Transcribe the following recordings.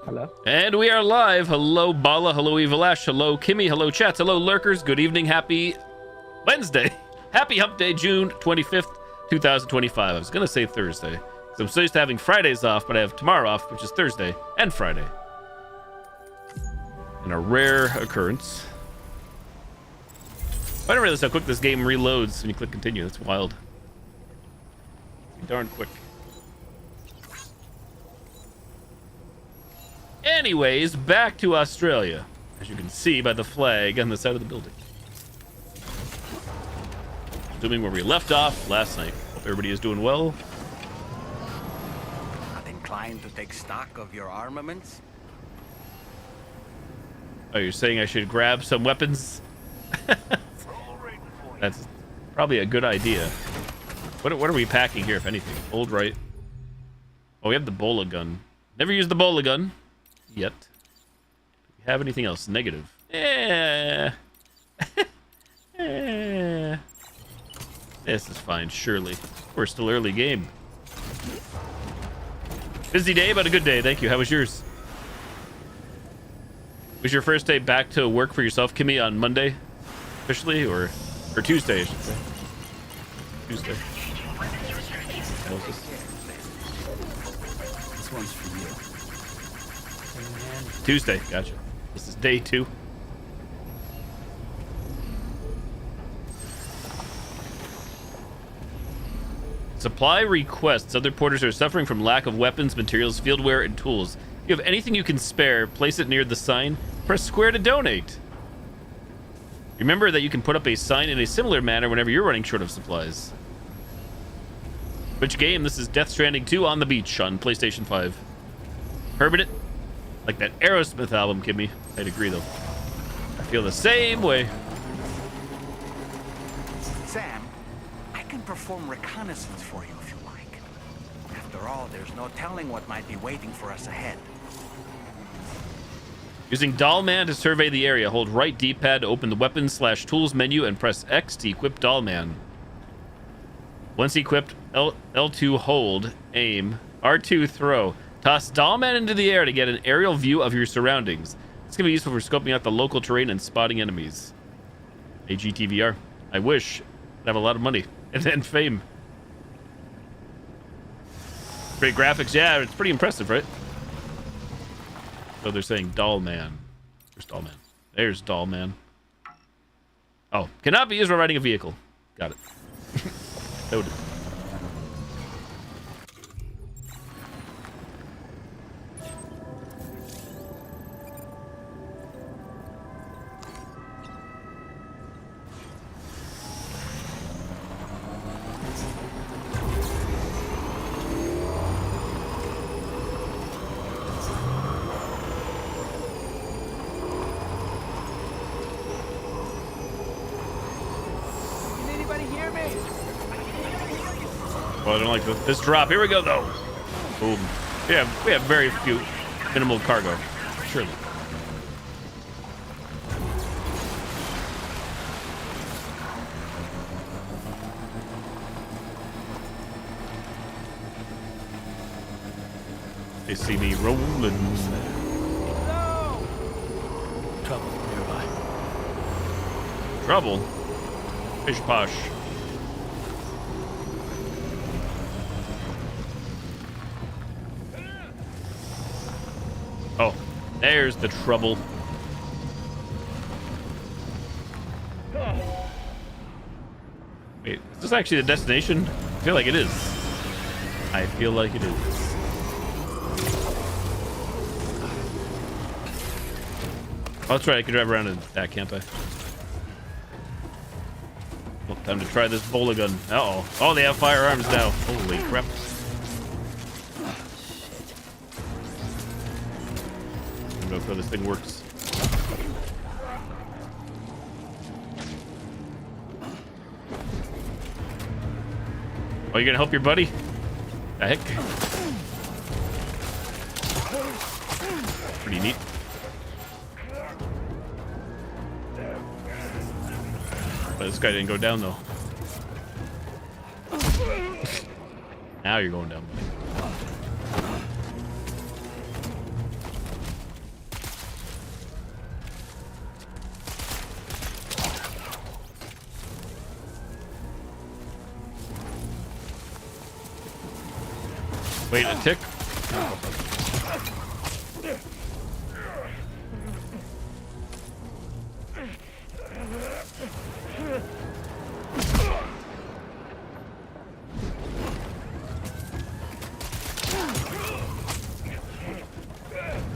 Hello. And we are live. Hello, Bala. Hello, Evil Ash. Hello, Kimmy. Hello, chats. Hello, lurkers. Good evening. Happy Wednesday. Happy Hump Day, June 25th, 2025. I was going to say Thursday, because I'm so used to having Fridays off, but I have tomorrow off, which is Thursday and Friday. And a rare occurrence. I don't realize how quick this game reloads when you click continue. That's wild. Darn quick. Anyways, back to Australia, as you can see by the flag on the side of the building. Assuming where we left off last night. Hope everybody is doing well. Not inclined to take stock of your armaments? Oh, you're saying I should grab some weapons? That's probably a good idea. What are we packing here, if anything? Old right. Oh, we have the bola gun. Never used the bola gun yet. Do we have anything else? Negative. This is fine, surely. We're still early game. Busy day, but a good day. Thank you. How was yours? Was your first day back to work for yourself, Kimmy, on Monday? Officially, or Tuesday, I should say. Tuesday. This one's for you. Tuesday, gotcha. This is day 2. Supply requests. Other porters are suffering from lack of weapons, materials, fieldware, and tools. If you have anything you can spare, place it near the sign. Press square to donate. Remember that you can put up a sign in a similar manner whenever you're running short of supplies. Which game? This is Death Stranding 2 on the beach on PlayStation 5. Permanent? Like that Aerosmith album, Kimmy. I'd agree, though. I feel the same way. Sam, I can perform reconnaissance for you if you like. After all, there's no telling what might be waiting for us ahead. Using Dollman to survey the area, hold right D-pad to open the weapons/tools menu and press X to equip Dollman. Once equipped, L2 hold, aim, R2 throw. Toss Dollman into the air to get an aerial view of your surroundings. It's going to be useful for scoping out the local terrain and spotting enemies. AGTVR. I wish I'd have a lot of money and then fame. Great graphics. Yeah, it's pretty impressive, right? So they're saying Dollman. Where's Dollman? There's Dollman. Oh, cannot be used while riding a vehicle. Got it. Noted. Well, I don't like this drop. Here we go, though. Boom. Yeah, we have very few minimal cargo. Surely. They see me rolling. No! Trouble nearby. Trouble? Fish posh. Oh, there's the trouble. Wait, is this actually the destination? I feel like it is. I feel like it is. I'll try. I can drive around in that, can't I? Well, time to try this bola gun. Uh-oh. Oh, they have firearms now. Holy crap. I don't know how this thing works. Oh, you gonna help your buddy? The heck? Pretty neat. But this guy didn't go down though. Now you're going down, buddy. Wait, a tick?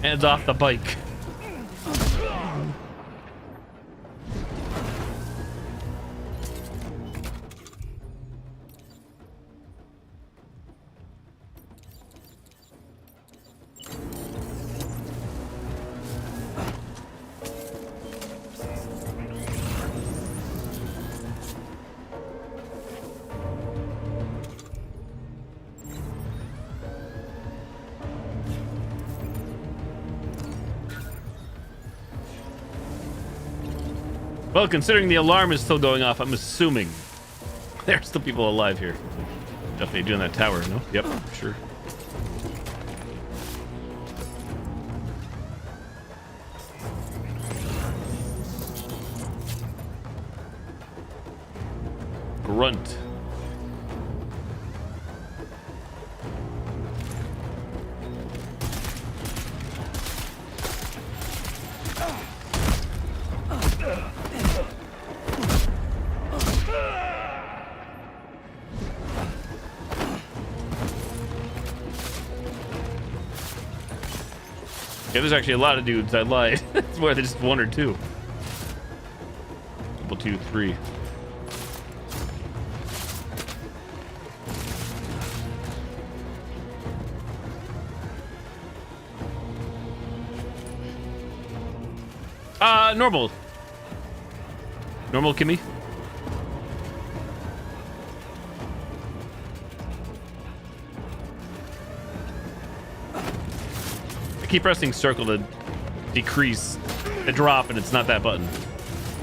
Hands off the bike. Well, considering the alarm is still going off, I'm assuming there's still people alive here. Definitely doing that tower, no? Yep, sure. Grunt. Yeah, there's actually a lot of dudes. I lied. It's more than just one or two. Couple, 2, 3. Normal. Normal, Kimmy. I keep pressing circle to decrease the drop, and it's not that button.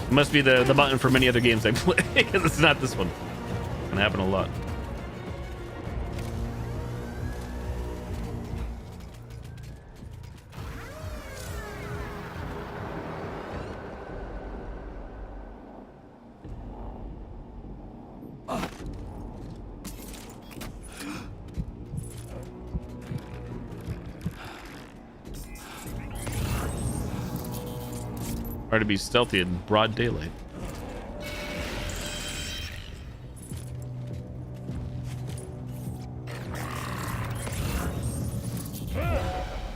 It must be the button for many other games I play, because it's not this one. Can happen a lot. Hard to be stealthy in broad daylight.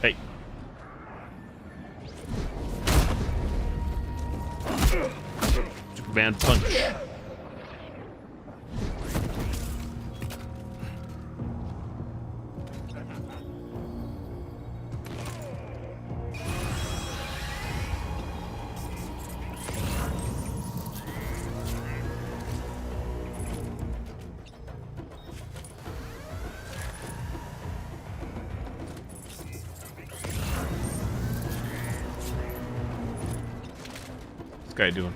Hey. Superman punch. Guy doing?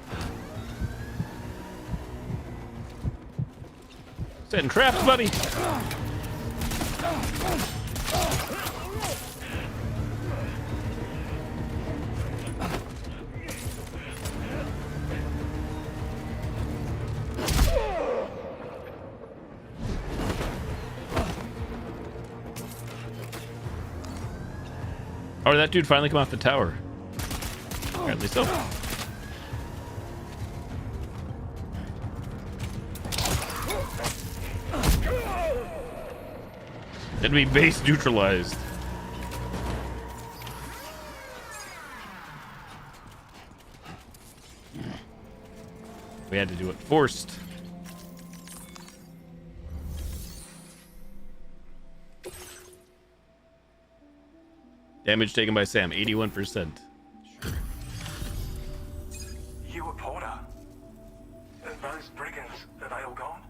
Setting traps, buddy. Oh, did that dude finally come off the tower? Apparently so. Enemy base neutralized. We had to do it forced. Damage taken by Sam, 81%. Sure. You a porter? Those brigands, are they all gone?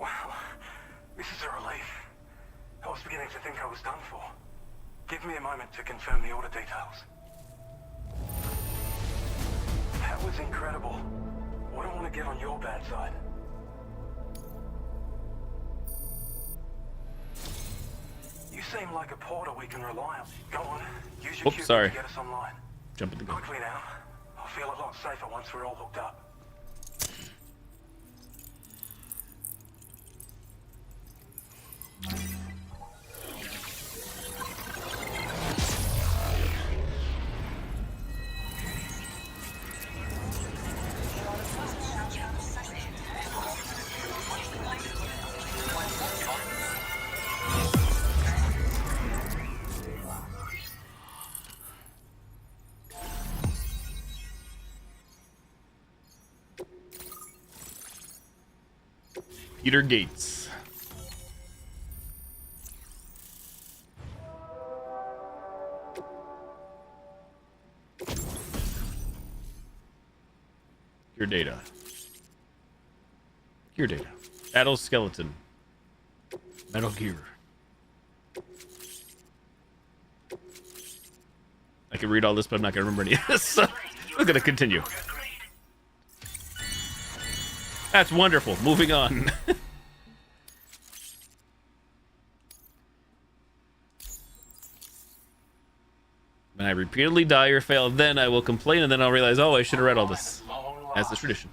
Wow, this is a relief. I was beginning to think I was done for. Give me a moment to confirm the order details. That was incredible. Wouldn't want to get on your bad side. You seem like a porter we can rely on. Go on, use your Q to get us online. Jumping the gun. Quickly now. I'll feel a lot safer once we're all hooked up. Peter Gates. Your data. Your data. Battle skeleton. Metal Gear. I can read all this, but I'm not going to remember any of this, so we're going to continue. That's wonderful. Moving on. When I repeatedly die or fail, then I will complain, and then I'll realize, oh, I should have read all this. As the tradition.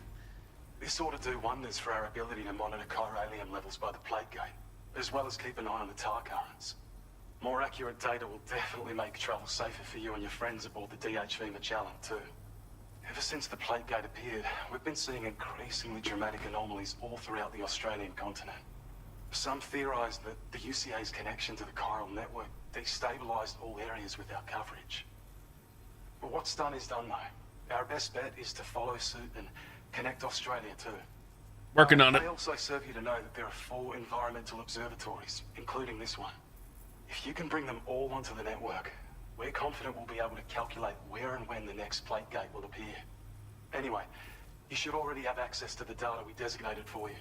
This ought to do wonders for our ability to monitor chiralium levels by the plate gate, as well as keep an eye on the tar currents. More accurate data will definitely make travel safer for you and your friends aboard the DHV Magellan, too. Ever since the plate gate appeared, we've been seeing increasingly dramatic anomalies all throughout the Australian continent. Some theorize that the UCA's connection to the chiral network destabilized all areas with our coverage. But what's done is done, though. Our best bet is to follow suit and connect Australia, too. Working on it. They also serve you to know that there are 4 environmental observatories, including this one. If you can bring them all onto the network, we're confident we'll be able to calculate where and when the next plate gate will appear. Anyway, you should already have access to the data we designated for you.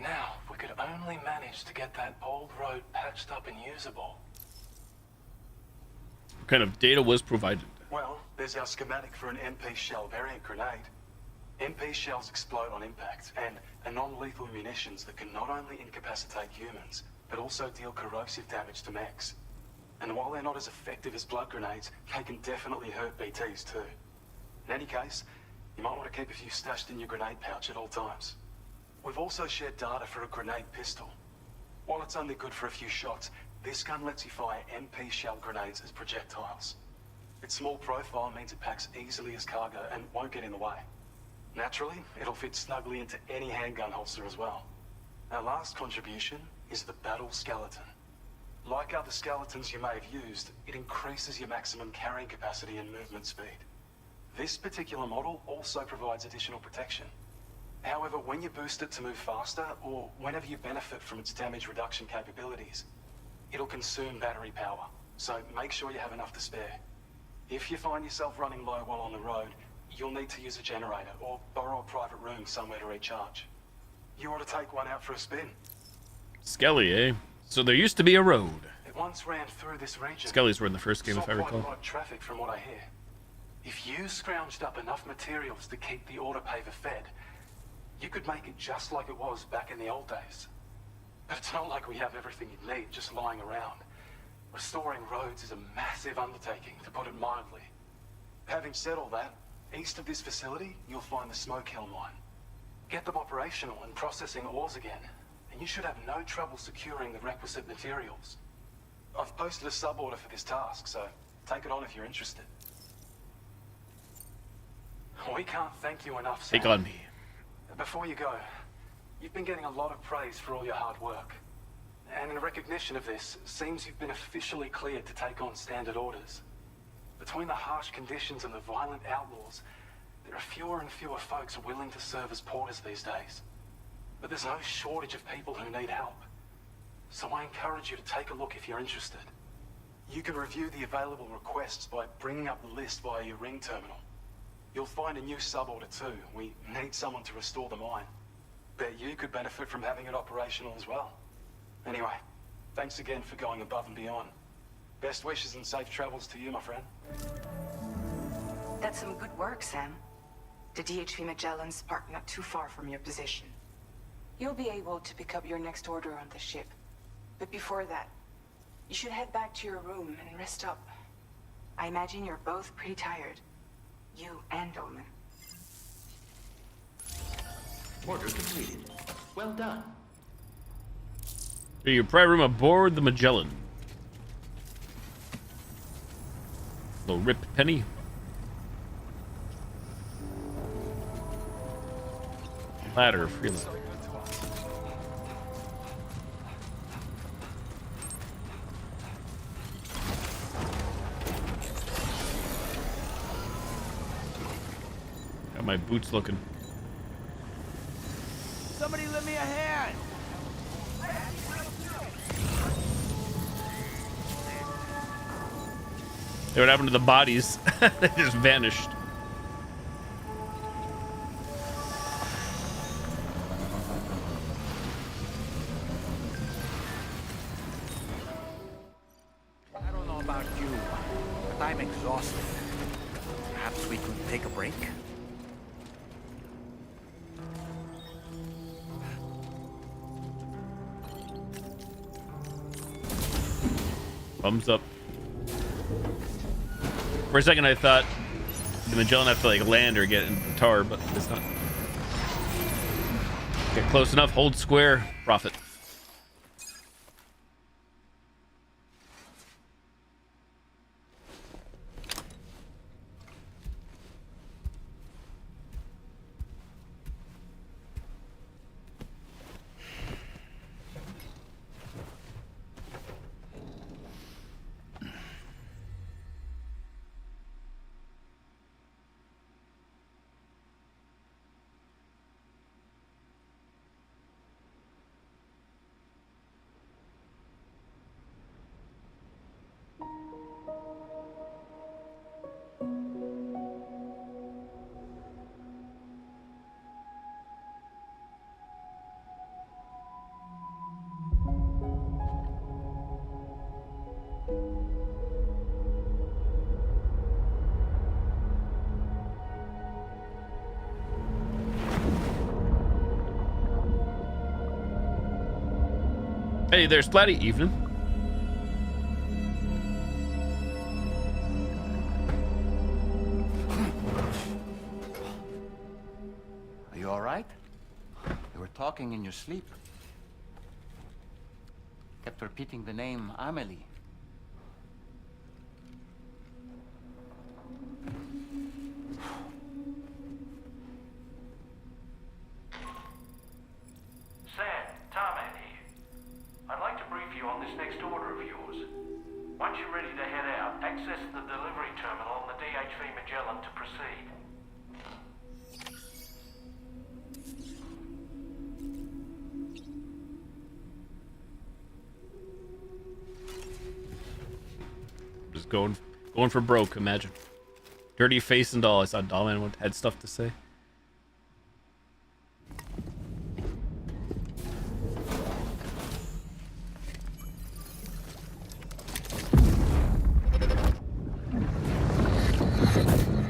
Now, if we could only manage to get that old road patched up and usable. What kind of data was provided? Well, there's our schematic for an MP shell variant grenade. MP shells explode on impact, and are non-lethal munitions that can not only incapacitate humans, but also deal corrosive damage to mechs. And while they're not as effective as blood grenades, they can definitely hurt BTs too. In any case, you might want to keep a few stashed in your grenade pouch at all times. We've also shared data for a grenade pistol. While it's only good for a few shots, this gun lets you fire MP shell grenades as projectiles. Its small profile means it packs easily as cargo and won't get in the way. Naturally, it'll fit snugly into any handgun holster as well. Our last contribution is the battle skeleton. Like other skeletons you may have used, it increases your maximum carrying capacity and movement speed. This particular model also provides additional protection. However, when you boost it to move faster, or whenever you benefit from its damage reduction capabilities, it'll consume battery power, so make sure you have enough to spare. If you find yourself running low while on the road, you'll need to use a generator or borrow a private room somewhere to recharge. You ought to take one out for a spin. Skelly, eh? So there used to be a road. It once ran through this region. Skellies were in the first game, if I Saw quite recall. a lot of traffic from what I hear. If you scrounged up enough materials to keep the autopaver fed, you could make it just like it was back in the old days. But it's not like we have everything you need just lying around. Restoring roads is a massive undertaking, to put it mildly. Having said all that, east of this facility, you'll find the Smoke Hill mine. Get them operational and processing ores again, and you should have no trouble securing the requisite materials. I've posted a sub-order for this task, so take it on if you're interested. We can't thank you enough, Sam. Take on me. Before you go, you've been getting a lot of praise for all your hard work. And in recognition of this, it seems you've been officially cleared to take on standard orders. Between the harsh conditions and the violent outlaws, there are fewer and fewer folks willing to serve as porters these days. But there's no shortage of people who need help. So I encourage you to take a look if you're interested. You can review the available requests by bringing up the list via your ring terminal. You'll find a new sub-order too. We need someone to restore the mine. Bet you could benefit from having it operational as well. Anyway, thanks again for going above and beyond. Best wishes and safe travels to you, my friend. That's some good work, Sam. The DHV Magellan's parked not too far from your position. You'll be able to pick up your next order on the ship. But before that, you should head back to your room and rest up. I imagine you're both pretty tired. You and Dolman. Order completed. Well done. To your private room aboard the Magellan. Little rip penny. Ladder, free ladder. How my boots looking? Somebody lend me a hand! Hey, what happened to the bodies? They just vanished. I don't know about you, but I'm exhausted. Perhaps we could take a break? Thumbs up. For a second, I thought the Magellan have to like land or get in the tar, but it's not. Get close enough, hold square, profit. Hey there, Splatty. Evening. Are you all right? You were talking in your sleep. Kept repeating the name Amelie. Sam, Tarman here. I'd like to brief you on this next order of yours. Once you're ready to head out, access the delivery terminal on the DHV Magellan to proceed. Just going for broke, imagine. Dirty face and all. I saw Dollman had stuff to say.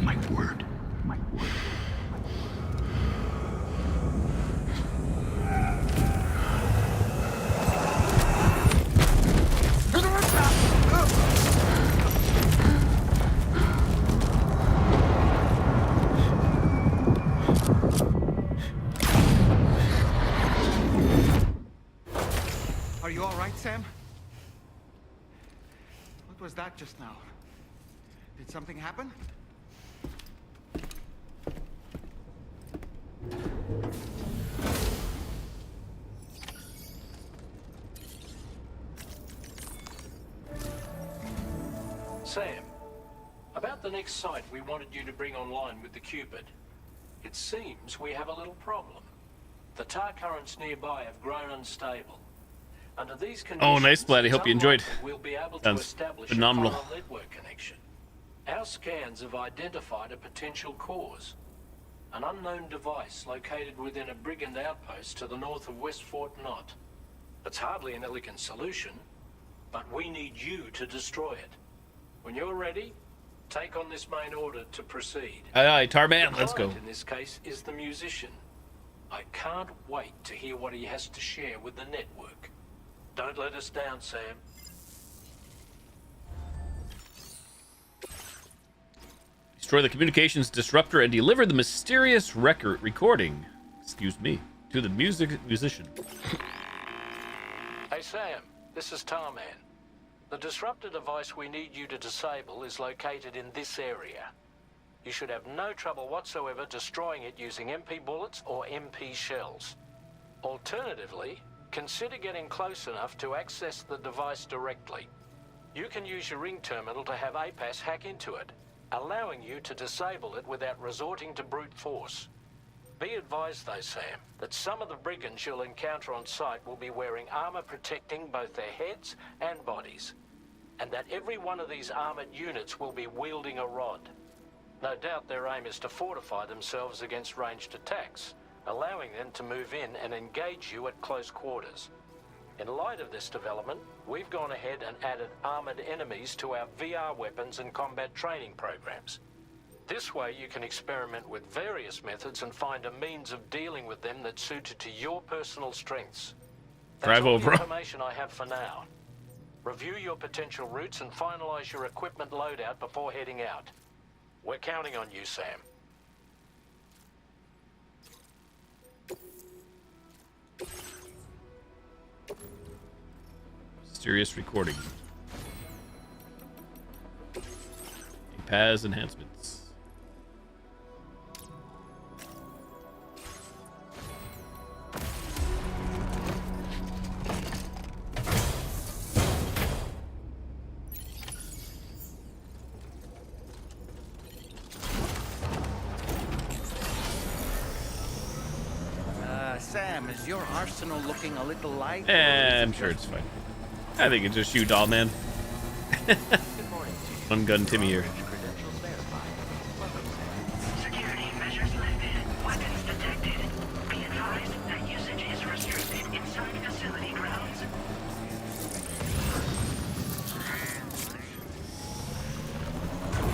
My word. My word. Are you all right, Sam? What was that just now? Did something happen? Sam, about the next site we wanted you to bring online with the Cupid. It seems we have a little problem. The tar currents nearby have grown unstable. Under these conditions, Oh, nice, Splatty. Hope you enjoyed. We'll be able to Sounds establish phenomenal. a final network connection. Our scans have identified a potential cause. An unknown device located within a brigand outpost to the north of West Fort Knot. It's hardly an elegant solution, but we need you to destroy it. When you're ready, take on this main order to proceed. Aye, aye, Tarman, The let's go. client in this case is the musician. I can't wait to hear what he has to share with the network. Don't let us down, Sam. Destroy the communications disruptor and deliver the mysterious record recording. Excuse me. To the musician. Hey, Sam. This is Tarman. The disruptor device we need you to disable is located in this area. You should have no trouble whatsoever destroying it using MP bullets or MP shells. Alternatively, consider getting close enough to access the device directly. You can use your ring terminal to have APAS hack into it, allowing you to disable it without resorting to brute force. Be advised though, Sam, that some of the brigands you'll encounter on site will be wearing armor protecting both their heads and bodies. and that every one of these armored units will be wielding a rod. No doubt their aim is to fortify themselves against ranged attacks, allowing them to move in and engage you at close quarters. In light of this development, we've gone ahead and added armored enemies to our VR weapons and combat training programs. This way you can experiment with various methods and find a means of dealing with them that's suited to your personal strengths. That's all the information I have for now. Review your potential routes and finalize your equipment loadout before heading out. We're counting on you, Sam. Mysterious recording. PAS enhancements. Sam, is your arsenal looking a little light? I'm sure it's fine. I think it's just you, doll man. One gun Timmy here. Security measures lifted. Weapons detected. Be advised that usage is restricted inside facility grounds.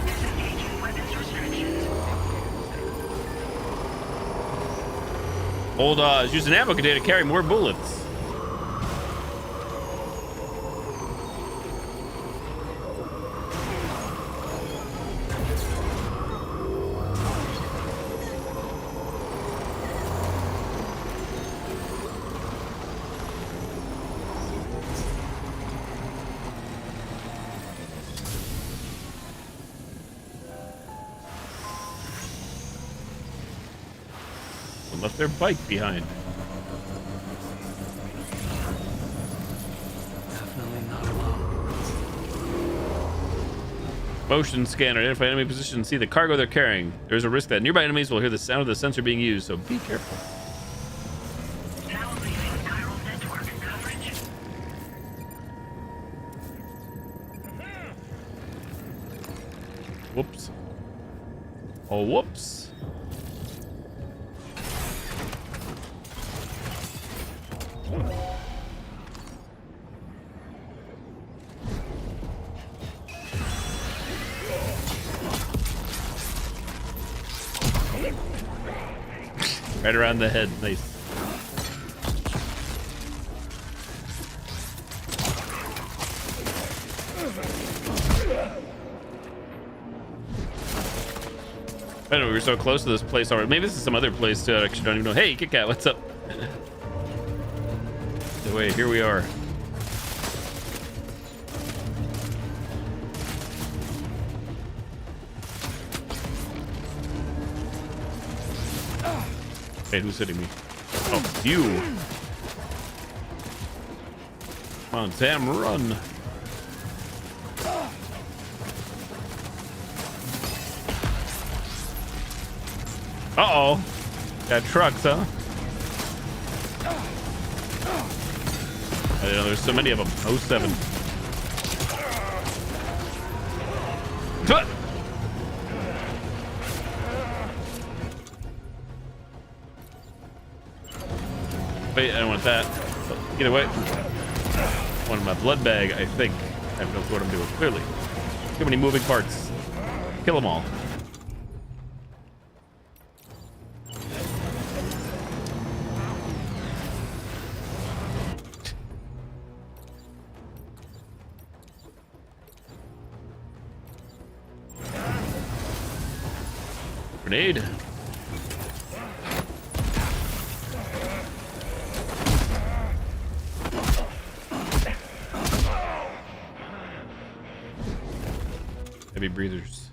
Disengaging weapons restrictions. Old use an ammo container to carry more bullets. Left their bike behind. Definitely not alone. Motion scanner. Identify enemy position. See the cargo they're carrying. There's a risk that nearby enemies will hear the sound of the sensor being used, so be careful. Now leaving neural network coverage. Whoops. Oh, whoops. Right around the head. Nice. I know we were so close to this place already. Maybe this is some other place too. I actually don't even know. Hey, Kit Kat, what's up? So wait, here we are. Hey, who's hitting me? Oh, you. Come on, Sam, run. Uh-oh. Got trucks, huh? I didn't know there's so many of them. 07. Wait, I don't want that. Get away. I want my blood bag, I think. I have no clue what I'm doing. Clearly. Too many moving parts. Kill them all. Grenade. Heavy breathers.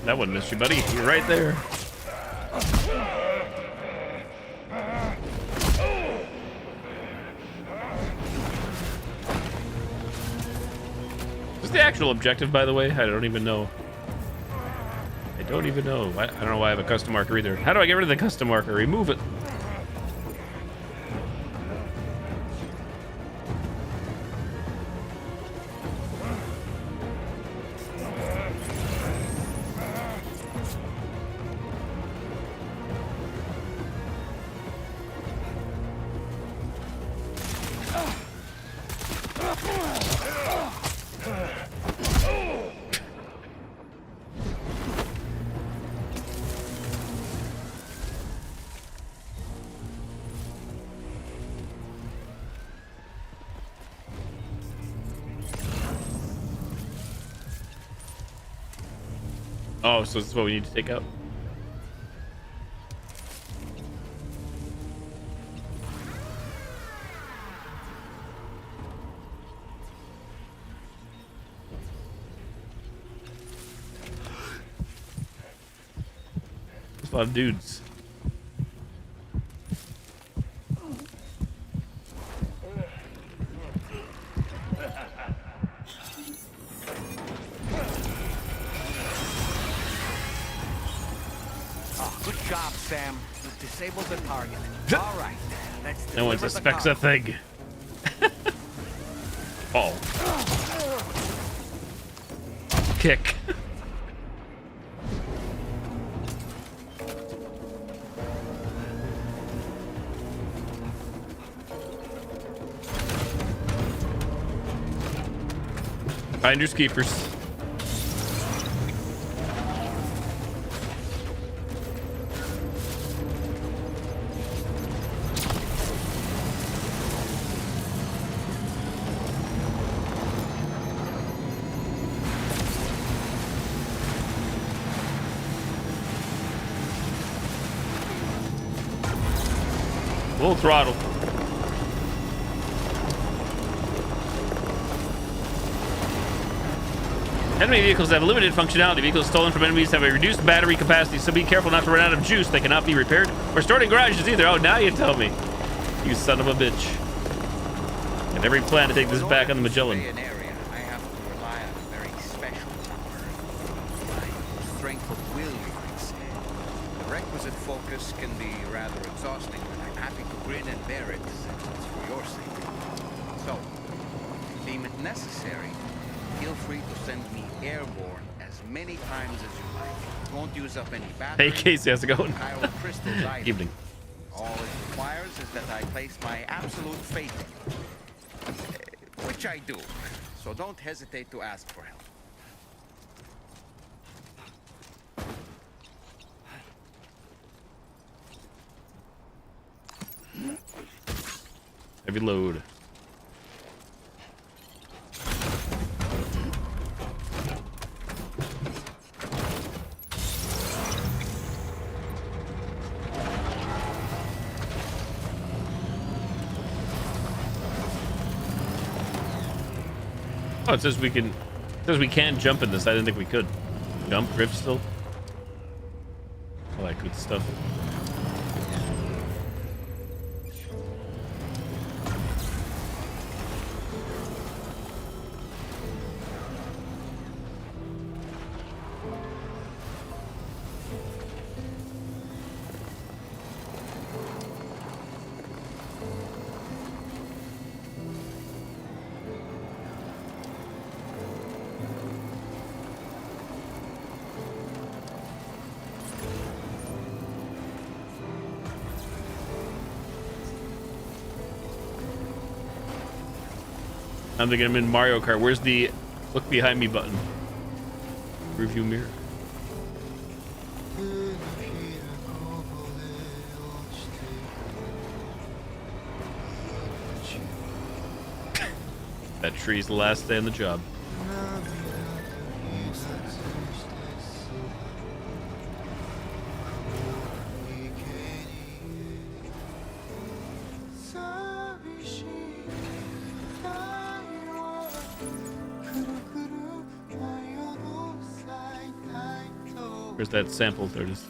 That wouldn't miss you, buddy. You're right there. What's the actual objective, by the way? I don't even know. I don't even know. I don't know why I have a custom marker either. How do I get rid of the custom marker? Remove it. Oh, so this is what we need to take out. There's a lot of dudes. Oh, good job, Sam. You've disabled the target. All right, let's No one deliver the suspects car. a thing. Oh. Kick. Finders keepers. Full throttle. Enemy vehicles have limited functionality. Vehicles stolen from enemies have a reduced battery capacity, so be careful not to run out of juice. They cannot be repaired or stored in garages either. Oh, now you tell me. You son of a bitch. And every plan to take this back on the Magellan. In area, I have to rely on a very special power. My strength of will, you might say. The requisite focus can be rather exhausting, but I'm happy to grin and bear it since it's for your sake. So, if you deem it necessary, feel free to send me airborne as many times as you like. It won't use up any battery. Hey, Casey, how's it going? Chiral crystals either. Evening. All it requires is that I place my absolute faith in you. Which I do. So don't hesitate to ask for help. Heavy load. Oh, it says we can. It says we can jump in this. I didn't think we could. Jump, drift still. All that good stuff. I'm thinking I'm in Mario Kart. Where's the look behind me button? Review mirror. That tree's the last day on the job. Where's that sample? There it is.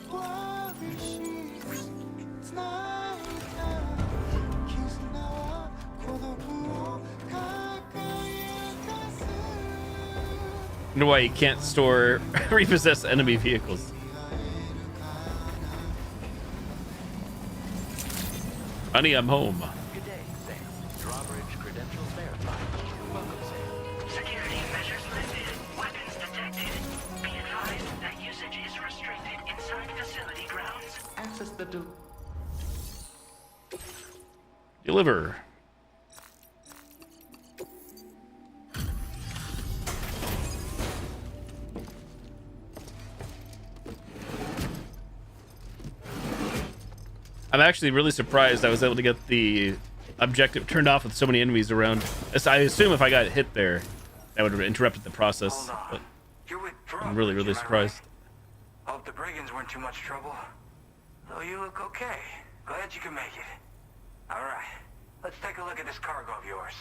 I wonder why you can't store repossess enemy vehicles. Honey, I'm home. Good day, Sam. Drawbridge credentials verified. Welcome, Sam. Security measures lifted. Weapons detected. Be advised that usage is restricted inside facility grounds. Access the Deliver. I'm actually really surprised I was able to get the objective turned off with so many enemies around. I assume if I got hit there, that would have interrupted the process. Hold on. But You're with I'm really, really am I surprised. right? Hope the brigands weren't too much trouble. Though you look okay. Glad you can make it. All right. Let's take a look at this cargo of yours.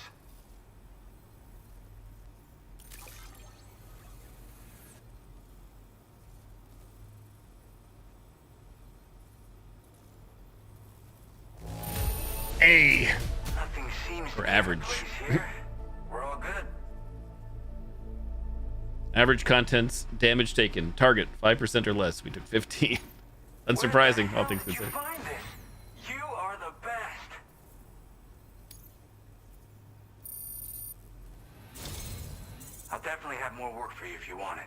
Hey, Nothing seems to we're be out of average. place here. We're all good. Average contents, damage taken, target 5% or less. We took 15. Unsurprising, all things Where the hell did considered. you find this? You are the best. I'll definitely have more work for you if you want it.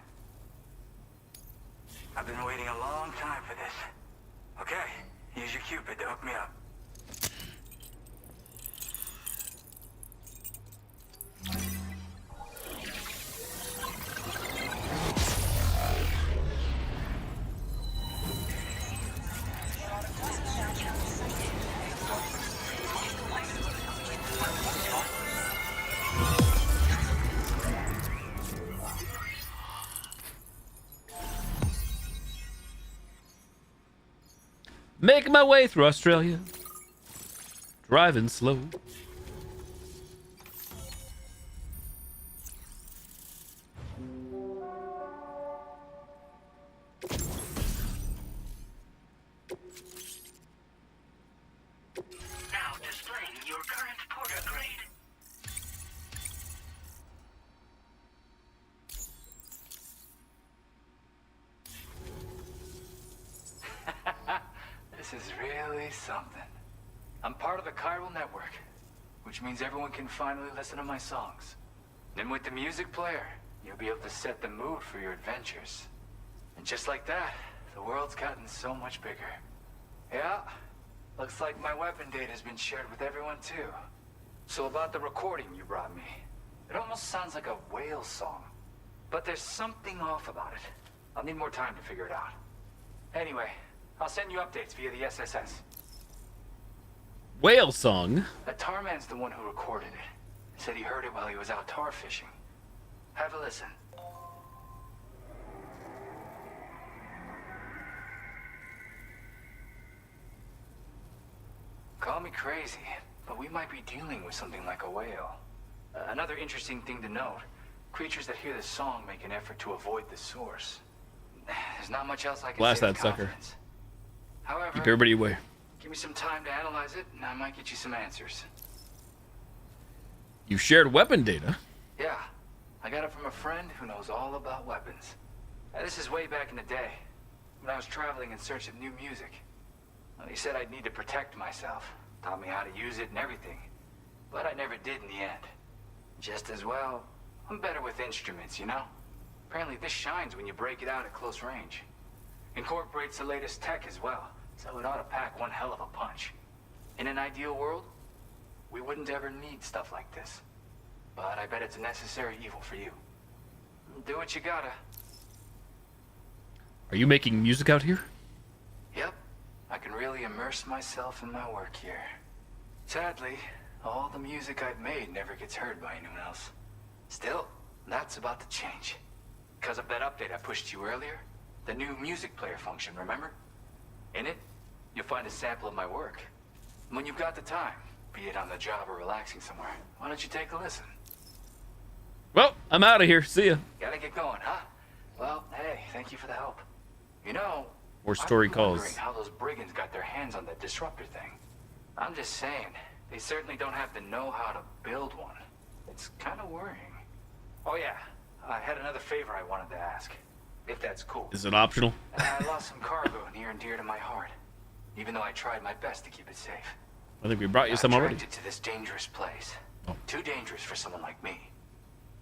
I've been waiting a long time for this. Okay, use your Cupid to hook me up. Making my way through Australia. Driving slow. Now displaying your current porter grade. This is really something. I'm part of the chiral network, which means everyone can finally listen to my songs. Then with the music player, you'll be able to set the mood for your adventures. And just like that, the world's gotten so much bigger. Yeah, looks like my weapon data has been shared with everyone too. So about the recording you brought me, it almost sounds like a whale song. But there's something off about it. I'll need more time to figure it out. Anyway, I'll send you updates via the SSS. Whale song. That tar man's the one who recorded it. Said he heard it while he was out tar fishing. Have a listen. Call me crazy, but we might be dealing with something like a whale. Another interesting thing to note, creatures that hear this song make an effort to avoid the source. There's not much else I can Blast say that with sucker. confidence. However, Keep everybody away. give me some time to analyze it, and I might get you some answers. You shared weapon data. Yeah, I got it from a friend who knows all about weapons. This is way back in the day, when I was traveling in search of new music. Well, he said I'd need to protect myself, taught me how to use it and everything. But I never did in the end. Just as well, I'm better with instruments, you know? Apparently this shines when you break it out at close range. Incorporates the latest tech as well, so it ought to pack one hell of a punch. In an ideal world, we wouldn't ever need stuff like this. But I bet it's a necessary evil for you. Do what you gotta. Are you making music out here? Yep, I can really immerse myself in my work here. Sadly, all the music I've made never gets heard by anyone else. Still, that's about to change. Because of that update I pushed you earlier, the new music player function, remember? In it, you'll find a sample of my work. When you've got the time, be it on the job or relaxing somewhere, why don't you take a listen? Well, I'm out of here. See ya. Gotta get going, huh? Well, hey, thank you for the help. You know, More story I've been calls. wondering how those brigands got their hands on that disruptor thing. I'm just saying, they certainly don't have the know-how to build one. It's kind of worrying. Oh yeah, I had another favor I wanted to ask, if that's cool. Is it optional? I lost some cargo near and dear to my heart, even though I tried my best to keep it safe. I think we brought you some I'm already. attracted to this dangerous place. Oh. Too dangerous for someone like me.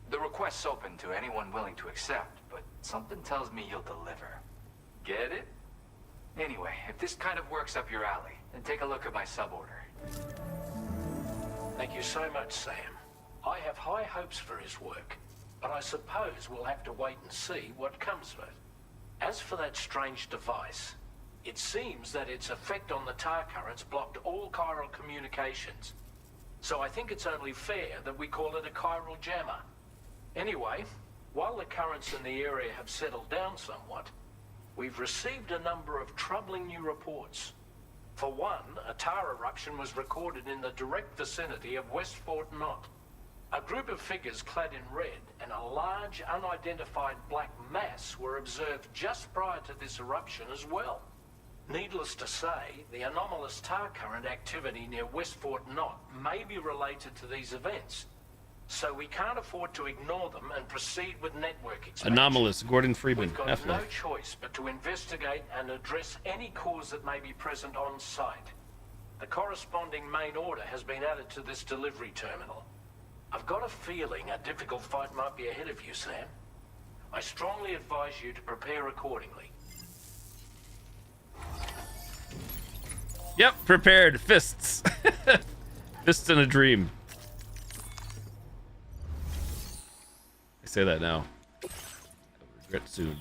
The request's open to anyone willing to accept, but something tells me you'll deliver. Get it? Anyway, if this kind of works up your alley, then take a look at my suborder. Thank you so much, Sam. I have high hopes for his work, but I suppose we'll have to wait and see what comes of it. As for that strange device, It seems that its effect on the tar currents blocked all chiral communications. So I think it's only fair that we call it a chiral jammer. Anyway, while the currents in the area have settled down somewhat, we've received a number of troubling new reports. For one, a tar eruption was recorded in the direct vicinity of West Fort Knot. A group of figures clad in red and a large unidentified black mass were observed just prior to this eruption as well. Needless to say, the anomalous tar current activity near West Fort Knot may be related to these events. So we can't afford to ignore them and proceed with network expansion. Anomalous, Gordon Freeman. We've got Half-Life. no choice but to investigate and address any cause that may be present on site. The corresponding main order has been added to this delivery terminal. I've got a feeling a difficult fight might be ahead of you, Sam. I strongly advise you to prepare accordingly. Yep, prepared. Fists. Fists in a dream. I say that now. I will regret soon.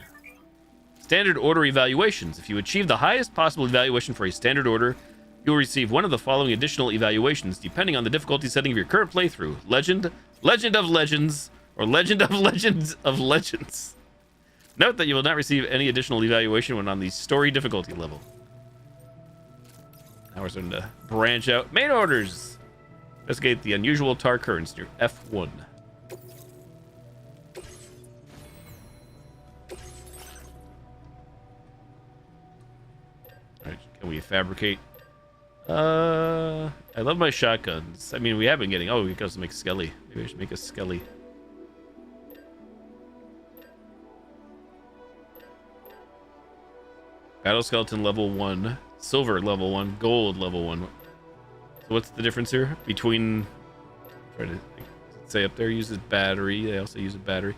Standard order evaluations. If you achieve the highest possible evaluation for a standard order, you will receive one of the following additional evaluations, depending on the difficulty setting of your current playthrough. Legend, Legend of Legends, or Legend of Legends of Legends. Note that you will not receive any additional evaluation when on the story difficulty level. Now we're starting to branch out. Main orders. Investigate the unusual tar currents near F1. Alright, can we fabricate? I love my shotguns. I mean, we have been getting... Oh, we got to make Skelly. Maybe I should make a Skelly. Battle skeleton level 1. Silver level 1. Gold level 1. So what's the difference here? Between... Try to say up there, uses battery. They also use a battery.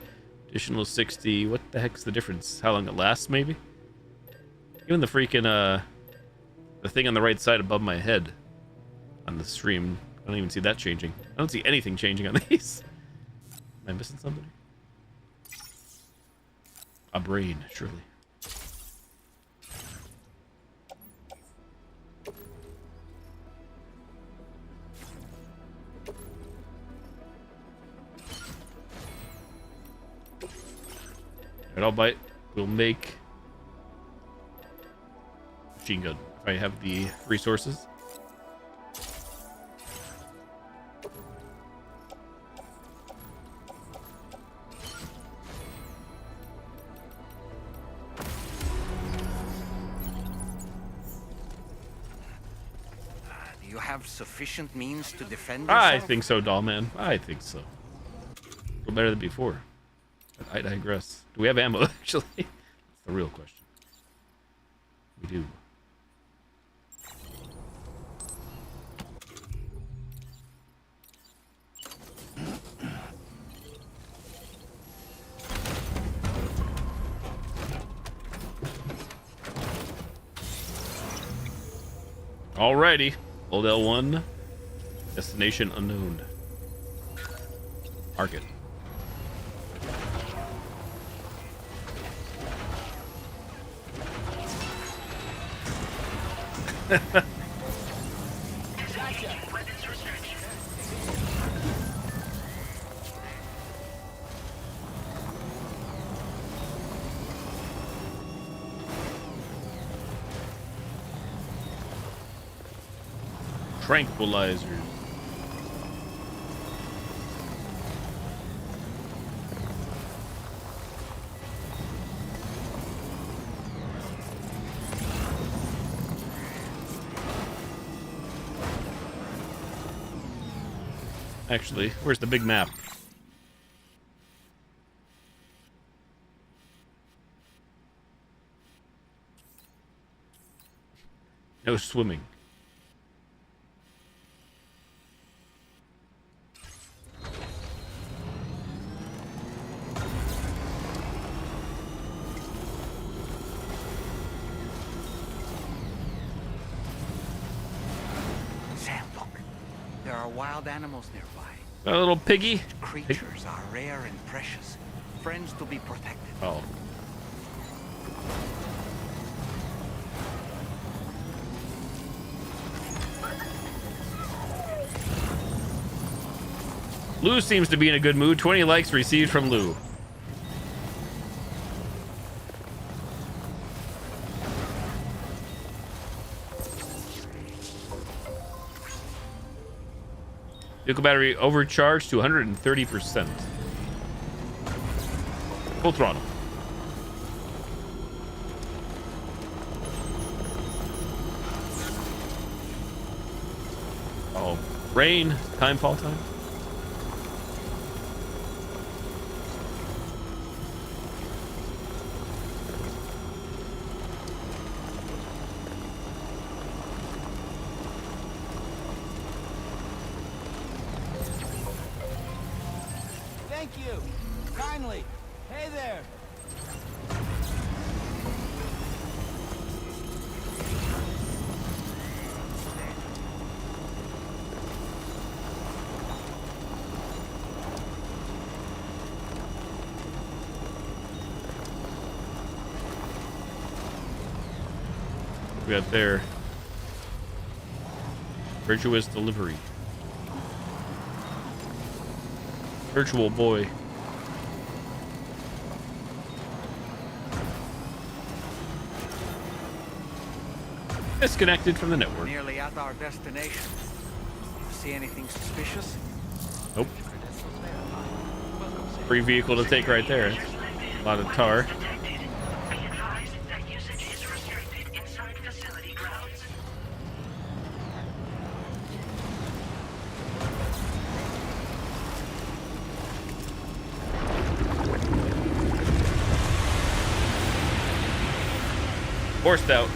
Additional 60. What the heck's the difference? How long it lasts, maybe? Even the freaking, the thing on the right side above my head on the stream. I don't even see that changing. I don't see anything changing on these. Am I missing something? A brain, surely. Alright, I'll bite. We'll make machine gun if I have the resources. Do you have sufficient means to defend yourself? I think so, Dollman. I think so. Feel better than before. But I digress. Do we have ammo, actually? That's the real question. We do. Alrighty. Hold L1. Destination unknown. Market. Weapons restriction. Tranquilizers. Actually, where's the big map? No swimming. Sam, look. There are wild animals nearby. A little piggy. Creatures are rare and precious. Friends to be protected. Oh. Lou seems to be in a good mood. 20 likes received from Lou. Vehicle battery overcharged to 130%. Full throttle. Oh, rain, fall time. Thank you. Kindly. Hey there. We got there. Virtuous delivery. Virtual boy. Disconnected from the network. Nearly at our destination. See anything suspicious? Nope. Credentials verified. Welcome, sir. Free vehicle to take right there. A lot of tar. Detected. Be advised that usage is restricted inside facility grounds. Forced out.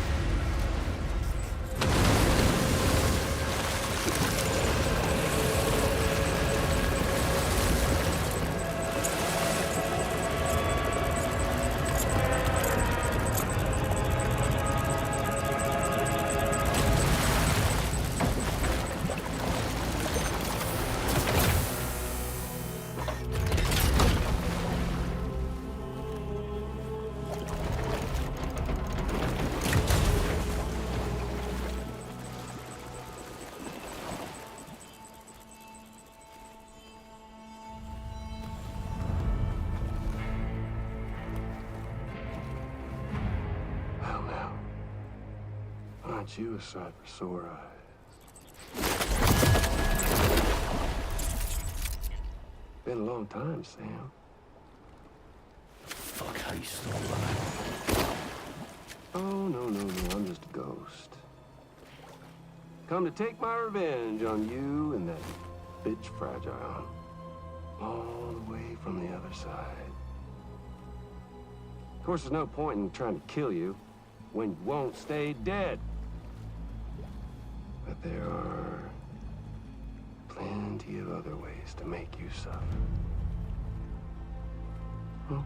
Well, now, aren't you a sight for sore eyes? Been a long time, Sam. Fuck, how you still alive? Oh, no, I'm just a ghost. Come to take my revenge on you and that bitch Fragile. All the way from the other side. Of course, there's no point in trying to kill you when you won't stay dead. But there are plenty of other ways to make you suffer. Huh?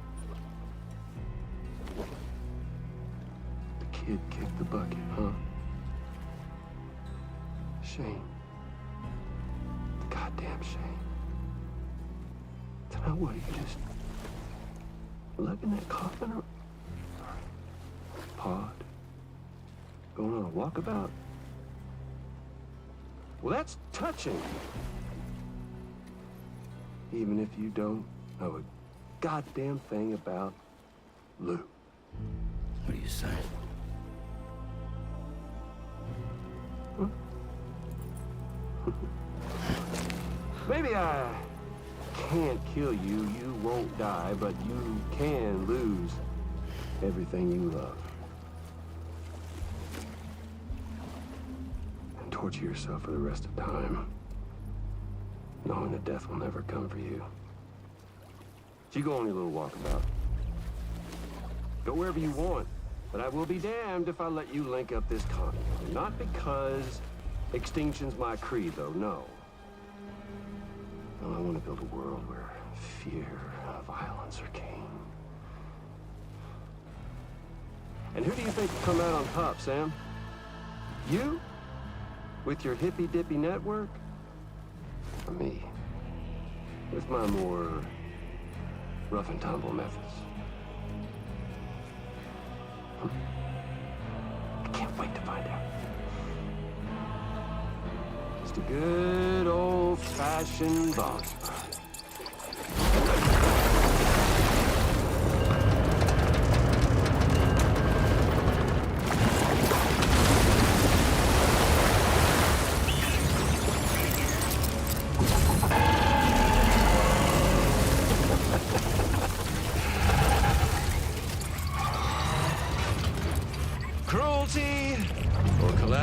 The kid kicked the bucket, huh? Shame. The goddamn shame. Tonight, what, you just lugging that coffin or pod? Going on a walkabout? Well, that's touching. Even if you don't know a goddamn thing about Lou. What are you saying? Maybe I can't kill you, you won't die, but you can lose everything you love. And torture yourself for the rest of time, knowing that death will never come for you. So you go on your little walkabout. Go wherever you want, but I will be damned if I let you link up this continent. Not because extinction's my creed, though, no. No, I want to build a world where fear and violence are king. And who do you think will come out on top, Sam? You? With your hippy-dippy network? Or me? With my more rough and tumble methods? I can't wait to find out. Just a good old-fashioned boss fight.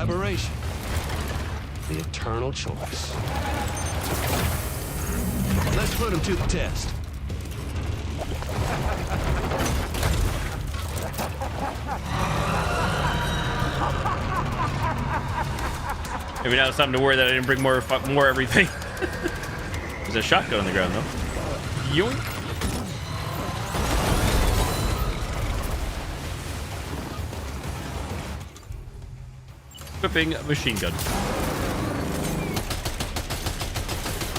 Collaboration. The eternal choice. Let's put him to the test. Maybe now it's time to worry that I didn't bring more everything. There's a shotgun on the ground though. Yoink. Equipping a machine gun.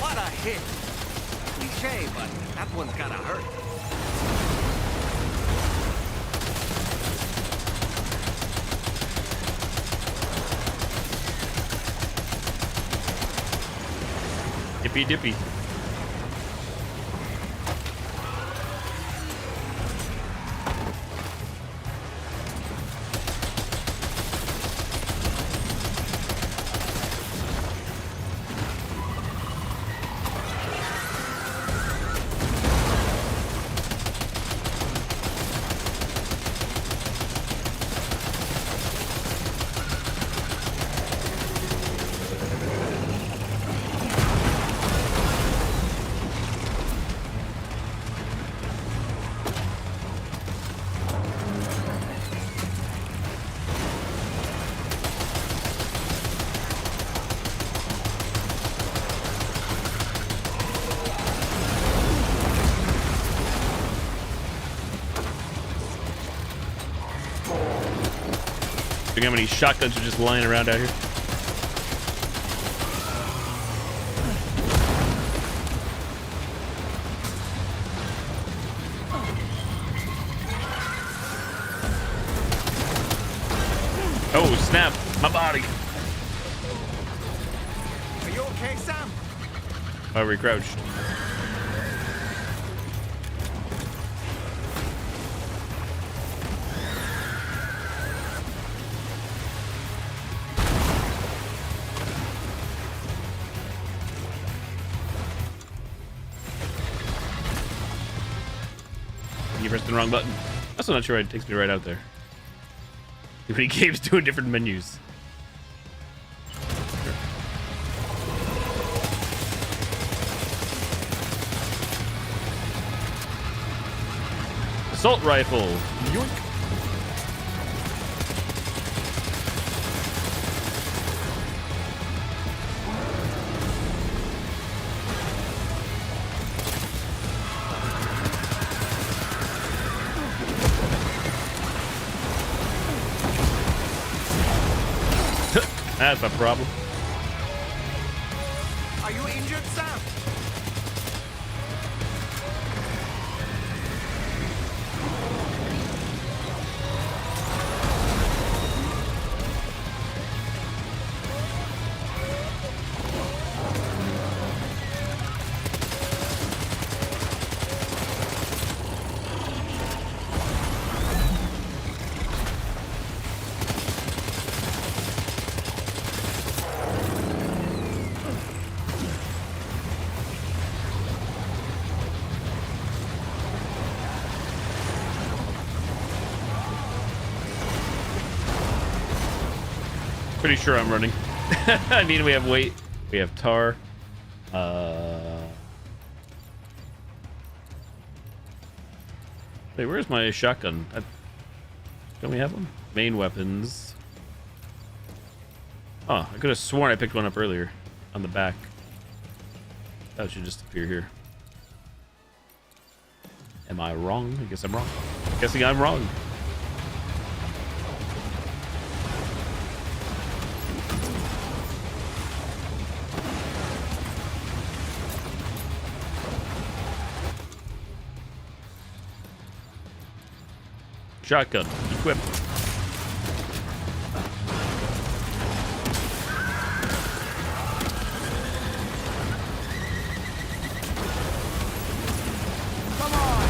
What a hit! Cliche, but that one's gotta hurt. Dippy dippy. Look how many shotguns are just lying around out here. Oh, snap. My body. Are you okay, Sam? Oh, we crouched. You pressed the wrong button. Also not sure it takes me right out there. Too many games doing different menus. Sure. Assault rifle. Yoink. That's a problem. Are you injured, Sam? Pretty sure I'm running. I mean, we have weight. We have tar. Wait, where's my shotgun? Don't we have one? Main weapons. Oh, I could have sworn I picked one up earlier on the back. That should just appear here. Am I wrong? I guess I'm wrong. Guessing I'm wrong. Shotgun equipped. Come on!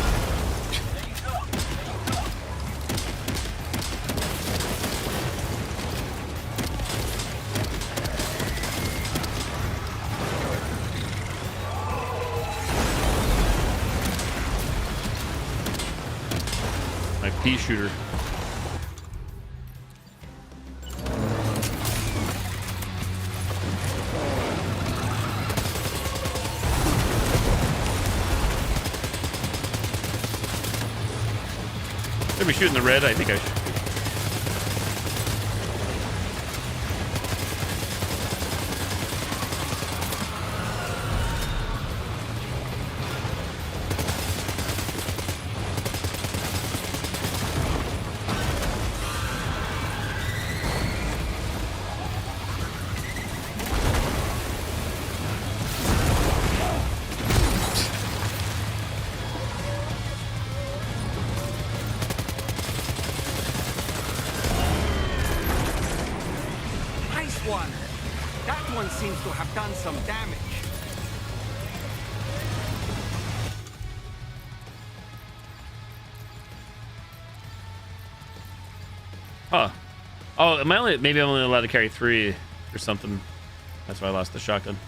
My pea shooter. Should be shooting the red. I think I should. One. That one seems to have done some damage. Huh. Oh, am I only, maybe I'm only allowed to carry 3 or something. That's why I lost the shotgun.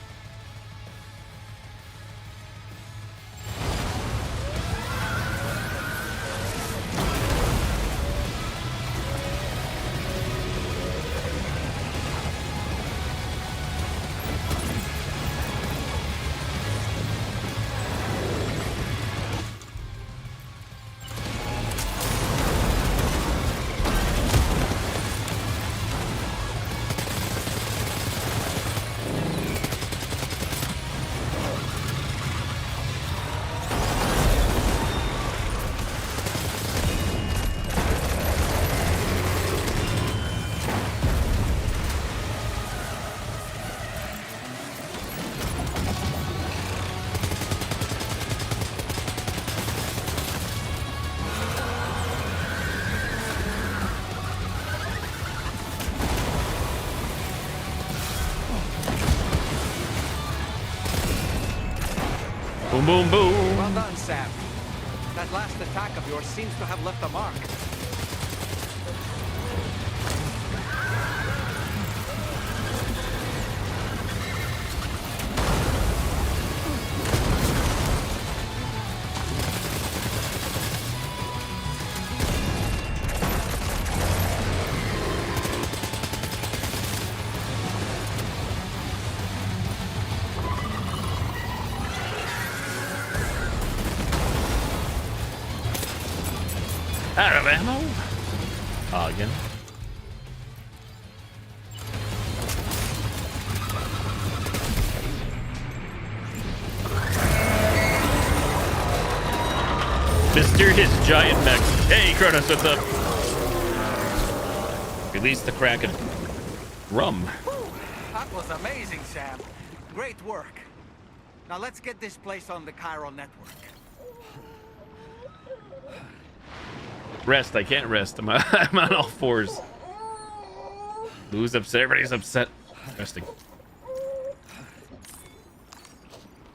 Boom, boom, boom. Well done, Sam. That last attack of yours seems to have left a mark. Out of ammo. Again. Mysterious giant mech. Hey, Kronos, what's up? Release the Kraken. Rum. That was amazing, Sam. Great work. Now let's get this place on the chiral network. Rest. I can't rest. I'm on all fours. Lou's upset. Everybody's upset. Resting.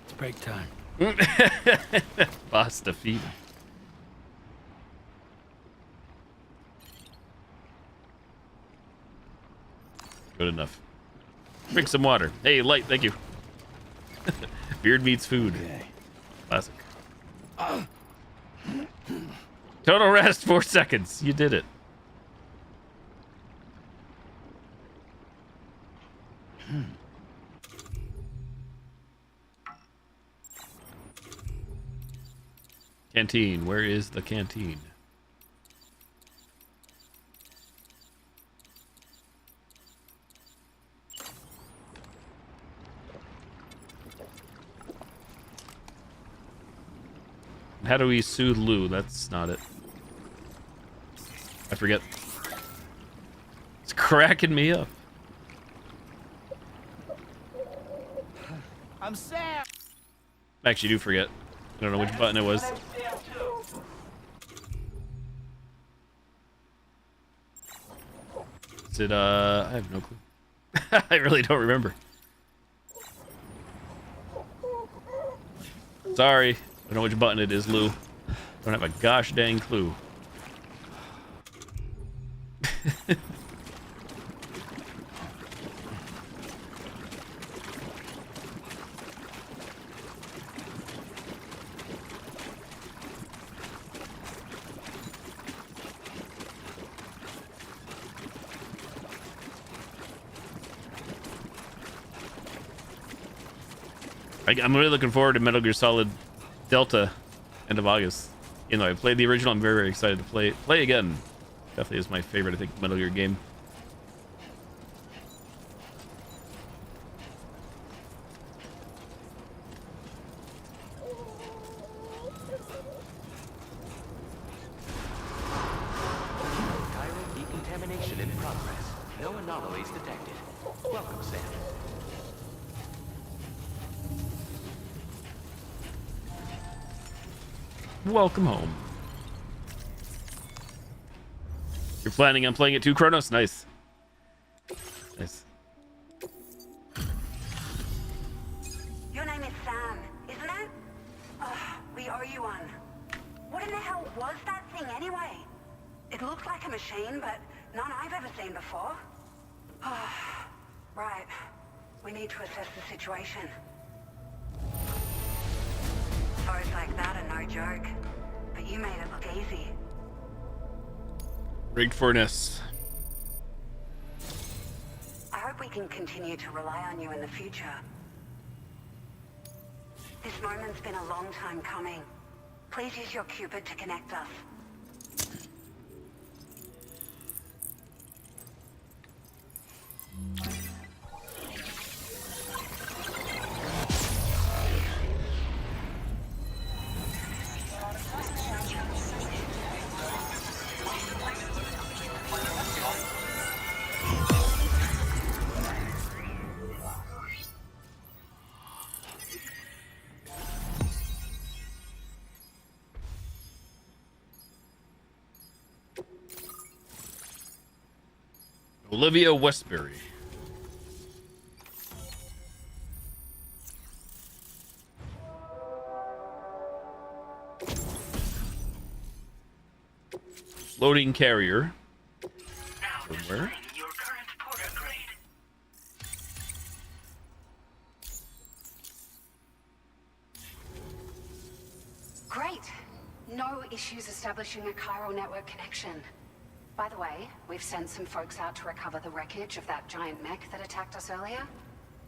It's break time. Boss defeated. Good enough. Drink some water. Hey, light. Thank you. Beard meets food. Okay. Classic. Total rest, 4 seconds. You did it. Canteen. Where is the canteen? How do we soothe Lou? That's not it. I forget. It's cracking me up. I'm Sam. I actually do forget. I don't know which button it was. Is it, I have no clue. I really don't remember. Sorry. I don't know which button it is, Lou. Don't have a gosh dang clue. I'm really looking forward to Metal Gear Solid Delta, end of August. You know, I played the original. I'm very, very excited to play again. Definitely is my favorite, I think, Metal Gear game. Chiral decontamination in progress. No anomalies detected. Welcome, Sam. Welcome home. You're planning on playing it too, Kronos? Nice. Nice. Your name is Sam, isn't it? Oh, we owe you one. What in the hell was that thing anyway? It looked like a machine, but none I've ever seen before. Oh, right. We need to assess the situation. Foes like that are no joke, but you made it look easy. Rigged for nest. I hope we can continue to rely on you in the future. This moment's been a long time coming. Please use your Cupid to connect us. Olivia Westbury. Loading carrier. Now, Somewhere. your current porter grade. Great. No issues establishing a chiral network connection. By the way, we've sent some folks out to recover the wreckage of that giant mech that attacked us earlier.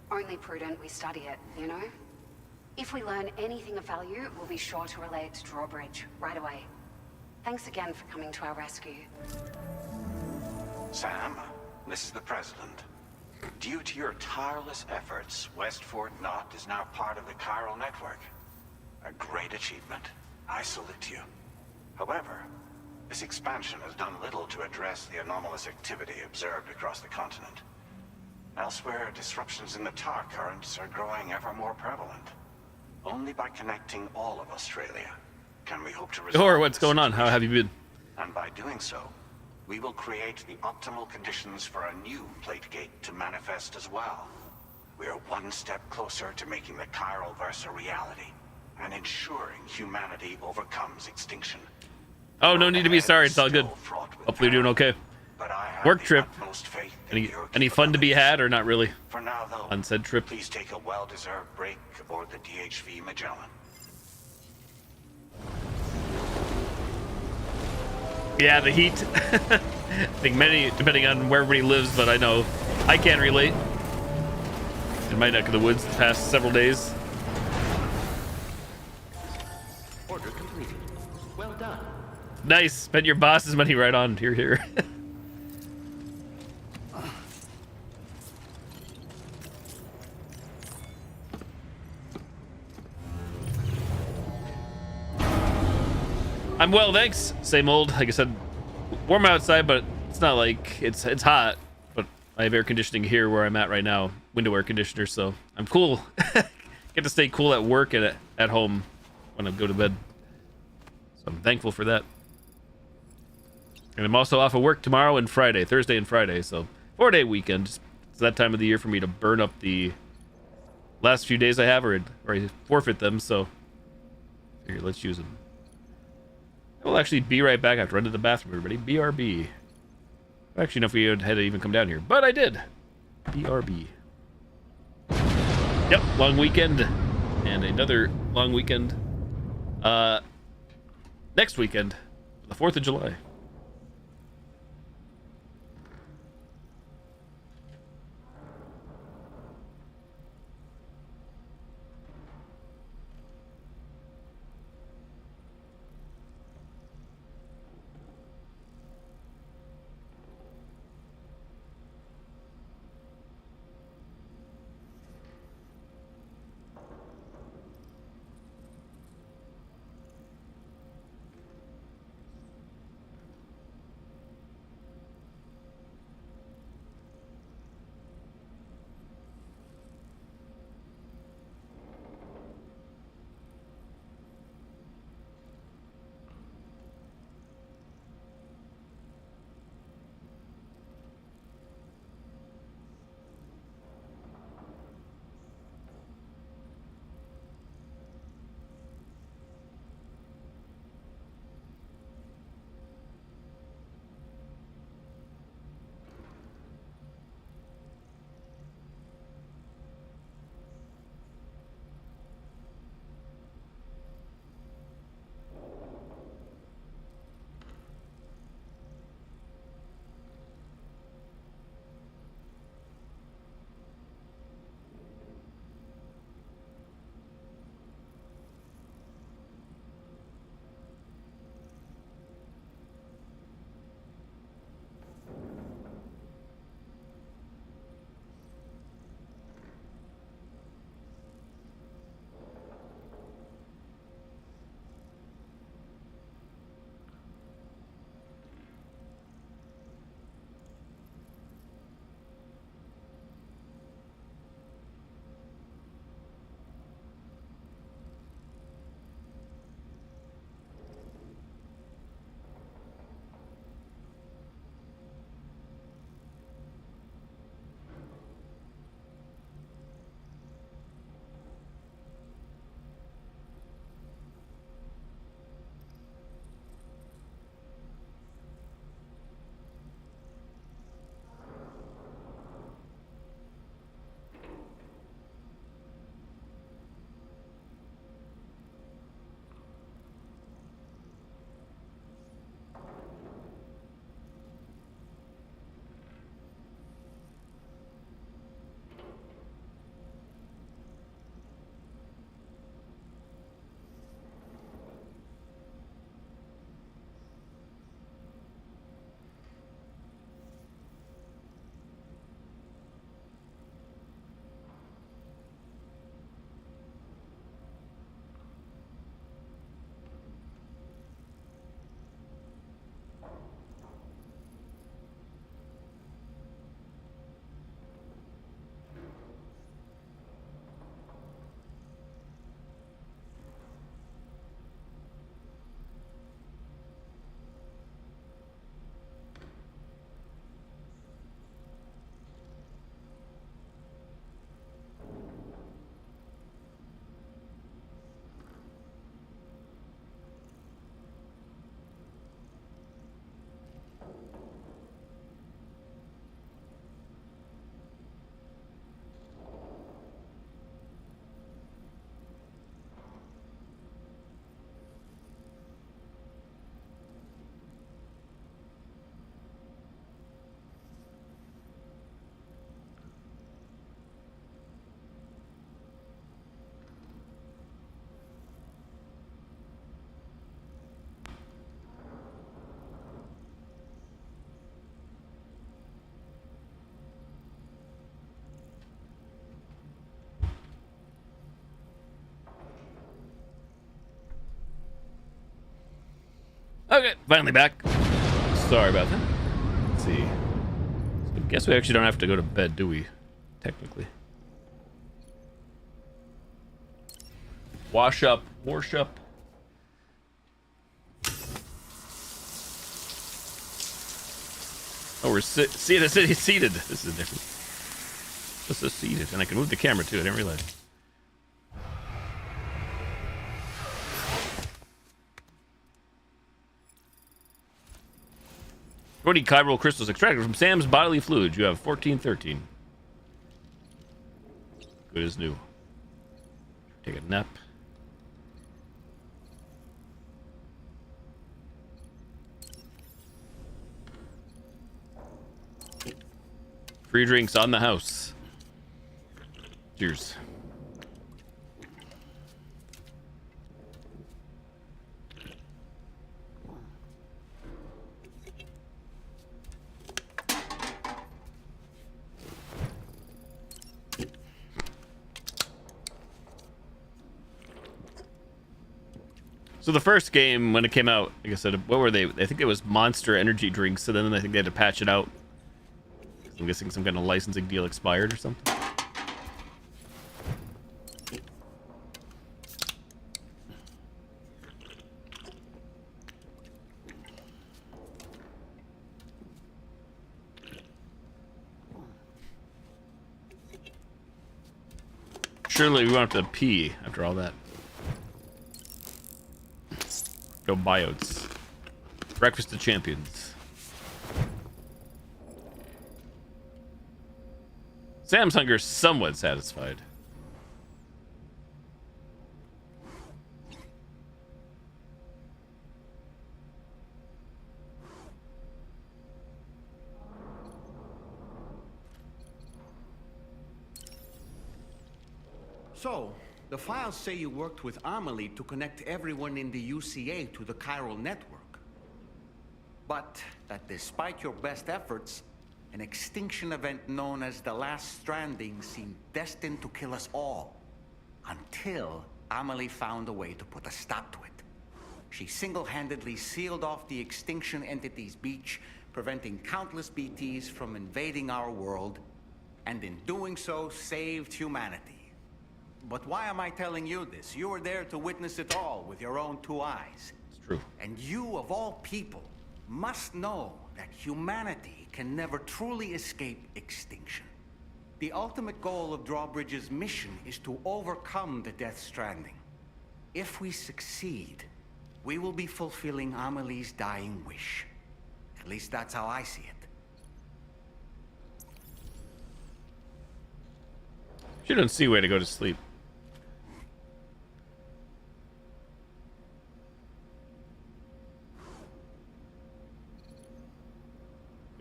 Only prudent we study it, you know? If we learn anything of value, we'll be sure to relay it to Drawbridge right away. Thanks again for coming to our rescue. Sam, this is the President. Due to your tireless efforts, West Fort Knot is now part of the chiral network. A great achievement. I salute you. However, this expansion has done little to address the anomalous activity observed across the continent. Elsewhere, disruptions in the tar currents are growing ever more prevalent. Only by connecting all of Australia can we hope to resolve Or what's this going on? How situation. have you been? And by doing so, we will create the optimal conditions for a new plate gate to manifest as well. We are one step closer to making the chiral verse a reality and ensuring humanity overcomes extinction. Oh, no need to be sorry. It's all good. Hopefully you're doing okay. But I have Work the trip. utmost faith in your Any fun to be had or not really? For now, though, On said trip. please take a well-deserved break aboard the DHV Magellan. Yeah, the heat. I think many, depending on where everybody lives, but I know I can't relate. In my neck of the woods the past several days. Order completed. Well done. Nice. Spend your boss's money right on. Here. I'm well, thanks. Same old. Like I said, warm outside, but it's not like it's hot. But I have air conditioning here where I'm at right now, window air conditioner, so I'm cool. Get to stay cool at work and at home when I go to bed. So I'm thankful for that. And I'm also off of work tomorrow and Friday, Thursday and Friday, so 4-day weekend. It's that time of the year for me to burn up the last few days I have, or I forfeit them. So here, let's use them. We'll actually be right back. I have to run to the bathroom, everybody. BRB. I actually know if we had to even come down here, but I did. BRB. Yep, long weekend. And another long weekend. Next weekend, the 4th of July. Okay, finally back. Sorry about that. Let's see. So I guess we actually don't have to go to bed, do we? Technically. Wash up, wash up. Oh, we're seated. This is different. This is seated, and I can move the camera too. I didn't realize. Rhody chiral crystals extracted from Sam's bodily fluid. You have 1413. Good as new. Take a nap. Free drinks on the house. Cheers. So the first game, when it came out, like I said, what were they? I think it was Monster Energy drinks, so then I think they had to patch it out. I'm guessing some kind of licensing deal expired or something. Surely we won't have to pee after all that. No biotes. Breakfast of Champions. Sam's hunger is somewhat satisfied. So, the files say you worked with Amelie to connect everyone in the UCA to the chiral network. But that despite your best efforts, an extinction event known as the Last Stranding seemed destined to kill us all. Until Amelie found a way to put a stop to it. She single-handedly sealed off the extinction entity's beach, preventing countless BTs from invading our world, and in doing so, saved humanity. But why am I telling you this? You were there to witness it all with your own two eyes. It's true. And you, of all people, must know that humanity can never truly escape extinction. The ultimate goal of Drawbridge's mission is to overcome the Death Stranding. If we succeed, we will be fulfilling Amelie's dying wish. At least that's how I see it. She doesn't see a way to go to sleep.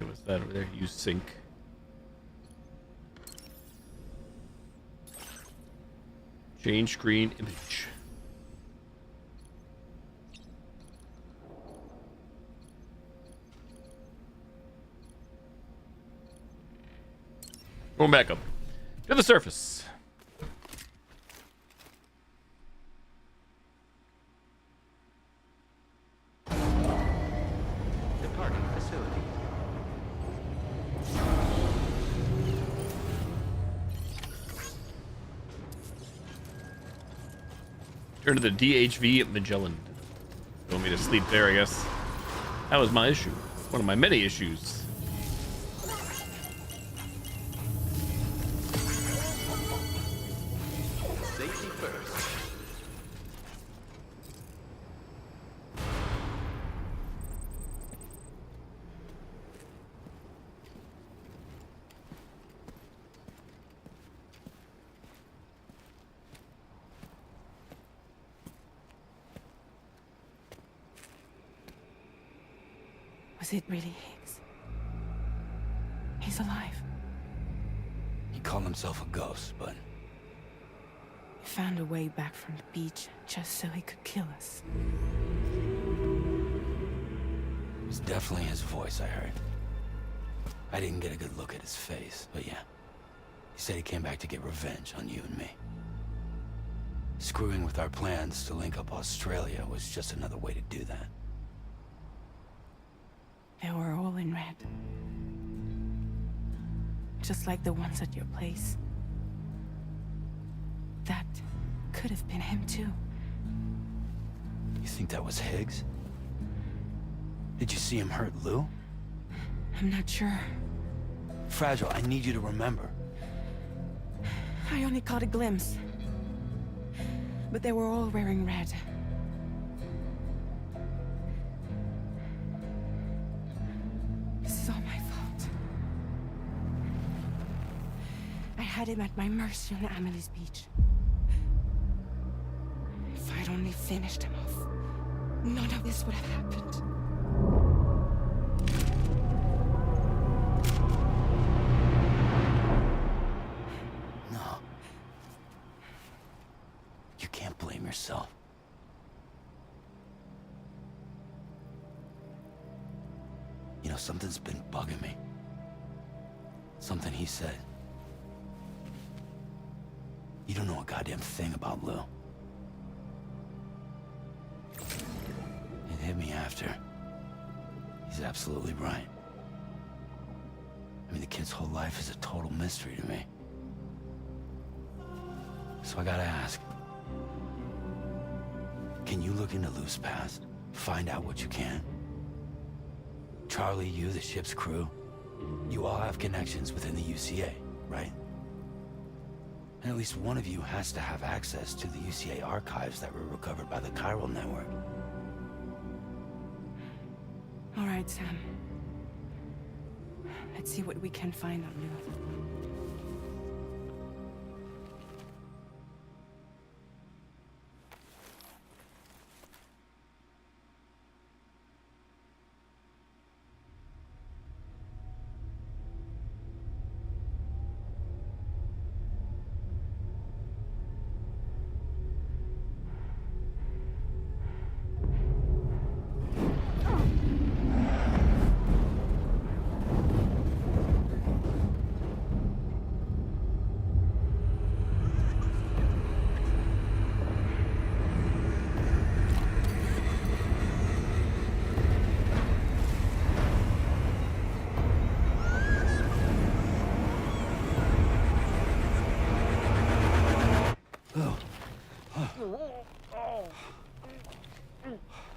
What's that over there? Use sync. Change screen image. Going back up to the surface. Departing facility. Turn to the DHV Magellan. You want me to sleep there, I guess. That was my issue. One of my many issues. Safety first. Was it really Higgs? He's alive. He called himself a ghost, but He found a way back from the beach just so he could kill us. it was definitely his voice I heard. I didn't get a good look at his face, but yeah. He said he came back to get revenge on you and me. Screwing with our plans to link up Australia was just another way to do that. just like the ones at your place. That could have been him too. You think that was Higgs? Did you see him hurt Lou? I'm not sure. Fragile, I need you to remember. I only caught a glimpse. But they were all wearing red. This is all my fault. I had him at my mercy on Amelie's beach. If I'd only finished him off, none of this would have happened. No. You can't blame yourself. You know, something's been bugging me. Something he said. You don't know a goddamn thing about Lou. It hit me after. He's absolutely right. I mean, the kid's whole life is a total mystery to me. So I gotta ask. Can you look into Lou's past? Find out what you can? Charlie, you, the ship's crew, you all have connections within the UCA, right? And at least one of you has to have access to the UCA archives that were recovered by the chiral network. All right, Sam. Let's see what we can find on Lou.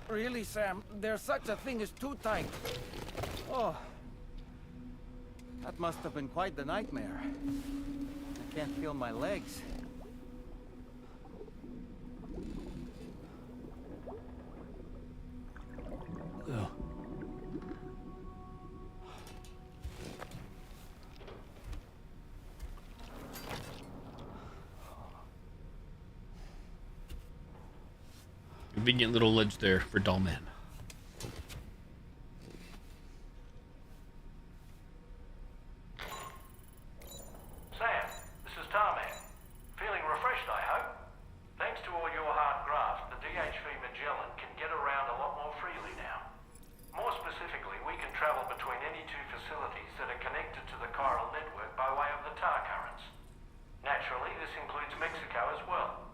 Really, Sam? There's such a thing as too tight. Oh. That must have been quite the nightmare. I can't feel my legs. Lou. Convenient little ledge there for Dollman. Sam, this is Tarman. Feeling refreshed, I hope? Thanks to all your hard graft, the DHV Magellan can get around a lot more freely now. More specifically, we can travel between any two facilities that are connected to the chiral network by way of the tar currents. Naturally, this includes Mexico as well.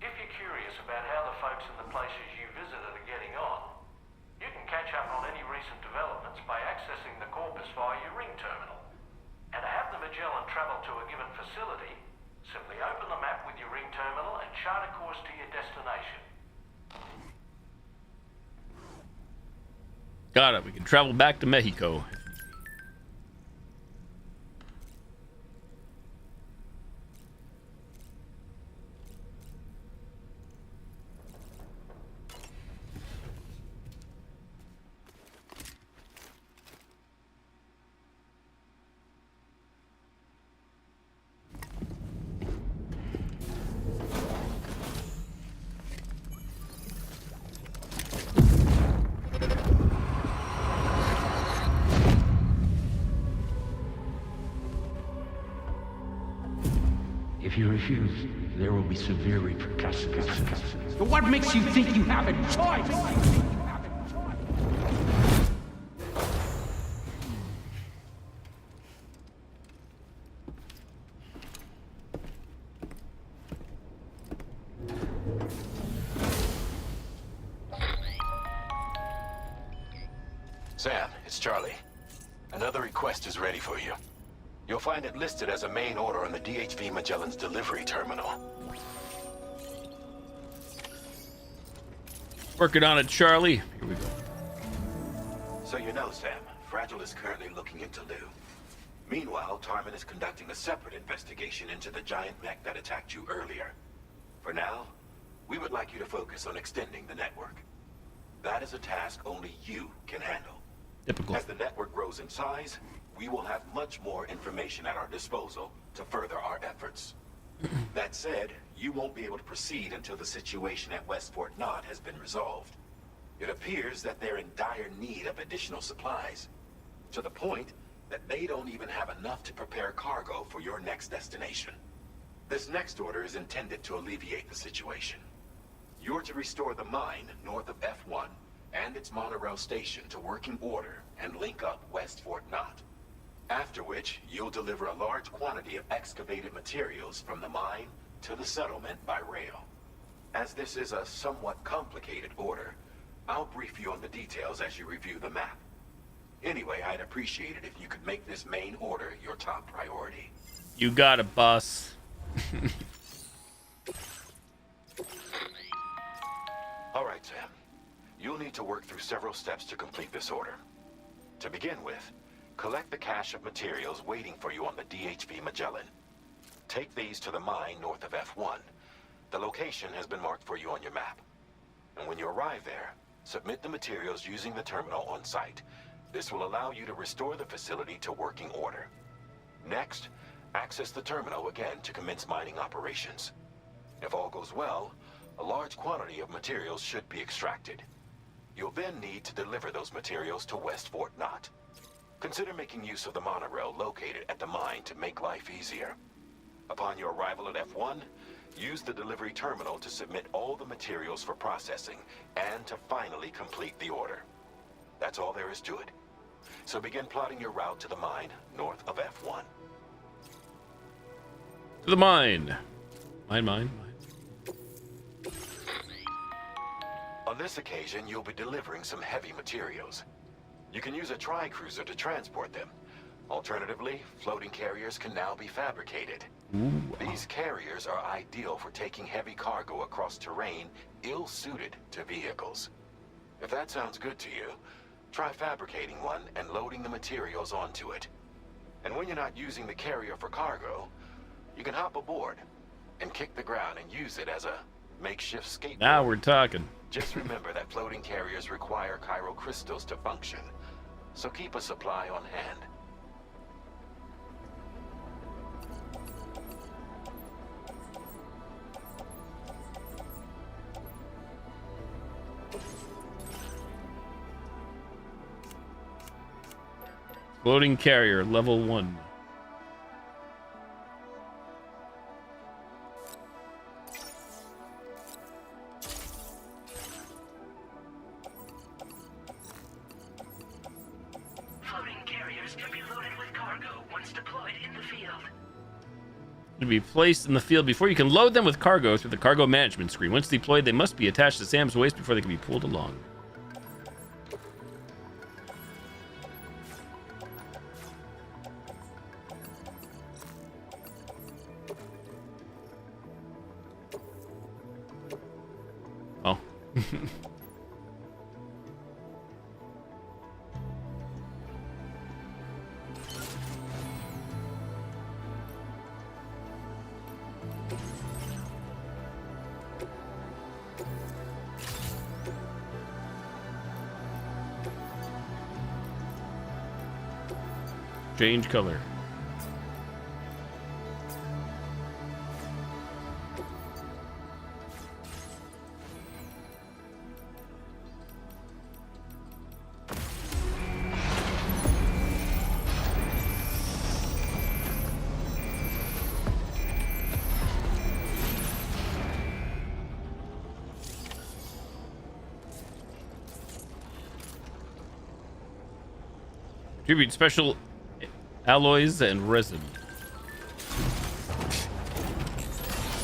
If you're curious about how the folks in the places you visited are getting on, you can catch up on any recent developments by accessing the corpus via your ring terminal. And to have the Magellan travel to a given facility, simply open the map with your ring terminal and chart a course to your destination. Got it. We can travel back to Mexico. If you refuse, there will be severe repercussions. But what makes you think you have a choice? Sam, it's Charlie. Another request is ready for you. You'll find it listed as a main order on the DHV Magellan's delivery terminal. Working on it, Charlie. Here we go. So you know, Sam, Fragile is currently looking into Lou. Meanwhile, Tarman is conducting a separate investigation into the giant mech that attacked you earlier. For now, we would like you to focus on extending the network. That is a task only you can handle. Typical. As the network grows in size, we will have much more information at our disposal to further our efforts. That said, you won't be able to proceed until the situation at West Fort Knott has been resolved. It appears that they're in dire need of additional supplies, to the point that they don't even have enough to prepare cargo for your next destination. This next order is intended to alleviate the situation. You're to restore the mine north of F1 and its monorail station to working order and link up West Fort Knott. After which, you'll deliver a large quantity of excavated materials from the mine to the settlement by rail. As this is a somewhat complicated order, I'll brief you on the details as you review the map. Anyway, I'd appreciate it if you could make this main order your top priority. You got it, boss. All right, Sam. You'll need to work through several steps to complete this order. To begin with, collect the cache of materials waiting for you on the DHV Magellan. Take these to the mine north of F1. The location has been marked for you on your map. And when you arrive there, submit the materials using the terminal on site. This will allow you to restore the facility to working order. Next, access the terminal again to commence mining operations. If all goes well, a large quantity of materials should be extracted. You'll then need to deliver those materials to West Fort Knott. Consider making use of the monorail located at the mine to make life easier. Upon your arrival at F1, use the delivery terminal to submit all the materials for processing and to finally complete the order. That's all there is to it. So begin plotting your route to the mine north of F1. To the mine. Mine. On this occasion, you'll be delivering some heavy materials. You can use a tri-cruiser to transport them. Alternatively, floating carriers can now be fabricated. Ooh. These carriers are ideal for taking heavy cargo across terrain ill-suited to vehicles. If that sounds good to you, try fabricating one and loading the materials onto it. And when you're not using the carrier for cargo, you can hop aboard and kick the ground and use it as a makeshift skateboard. Now we're talking. Just remember that floating carriers require chiral crystals to function, so keep a supply on hand. Floating carrier, level 1. Floating carriers can be loaded with cargo once deployed in the field. To be placed in the field before you can load them with cargo through the cargo management screen. Once deployed, they must be attached to Sam's waist before they can be pulled along. Oh. Change color. Contribute special alloys and resin.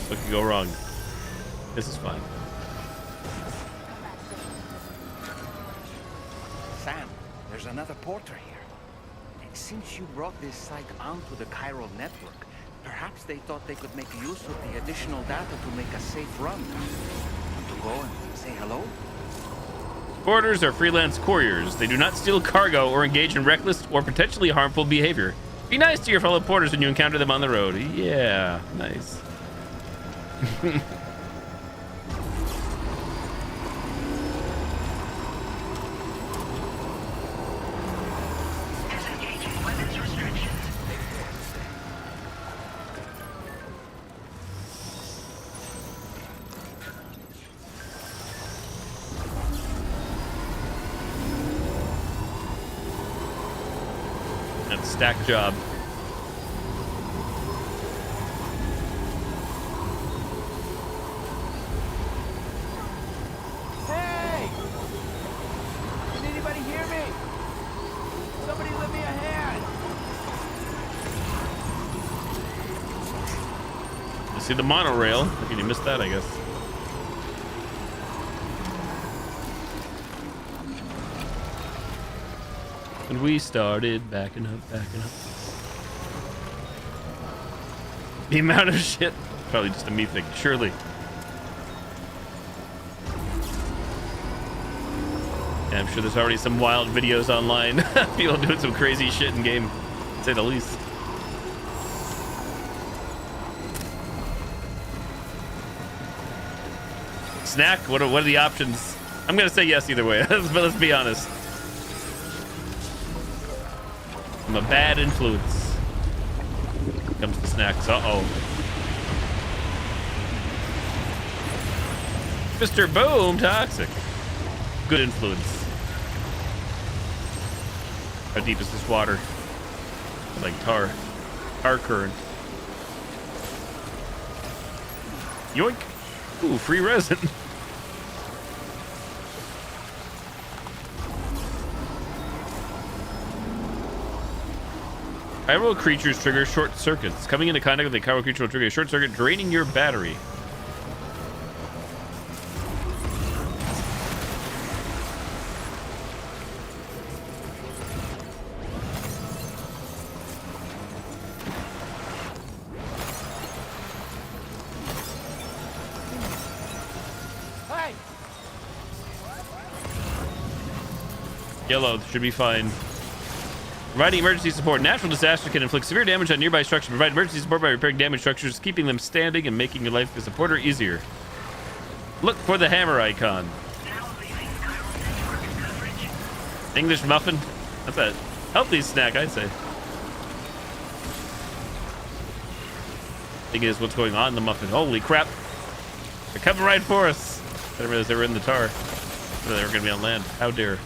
What could go wrong? This is fine. Sam, there's another porter here. Since you brought this site onto the chiral network, perhaps they thought they could make use of the additional data to make a safe run. Want to go and say hello? Porters are freelance couriers. They do not steal cargo or engage in reckless or potentially harmful behavior. Be nice to your fellow porters when you encounter them on the road. Yeah, nice. That's stack job. Hey! Can anybody hear me? Somebody lend me a hand. You see the monorail? How can you miss that, I guess? And we started backing up. The amount of shit. Probably just a me thing, surely. Yeah, I'm sure there's already some wild videos online. People doing some crazy shit in game, to say the least. Snack? What are the options? I'm gonna say yes either way, but let's be honest. I'm a bad influence. Comes to snacks. Uh-oh. Mr. Boom, toxic. Good influence. How deep is this water? Like tar. Tar current. Yoink. Ooh, free resin. Chiral creatures trigger short circuits. Coming into contact with a chiral creature will trigger a short circuit, draining your battery. Hey! Yellow should be fine. Providing emergency support. Natural disasters can inflict severe damage on nearby structures. Provide emergency support by repairing damaged structures, keeping them standing, and making your life as a supporter easier. Look for the hammer icon. English muffin? That's a healthy snack, I'd say. Thing is, what's going on in the muffin? Holy crap. They're coming right for us. I didn't realize they were in the tar. I thought they were going to be on land. How dare.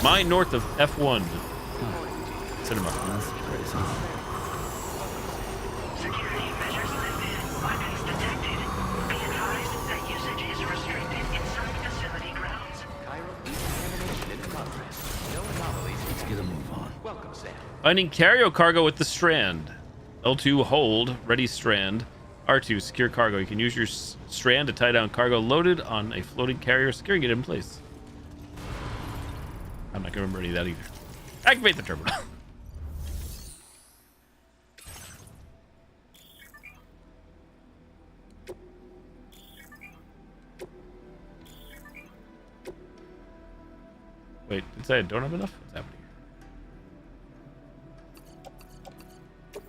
Mine north of F1. Cinema. Security measures lifted. Weapons detected. Be advised that usage is restricted inside facility grounds. Chiral decontamination in progress. No anomalies. Let's get a move on. Welcome, Sam. Finding cargo cargo with the strand. L2 hold, ready strand. R2 secure cargo. You can use your strand to tie down cargo loaded on a floating carrier, securing it in place. I'm not gonna remember any of that either. Activate the terminal. Wait, did I say I don't have enough? What's happening here?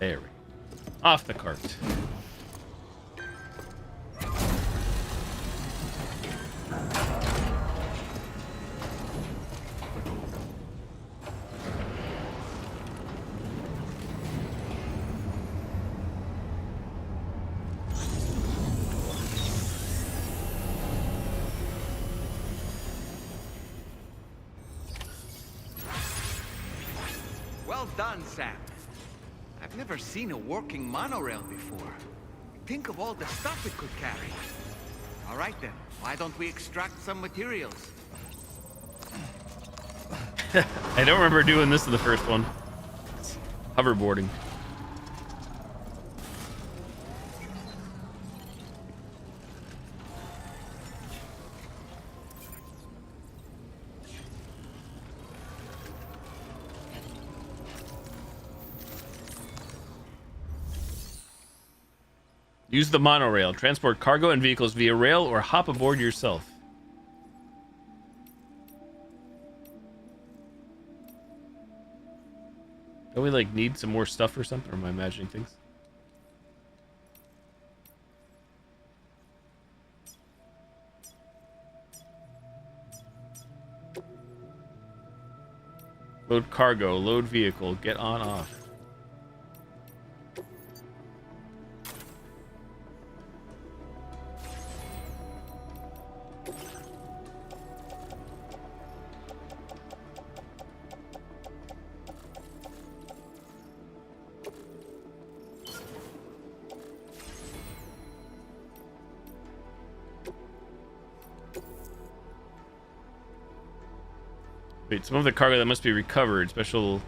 There we go. Off the cart. Well done, Sam. I've never seen a working monorail before. Think of all the stuff it could carry. All right then, why don't we extract some materials? I don't remember doing this in the first one. Hoverboarding. Use the monorail. Transport cargo and vehicles via rail or hop aboard yourself. Don't we like need some more stuff or something? Or am I imagining things? Load cargo, load vehicle, get on off. Wait, some of the cargo that must be recovered, special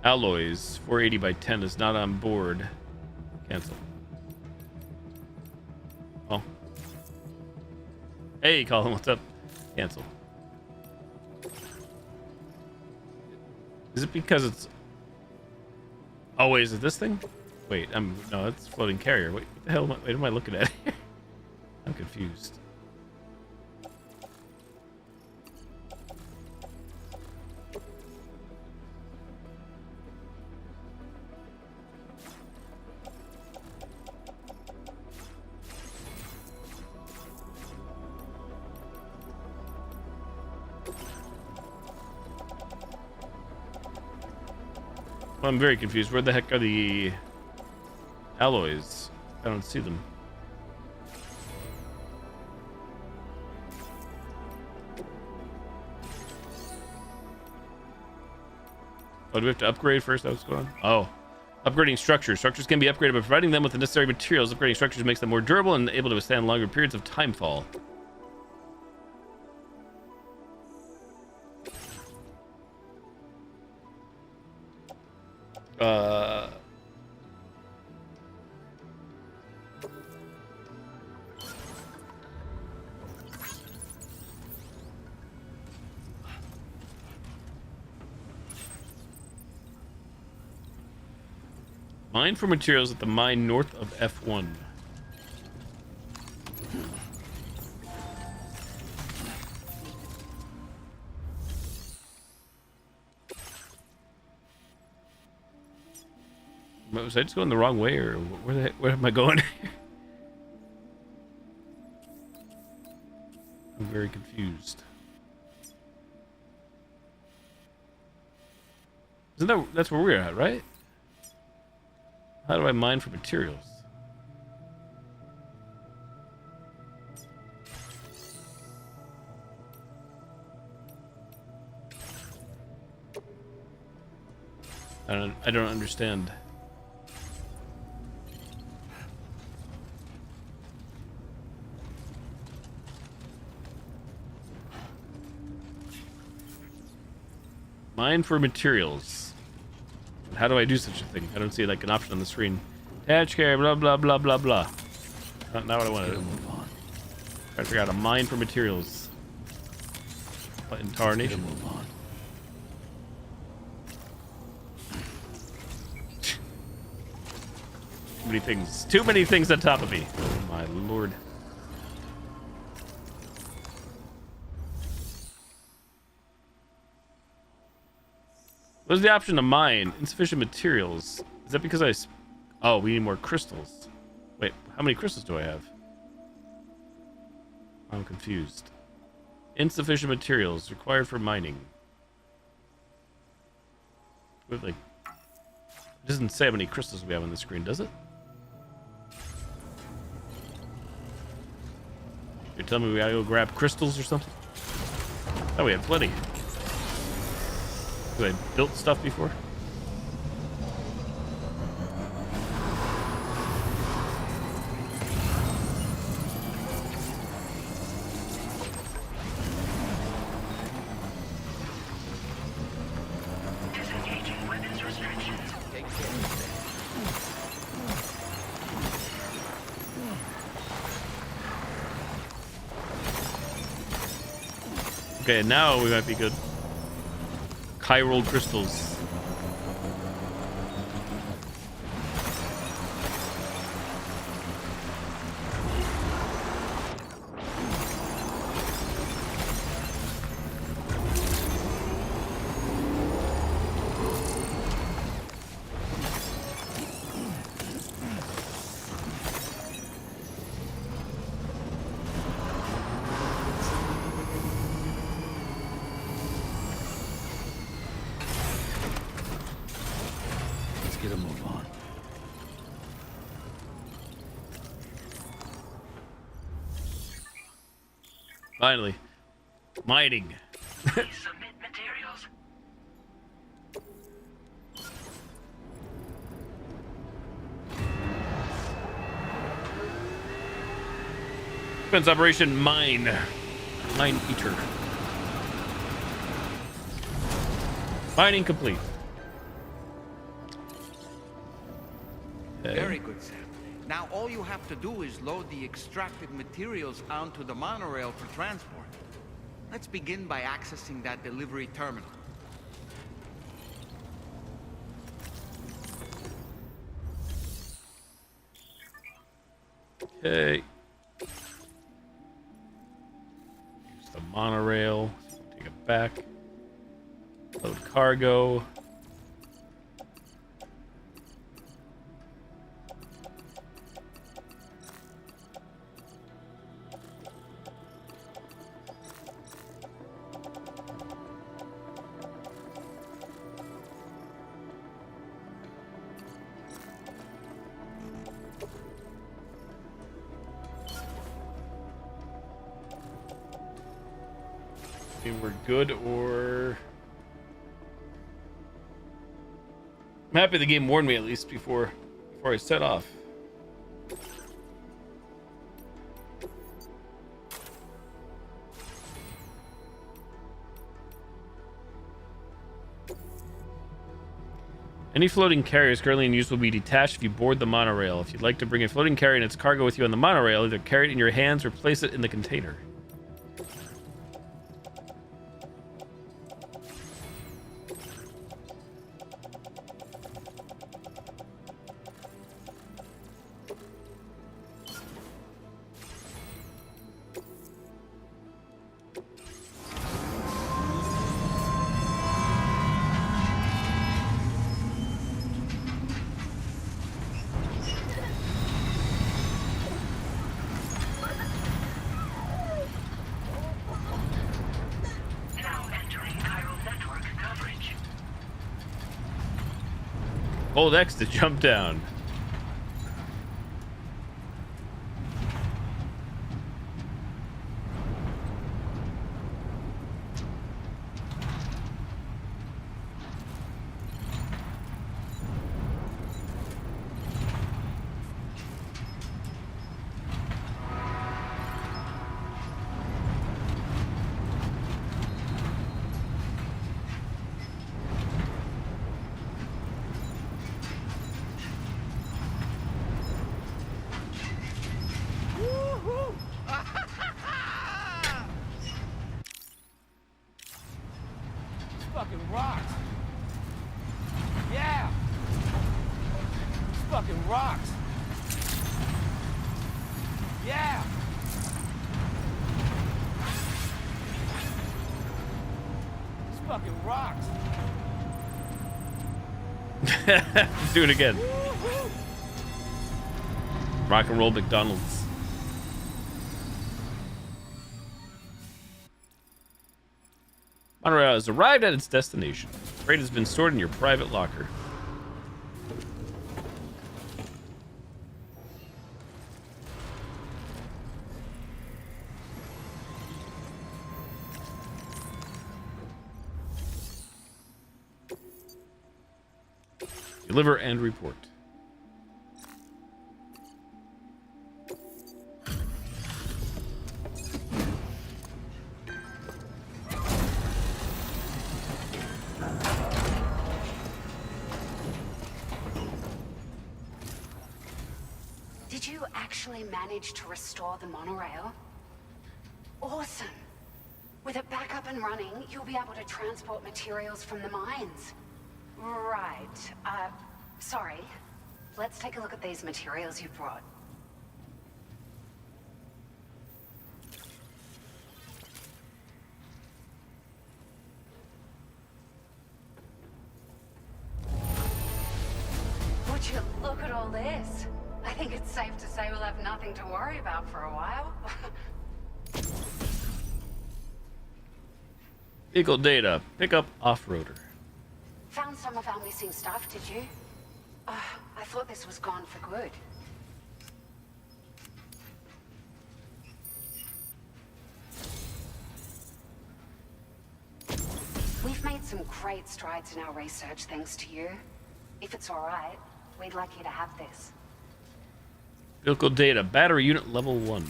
alloys, 480 by 10 is not on board. Cancel. Oh. Hey, Colin, what's up? Cancel. Is it because it's... Oh, wait, is it this thing? Wait, no, it's floating carrier. Wait, what the hell what am I looking at here? I'm confused. Well, I'm very confused. Where the heck are the alloys? I don't see them. Oh, do we have to upgrade first? That's what's going on? Oh. Upgrading structures. Structures can be upgraded by providing them with the necessary materials. Upgrading structures makes them more durable and able to withstand longer periods of timefall. Mine for materials at the mine north of F1. Was I just going the wrong way, or where am I going? I'm very confused. That's where we're at, right? How do I mine for materials? I don't understand. Mine for materials. How do I do such a thing? I don't see like an option on the screen. Attach care, blah blah blah blah blah. Not what I want to do. Try to figure out a mine for materials. What in tarnation? Move on. Too many things. Too many things on top of me. Oh my lord. What is the option to mine? Insufficient materials. Is that because I... Oh, we need more crystals. Wait, how many crystals do I have? I'm confused. Insufficient materials required for mining. We have like... It doesn't say how many crystals we have on the screen, does it? You're telling me we gotta go grab crystals or something? Oh, we have plenty. Have I built stuff before? Disengaging weapons restrictions. Okay, now we might be good. Chiral crystals. get a move on. Finally. Mining. Please submit materials. Defense Operation Mine. Mine Eater. Mining complete. Okay. Very good, Sam. Now all you have to do is load the extracted materials onto the monorail for transport. Let's begin by accessing that delivery terminal. Okay. Use the monorail. Take it back. Load cargo. We're good, or I'm happy the game warned me at least before I set off. Any floating carriers currently in use will be detached if you board the monorail. If you'd like to bring a floating carrier and its cargo with you on the monorail, either carry it in your hands or place it in the container. Hold X to jump down. Fucking rocks. Yeah. This fucking rocks. Yeah. This fucking rocks. Let's do it again. Rock and roll McDonald's. Monorail has arrived at its destination. Freight has been stored in your private locker. Deliver and report. Did you actually manage to restore the monorail? Awesome. With it back up and running, you'll be able to transport materials from the mines. Right. Sorry. Let's take a look at these materials you brought. Would you look at all this? I think it's safe to say we'll have nothing to worry about for a while. Vehicle data. Pick up off-roader. Found some of our missing stuff, did you? I thought this was gone for good. We've made some great strides in our research thanks to you. If it's all right, we'd like you to have this. Vehicle data, battery unit level 1.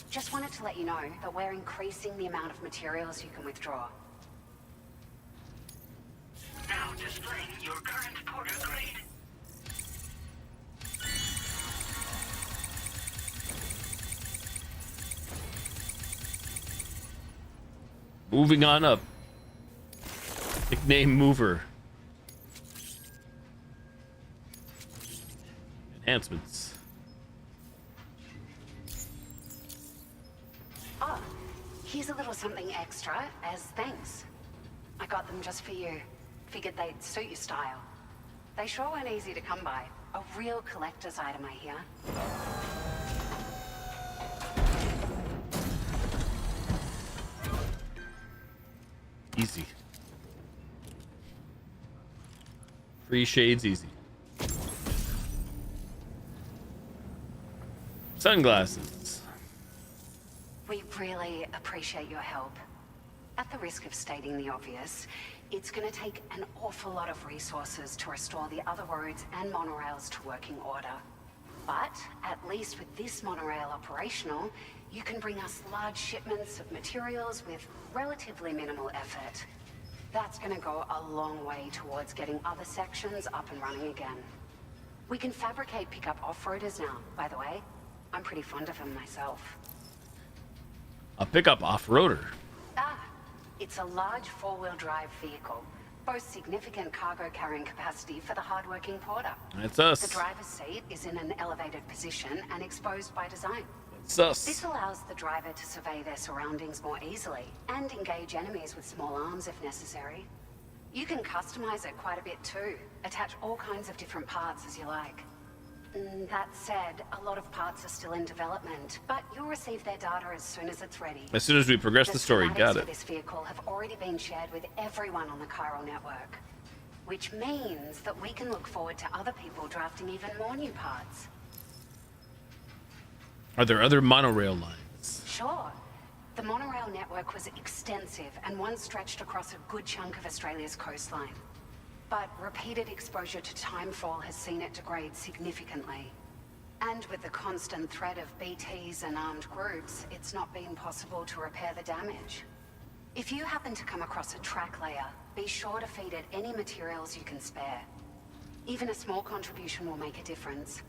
Just wanted to let you know that we're increasing the amount of materials you can withdraw. Now displaying your current porter grade. Moving on up. Nickname mover. Enhancements. Oh, here's a little something extra as thanks. I got them just for you. Figured they'd suit your style. They sure weren't easy to come by. A real collector's item, I hear. Easy. Free shades easy. Sunglasses. We really appreciate your help. At the risk of stating the obvious, it's going to take an awful lot of resources to restore the other roads and monorails to working order. But at least with this monorail operational, you can bring us large shipments of materials with relatively minimal effort. That's going to go a long way towards getting other sections up and running again. We can fabricate pickup off-roaders now, by the way. I'm pretty fond of them myself. A pickup off-roader. It's a large four-wheel drive vehicle. Boasts significant cargo carrying capacity for the hardworking porter. That's us. The driver's seat is in an elevated position and exposed by design. That's us. This allows the driver to survey their surroundings more easily and engage enemies with small arms if necessary. You can customize it quite a bit too. Attach all kinds of different parts as you like. That said, a lot of parts are still in development, but you'll receive their data as soon as it's ready. As soon as we progress the story, got schematics it. for this vehicle have already been shared with everyone on the chiral network, which means that we can look forward to other people drafting even more new parts. Are there other monorail lines? Sure. The monorail network was extensive and once stretched across a good chunk of Australia's coastline. But repeated exposure to timefall has seen it degrade significantly. And with the constant threat of BTs and armed groups, it's not been possible to repair the damage. If you happen to come across a track layer, be sure to feed it any materials you can spare. Even a small contribution will make a difference.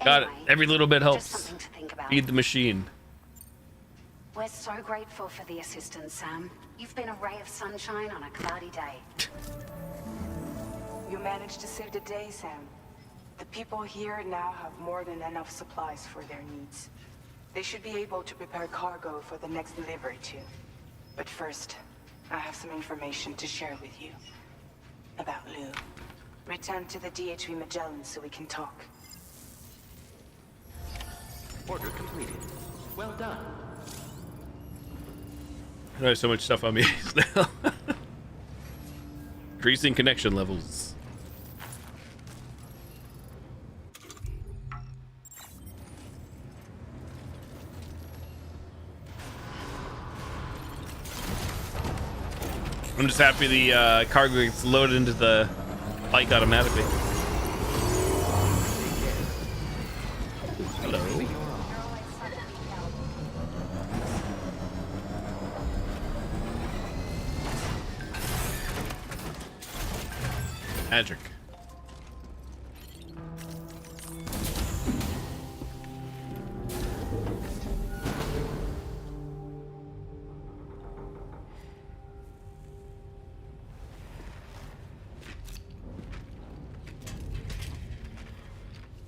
Got it. Anyway, Every little bit helps. just something to think about. Feed the machine. We're so grateful for the assistance, Sam. You've been a ray of sunshine on a cloudy day. You managed to save the day, Sam. The people here now have more than enough supplies for their needs. They should be able to prepare cargo for the next delivery too. But first, I have some information to share with you. About Lou. Return to the DHV Magellan so we can talk. Order completed. Well done. I have so much stuff on me now. Increasing connection levels. I'm just happy the cargo gets loaded into the bike automatically. Hello. Magic.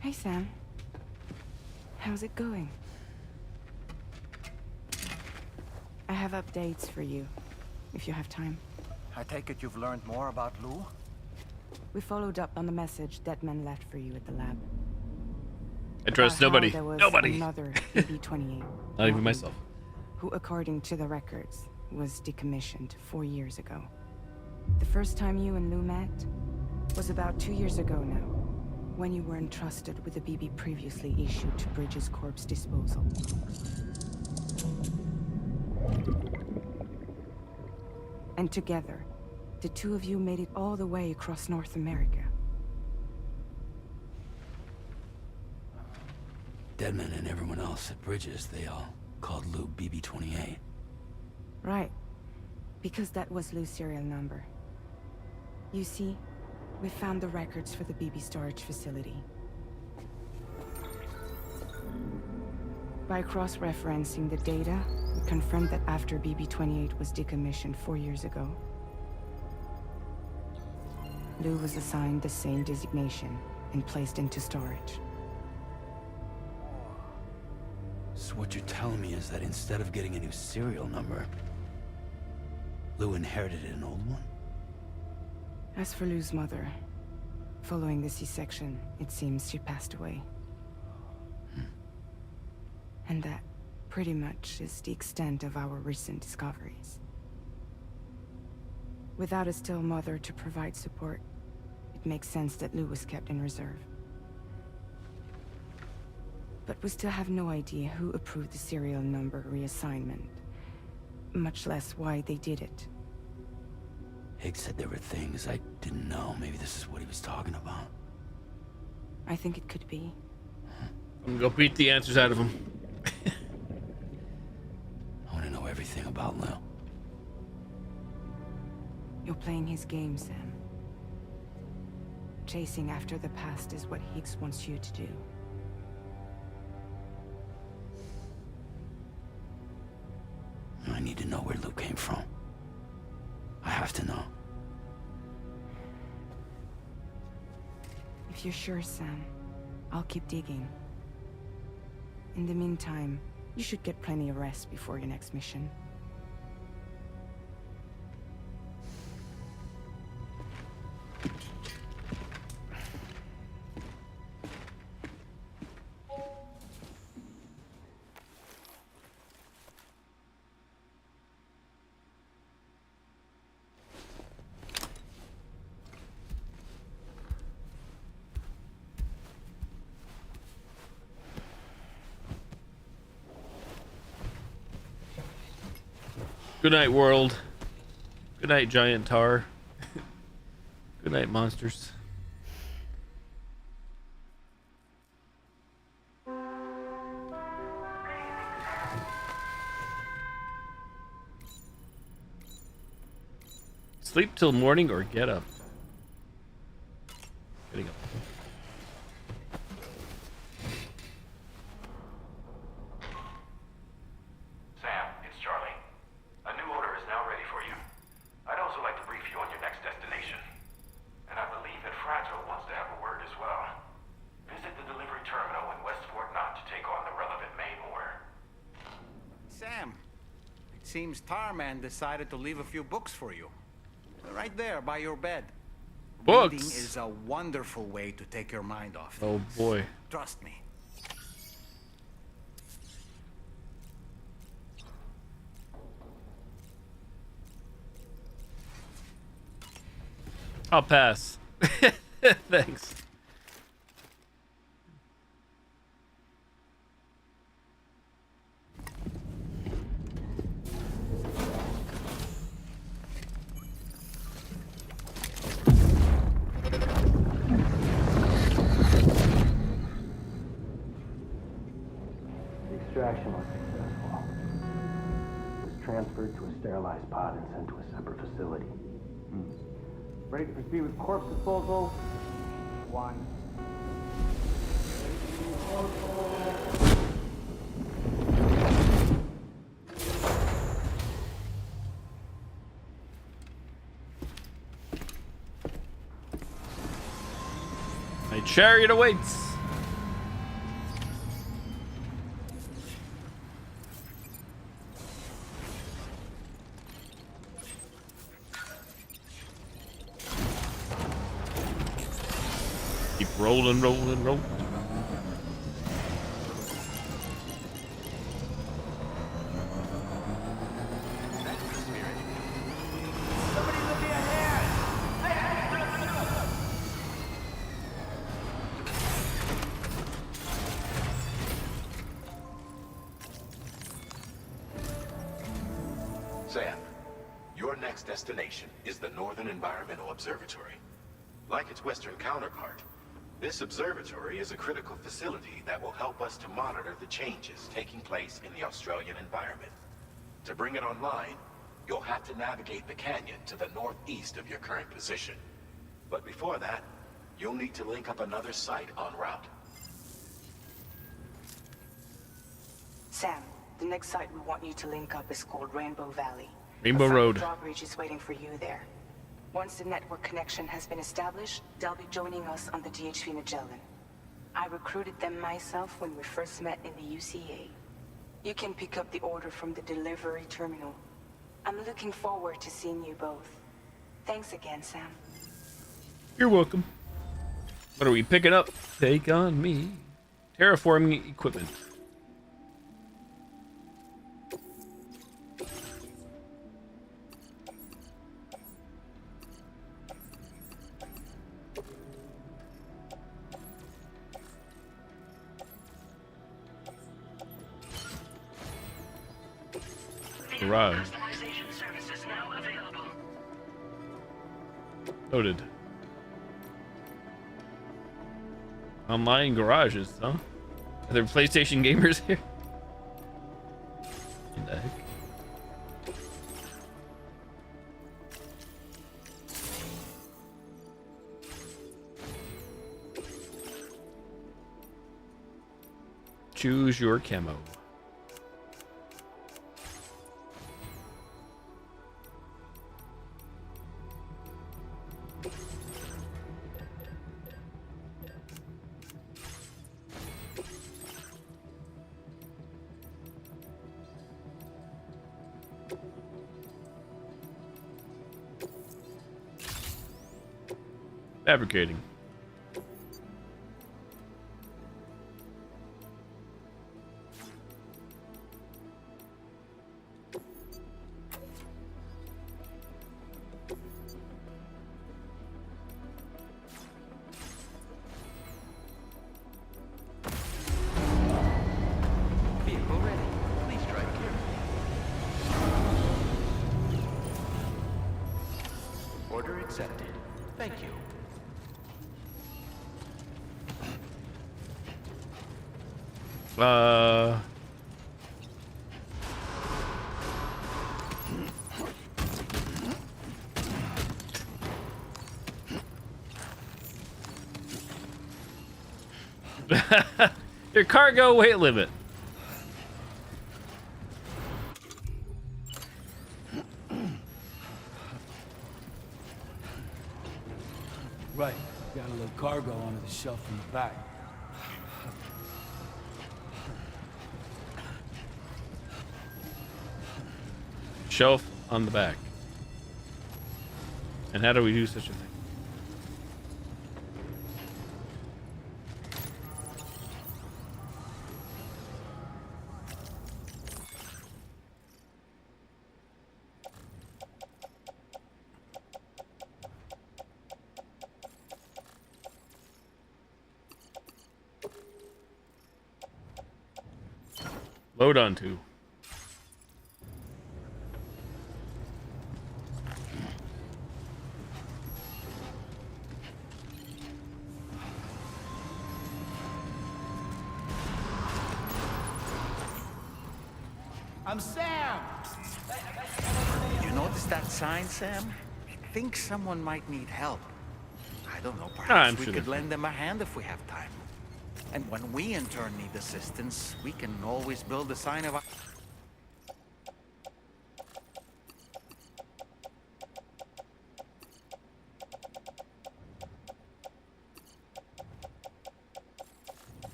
Hey, Sam. How's it going? I have updates for you, if you have time. I take it you've learned more about Lou? We followed up on the message Deadman left for you at the lab. I trust About how nobody. there was Nobody. Another BB-28. Not even myself. Who, according to the records, was decommissioned 4 years ago. The first time you and Lou met was about 2 years ago now, when you were entrusted with the BB previously issued to Bridges Corp's disposal. And together, the two of you made it all the way across North America. Deadman and everyone else at Bridges, they all called Lou BB-28. Right. Because that was Lou's serial number. You see, we found the records for the BB storage facility. By cross-referencing the data, we confirmed that after BB-28 was decommissioned 4 years ago, Lou was assigned the same designation and placed into storage. So what you're telling me is that instead of getting a new serial number, Lou inherited an old one? As for Lou's mother, following the C-section, it seems she passed away. And that, pretty much, is the extent of our recent discoveries. Without a still mother to provide support, it makes sense that Lou was kept in reserve. But we still have no idea who approved the serial number reassignment, much less why they did it. Higgs said there were things I didn't know. Maybe this is what he was talking about. I think it could be. I'm gonna go beat the answers out of him. I want to know everything about Lou. You're playing his game, Sam. Chasing after the past is what Higgs wants you to do. I need to know where Lou came from. I have to know. If you're sure, Sam, I'll keep digging. In the meantime, you should get plenty of rest before your next mission. Good night, world. Good night, giant tar. Good night, monsters. Sleep till morning or get up. Getting up. Sam, it's Charlie. A new order is now ready for you. I'd also like to brief you on your next destination. And I believe that Fragile wants to have a word as well. Visit the delivery terminal in West Fort Knott to take on the relevant main order. Sam, it seems Tarman decided to leave a few books for you. Right there, by your bed. Books? Reading is a wonderful way to take your mind off Oh things. boy. Trust me. I'll pass. Thanks. The extraction was successful. It was transferred to a sterilized pod and sent to a separate facility. Ready to proceed with corpse disposal? 1. My chariot awaits. Keep rolling, rolling, rolling. Somebody let me ahead! next destination is the Northern Environmental Observatory. Like its Western counterpart, this observatory is a critical facility that will help us to monitor the changes taking place in the Australian environment. To bring it online, you'll have to navigate the canyon to the northeast of your current position. But before that, you'll need to link up another site en route. Sam, the next site we want you to link up is called Rainbow Valley. Rainbow Road. Drawbridge is waiting for you there. Once the network connection has been established, they'll be joining us on the DHV Magellan. I recruited them myself when we first met in the UCA. You can pick up the order from the delivery terminal. I'm looking forward to seeing you both. Thanks again, Sam. You're welcome. What are we picking up? Take on me. Terraforming equipment. Garage. Customization services now available. Loaded. Online garages, huh? Are there PlayStation gamers here? What the heck? Choose your camo. Fabricating. Vehicle ready. Please drive carefully. Order accepted. Thank you. Your cargo weight limit. Right. Got a little cargo onto the shelf in the back. Shelf on the back. And how do we do such a thing? Load onto. I'm Sam! You notice that sign, Sam? I think someone might need help. I don't know, perhaps we could lend them a hand if we have time. And when we in turn need assistance, we can always build a sign of our...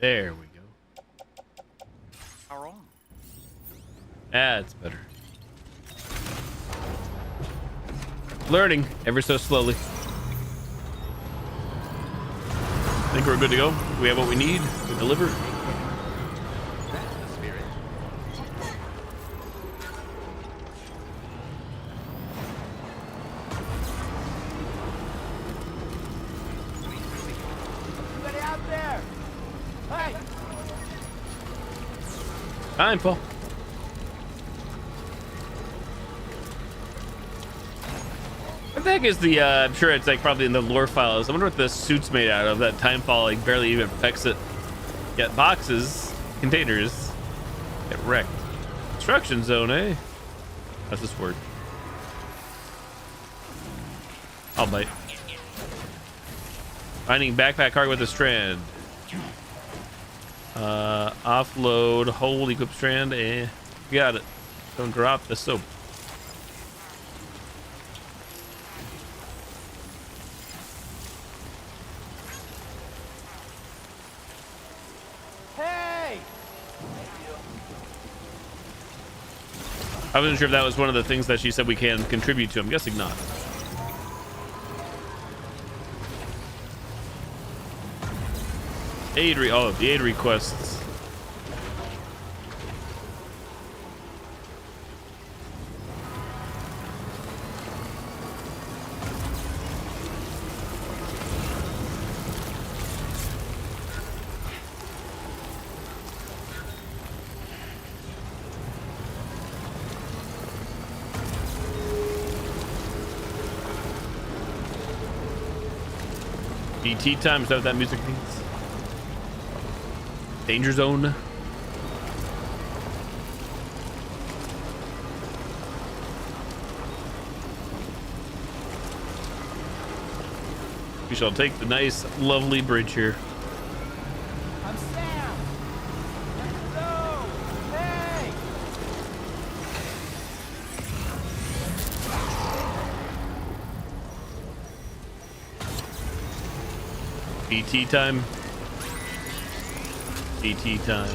There we go. Our own. That's better. Learning ever so slowly. I think we're good to go. We have what we need. We deliver. That's the spirit. Anybody out there? Hey! Time, Paul. What the heck is the, I'm sure it's like probably in the lore files. I wonder what the suit's made out of. That timefall like barely even affects it. Get boxes, containers, get wrecked. Construction zone, eh? How's this word? I'll bite. Finding backpack cargo with a strand. Offload, hold, equip strand, got it. Don't drop the soap. Hey! I wasn't sure if that was one of the things that she said we can contribute to. I'm guessing not. The aid requests. BT time, is that what that music means? Danger zone. We shall take the nice, lovely bridge here. I'm Sam! Let's go! Hey! BT time. BT time. I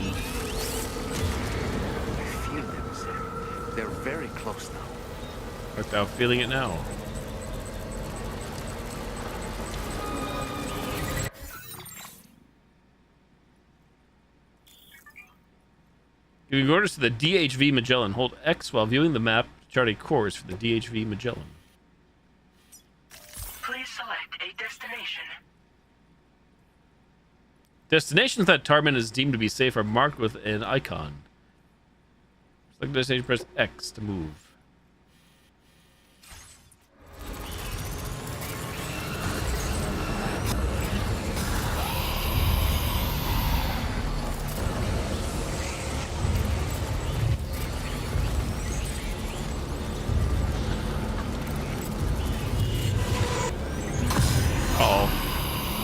feel them, Sam. They're very close now. Art thou feeling it now? Giving orders to the DHV Magellan. Hold X while viewing the map to chart a course for the DHV Magellan. Please select a destination. Destinations that Tarman is deemed to be safe are marked with an icon. Select destination, press X to move. Uh-oh.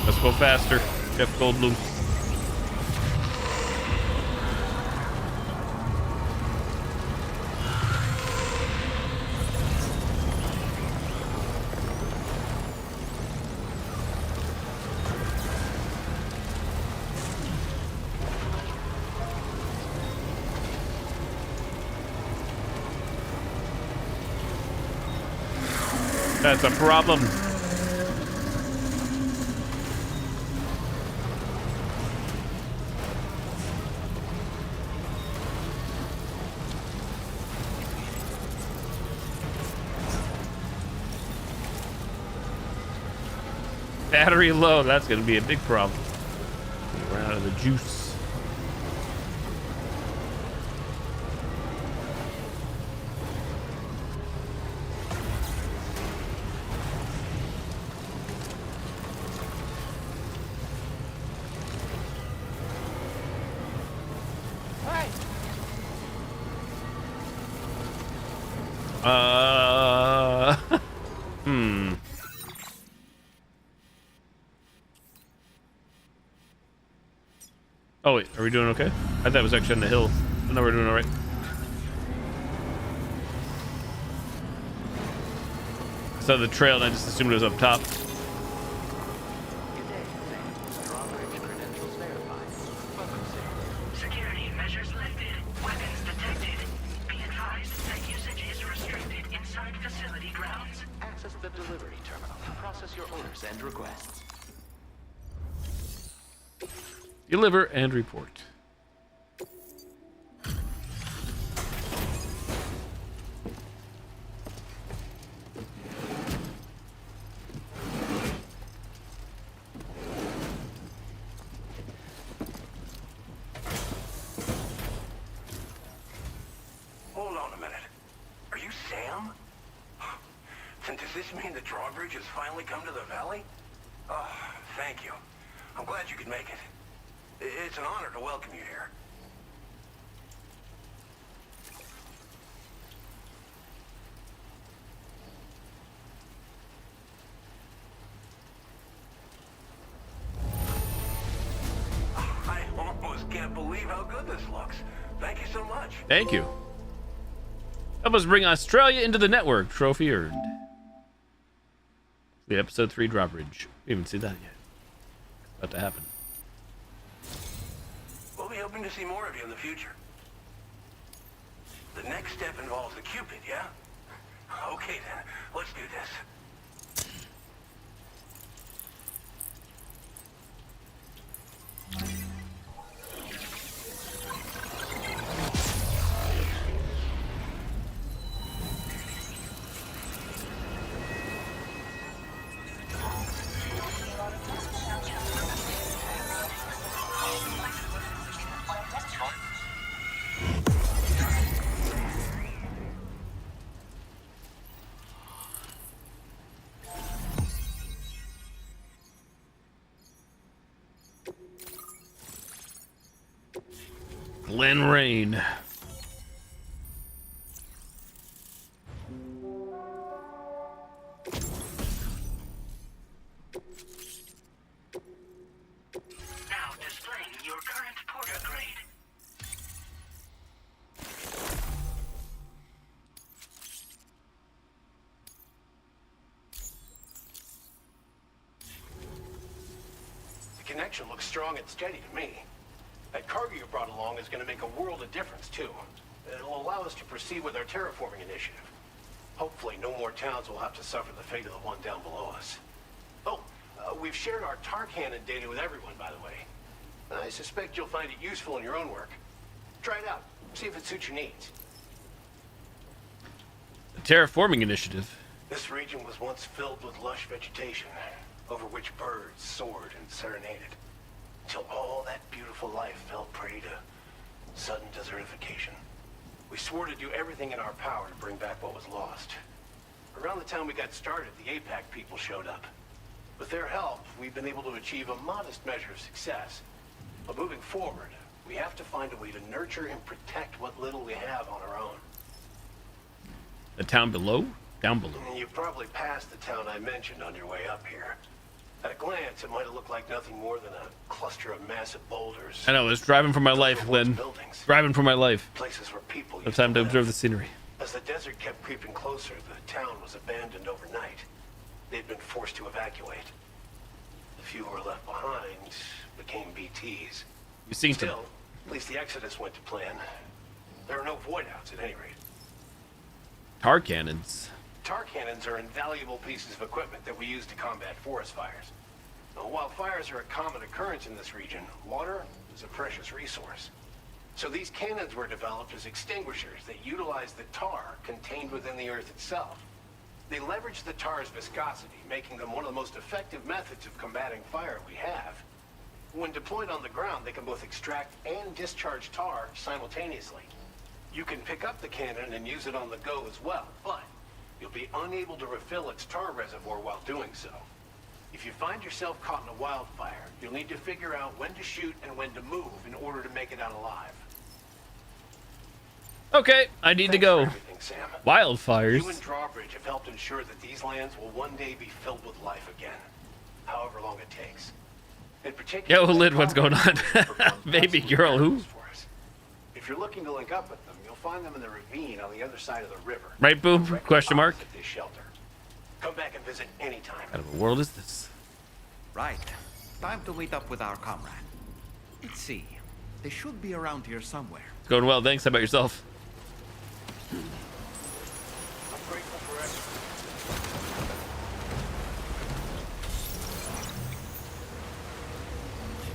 Let's go faster. Jeff Goldblum. That's a problem. Battery low, that's gonna be a big problem. Run out of the juice. Oh wait, are we doing okay? I thought it was actually on the hill. I know we're doing all right. I saw the trail and I just assumed it was up top. Security measures lifted. Weapons detected. Be advised that usage is restricted inside facility grounds. Access the delivery terminal to process your orders and requests. Deliver and report. Hold on a minute. Are you Sam? And does this mean the drawbridge has finally come to the valley? Oh, thank you. I'm glad you could make it. It's an honor to welcome you here. I almost can't believe how good this looks. Thank you so much. Thank you. Help us bring Australia into the network. Trophy earned. The episode 3 drawbridge. We haven't seen that yet. It's about to happen. We'll be hoping to see more of you in the future. The next step involves the Cupid, yeah? Okay then, let's do this. Glen Rain. Now displaying your current porter grade. The connection looks strong and steady to me. That cargo you brought along is going to make a world of difference, too. It'll allow us to proceed with our terraforming initiative. Hopefully, no more towns will have to suffer the fate of the one down below us. Oh, we've shared our tar cannon data with everyone, by the way. I suspect you'll find it useful in your own work. Try it out. See if it suits your needs. The terraforming initiative. This region was once filled with lush vegetation, over which birds soared and serenaded. Until all that beautiful life fell prey to sudden desertification. We swore to do everything in our power to bring back what was lost. Around the time we got started, the APAC people showed up. With their help, we've been able to achieve a modest measure of success. But moving forward, we have to find a way to nurture and protect what little we have on our own. The town below? Down below. You've probably passed the town I mentioned on your way up here. At a glance, it might have looked like nothing more than a cluster of massive boulders. I know, I was driving for my life, Glenn. Driving for my life. Places where people No time to observe the scenery. As the desert kept creeping closer, the town was abandoned overnight. They'd been forced to evacuate. The few who were left behind became BTs. You seen Still, them. at least the exodus went to plan. There are no void-outs at any rate. Tar cannons. Tar cannons are invaluable pieces of equipment that we use to combat forest fires. Now, while fires are a common occurrence in this region, water is a precious resource. So these cannons were developed as extinguishers that utilize the tar contained within the earth itself. They leverage the tar's viscosity, making them one of the most effective methods of combating fire we have. When deployed on the ground, they can both extract and discharge tar simultaneously. You can pick up the cannon and use it on the go as well, but you'll be unable to refill its tar reservoir while doing so. If you find yourself caught in a wildfire, you'll need to figure out when to shoot and when to move in order to make it out alive. Okay, I need to go. Sam. Wildfires. You and Drawbridge have helped ensure that these lands will one day be filled with life again, however long it takes. In particular, Yo, Lid, what's going on? Baby girl, who? If you're looking to link up with them, you'll find them in the ravine on the other side of the river. Right, boom? Question mark. This shelter. Come back and visit anytime. What kind of a world is this? Right. Time to meet up with our comrade. Let's see. They should be around here somewhere. It's going well, thanks. How about yourself?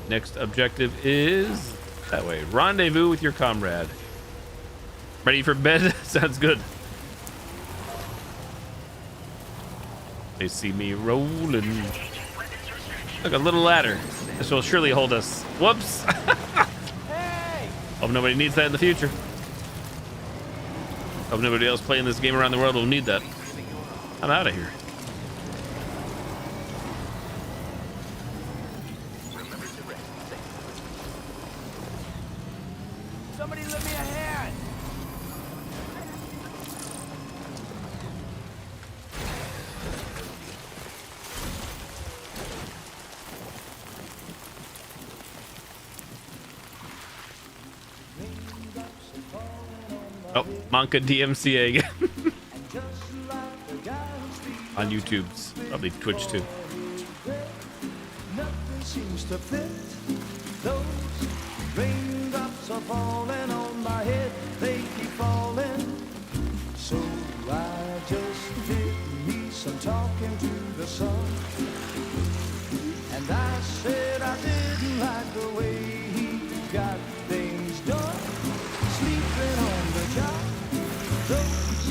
Next objective is that way. Rendezvous with your comrade. Ready for bed? Sounds good. They see me rolling. Look, a little ladder. This will surely hold us. Whoops. Hope nobody needs that in the future. Hope nobody else playing this game around the world will need that. I'm out of here. Remember to rest. Somebody lend me a hand! Oh, Monka DMCA again. On YouTube's, probably Twitch too. Nothing seems to fit. Those raindrops are falling on my head. They keep falling. So I just did me some talking to the sun. And I said I didn't like the way he got things done. Sleeping on the job. Those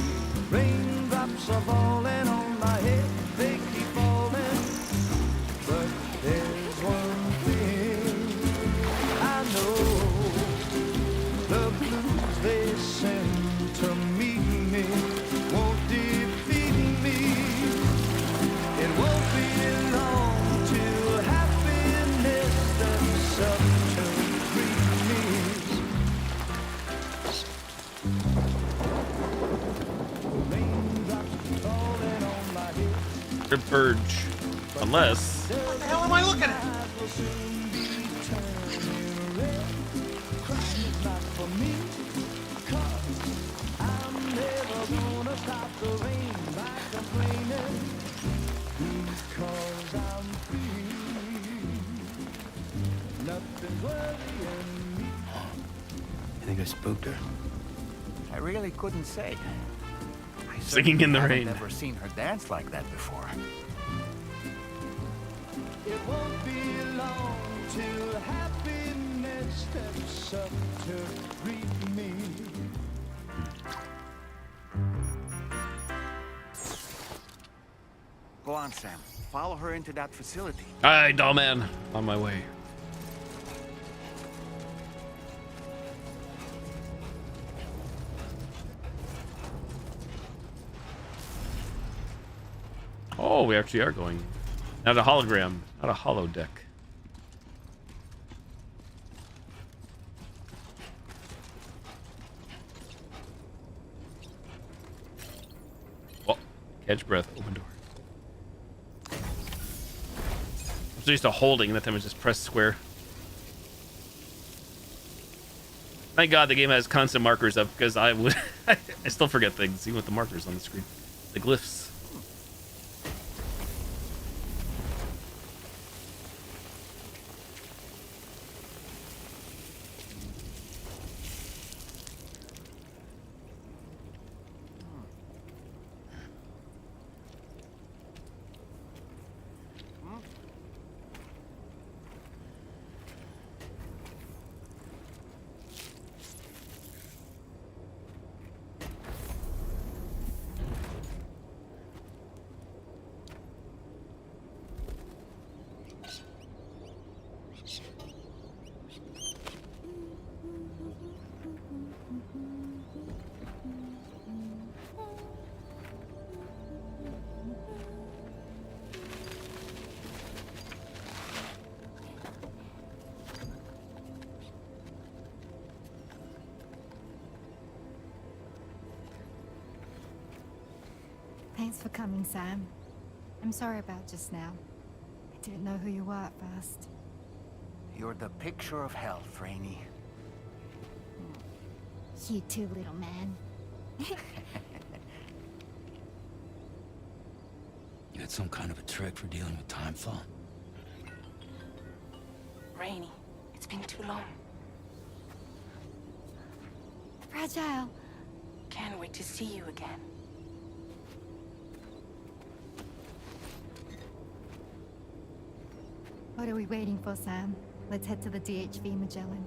raindrops are falling on my head. They keep falling. But there's one thing I know. The blues they send to meet me won't defeat me. It won't be long till happiness steps up to greet me. Purge. Unless. What the hell am I looking at? I think I spooked her. I really couldn't say. Singing in the rain. I've never seen her dance like that before. It won't be long till happiness steps up to greet me. Go on, Sam. Follow her into that facility. Aye, doll man. On my way. Oh, we actually are going. Not a hologram, not a holo deck. Oh, catch breath, open door. I'm so used to holding, that time I just press square. Thank God the game has constant markers up, because I would I still forget things, even with the markers on the screen. The glyphs. Thanks for coming, Sam. I'm sorry about just now. I didn't know who you were at first. You're the picture of health, Rainey. You too, little man. You had some kind of a trick for dealing with time flow? Rainey, it's been too long. Fragile. Can't wait to see you again. What are we waiting for, Sam? Let's head to the DHV Magellan.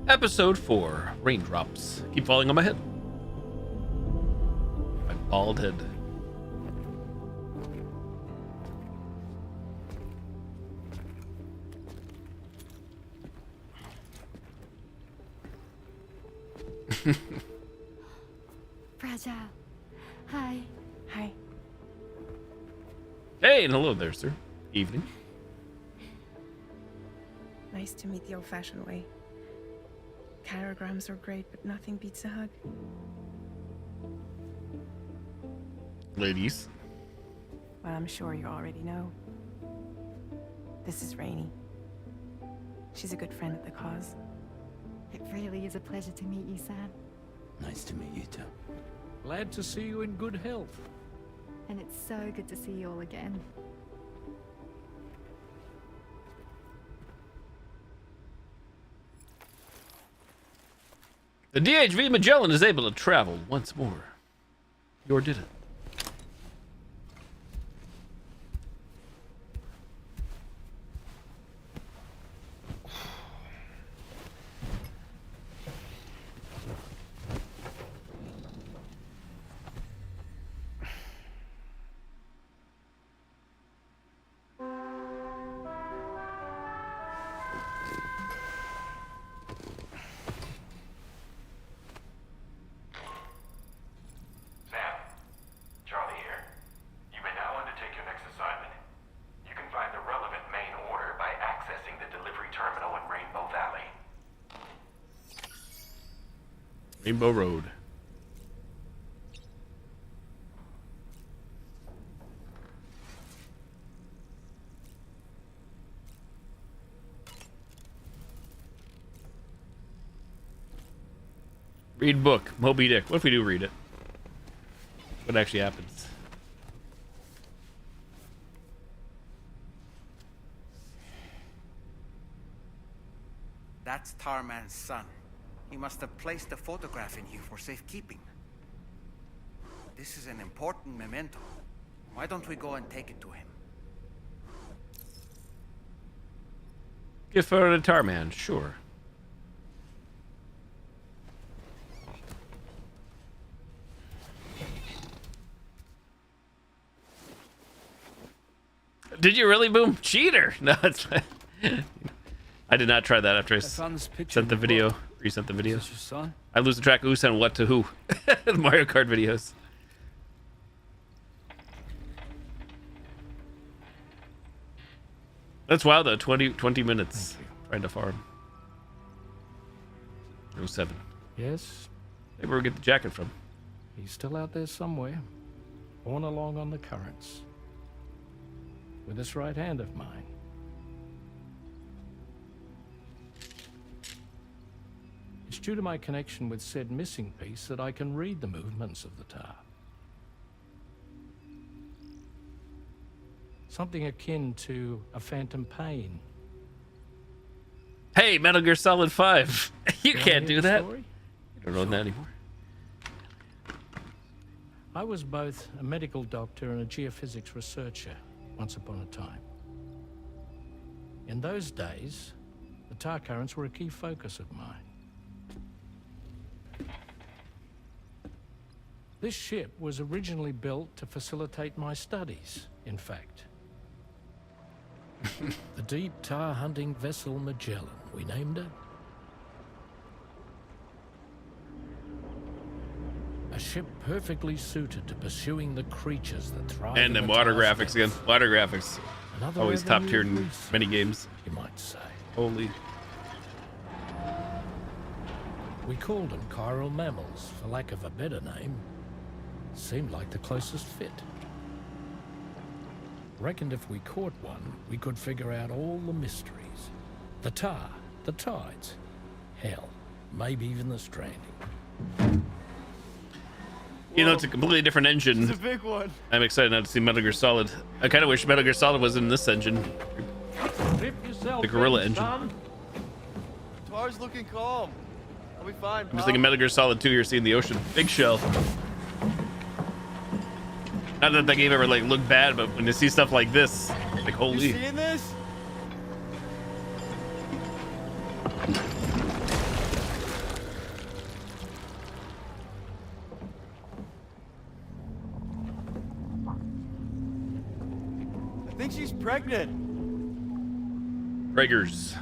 Episode 4, Raindrops. Keep falling on my head. My bald head. Fragile. Hi. Hi. Hey, and hello there, sir. Evening. Nice to meet the old-fashioned way. Chirograms are great, but nothing beats a hug. Ladies. Well, I'm sure you already know. This is Rainey. She's a good friend of the cause. It really is a pleasure to meet you, Sam. Nice to meet you too. Glad to see you in good health. And it's so good to see you all again. The DHV Magellan is able to travel once more. Or did it? Rainbow Road. Read book, Moby Dick. What if we do read it? What actually happens? That's Tarman's son. He must have placed a photograph in you for safekeeping. This is an important memento. Why don't we go and take it to him? Gift for the Tarman, sure. Did you really, Boom? Cheater! No, it's I did not try that after I sent the video. Resent the video. I lose the track of who sent what to who. The Mario Kart videos. That's wild though. 20 minutes trying to farm. 07. Yes. Maybe we'll get the jacket from. He's still out there somewhere, borne along on the currents. With this right hand of mine. It's due to my connection with said missing piece that I can read the movements of the tar. Something akin to a phantom pain. Hey, Metal Gear Solid 5. You can't do that. Story? You don't own that anymore. I was both a medical doctor and a geophysics researcher once upon a time. In those days, the tar currents were a key focus of mine. This ship was originally built to facilitate my studies, in fact. The deep tar hunting vessel Magellan, we named it. A ship perfectly suited to pursuing the creatures that thrive. And then water graphics again. Water graphics. Another Always top tier in reason, many games. you might say. Holy. We called them chiral mammals, for lack of a better name. Seemed like the closest fit. Reckoned if we caught one, we could figure out all the mysteries. The tar, the tides, hell, maybe even the stranding. You know, it's a completely different engine. It's a big one. I'm excited now to see Metal Gear Solid. I kind of wish Metal Gear Solid was in this engine. The Gorilla engine. Son. Tar's looking calm. I'll be fine. I'm just thinking Metal Gear Solid 2, you're seeing the ocean. Big shell. Not that that game ever like looked bad, but when you see stuff like this, like holy. You seeing this? I think she's pregnant. Braggers.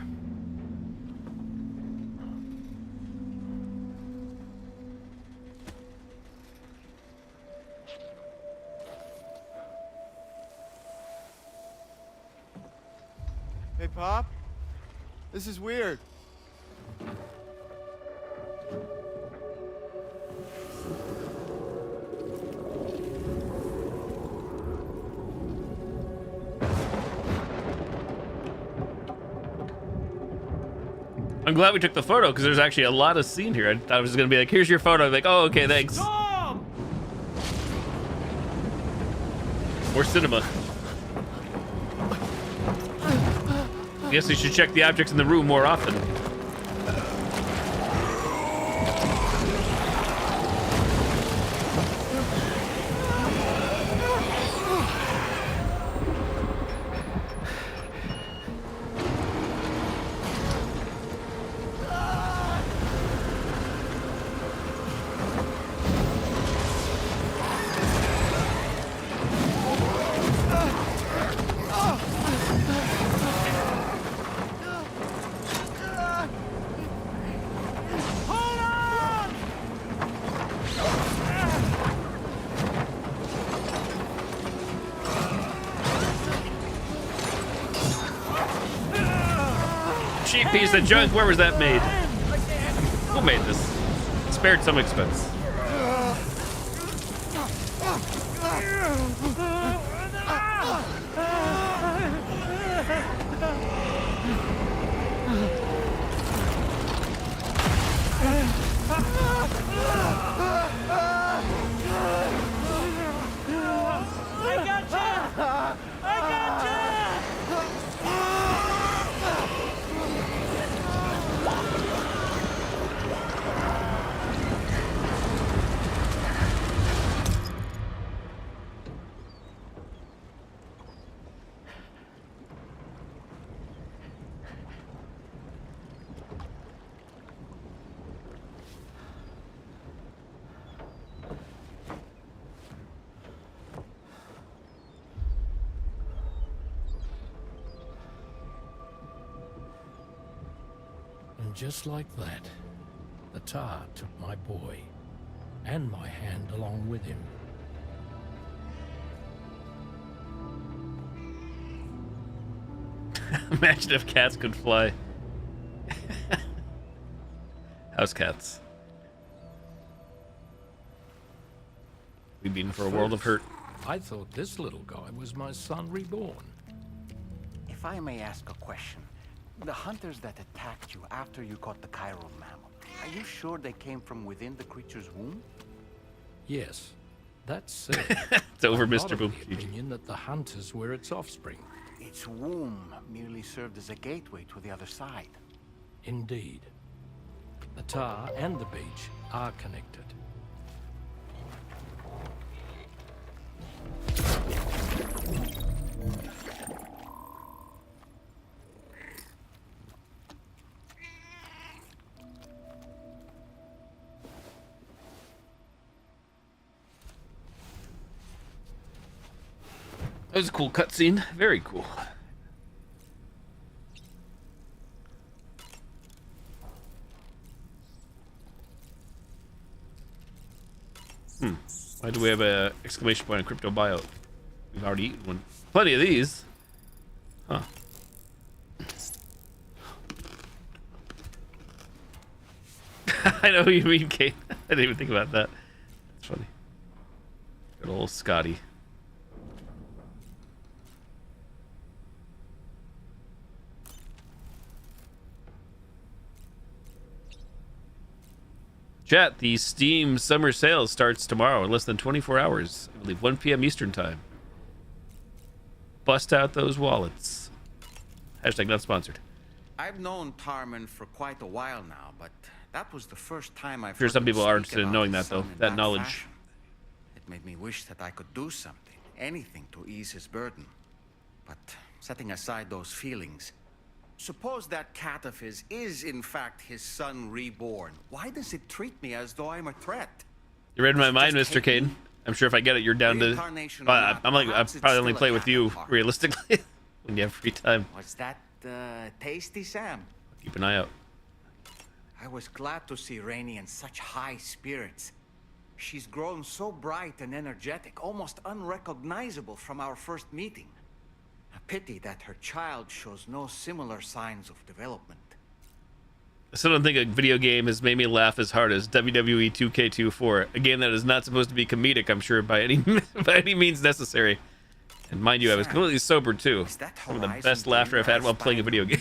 Pop. This is weird. I'm glad we took the photo because there's actually a lot of scene here. I thought it was gonna be like, here's your photo. Like, oh, okay, thanks. More cinema. I guess we should check the objects in the room more often. Cheap piece of junk. Where was that made? Who made this? Spared some expense. And just like that, the tar took my boy, and my hand along with him. Imagine if cats could fly. House cats. We've been for a world of hurt. I thought this little guy was my son reborn. If I may ask a question, the hunters that attacked you after you caught the chiral mammal, are you sure they came from within the creature's womb? Yes, that's said. It's over, I'm not Mr. of Boom. the opinion that the hunters were its offspring. Its womb merely served as a gateway to the other side. Indeed. The tar and the beach are connected. That was a cool cutscene. Very cool. Why do we have a exclamation point on crypto buyout? We've already eaten one. Plenty of these. Huh. I know who you mean, Kate. I didn't even think about that. It's funny. Good old Scotty. Chat, the Steam summer sale starts tomorrow in less than 24 hours. I believe 1 p.m. Eastern time. Bust out those wallets. Hashtag not sponsored. I've known Tarman for quite a while now, but that was the first time I've Sure, heard some him people are speak interested in about knowing his that, though. son in That knowledge. fashion. It made me wish that I could do something, anything to ease his burden. But setting aside those feelings, suppose that cat of his is in fact his son reborn. Why does it treat me as though I'm a threat? You read my mind, Mr. Kane. I'm sure if I get it, you're down to. Reincarnation or not, I'm like, I perhaps it's probably only still a play with cat you at heart. realistically when you have free time. Was that tasty, Sam? Keep an eye out. I was glad to see Rainey in such high spirits. She's grown so bright and energetic, almost unrecognizable from our first meeting. A pity that her child shows no similar signs of development. I still don't think a video game has made me laugh as hard as WWE 2K24, a game that is not supposed to be comedic, I'm sure, by any means necessary. And mind you, I was completely sober too. Some of the best laughter I've had while playing a video game.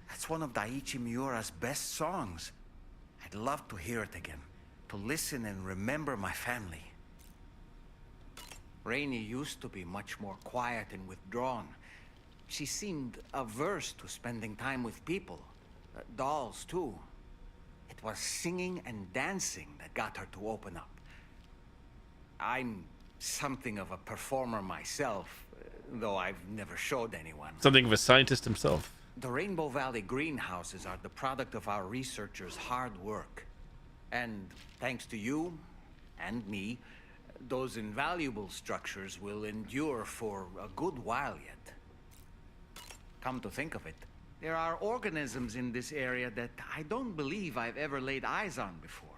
That's one of Daiichi Miura's best songs. I'd love to hear it again, to listen and remember my family. Rainey used to be much more quiet and withdrawn. She seemed averse to spending time with people. Dolls, too. It was singing and dancing that got her to open up. I'm something of a performer myself, though I've never showed anyone. Something of a scientist himself. The Rainbow Valley greenhouses are the product of our researchers' hard work. And thanks to you and me, those invaluable structures will endure for a good while yet. Come to think of it, there are organisms in this area that I don't believe I've ever laid eyes on before.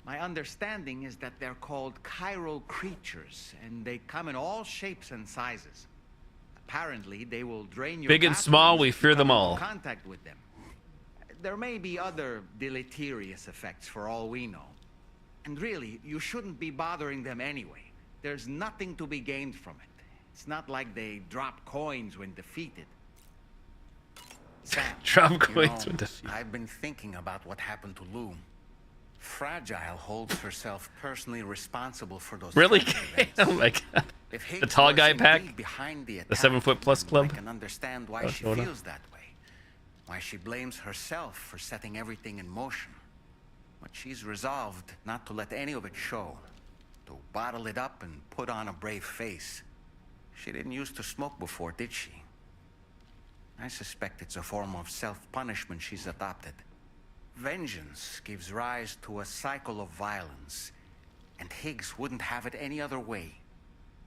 My understanding is that they're called chiral creatures, and they come in all shapes and sizes. Apparently, they will drain your big and small, we fear them all. Contact with them. There may be other deleterious effects for all we know. And really, you shouldn't be bothering them anyway. There's nothing to be gained from it. It's not like they drop coins when defeated. Sam, drop coins when defeated. I've been thinking about what happened to Lou. Fragile holds herself personally responsible for those. Really? Oh my god. The tall guy pack? The 7-foot plus club? I can understand why she feels that way. Why she blames herself for setting everything in motion. But she's resolved not to let any of it show. To bottle it up and put on a brave face. She didn't used to smoke before, did she? I suspect it's a form of self-punishment she's adopted. Vengeance gives rise to a cycle of violence, and Higgs wouldn't have it any other way.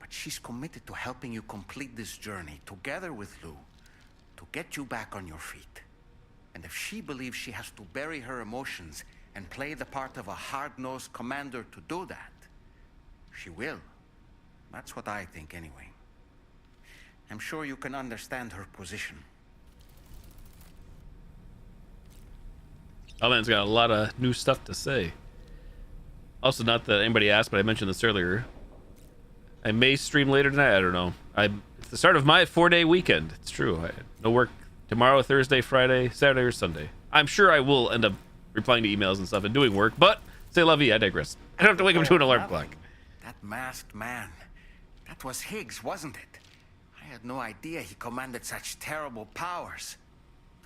But she's committed to helping you complete this journey, together with Lou, to get you back on your feet. And if she believes she has to bury her emotions and play the part of a hard-nosed commander to do that, she will. That's what I think, anyway. I'm sure you can understand her position. Oh man's got a lot of new stuff to say. Also, not that anybody asked, but I mentioned this earlier. I may stream later tonight. I don't know. It's the start of my 4-day weekend. It's true. No work tomorrow, Thursday, Friday, Saturday, or Sunday. I'm sure I will end up replying to emails and stuff and doing work, but c'est la vie. I digress. I don't have to wake up to an alarm clock. That masked man. That was Higgs, wasn't it? I had no idea he commanded such terrible powers.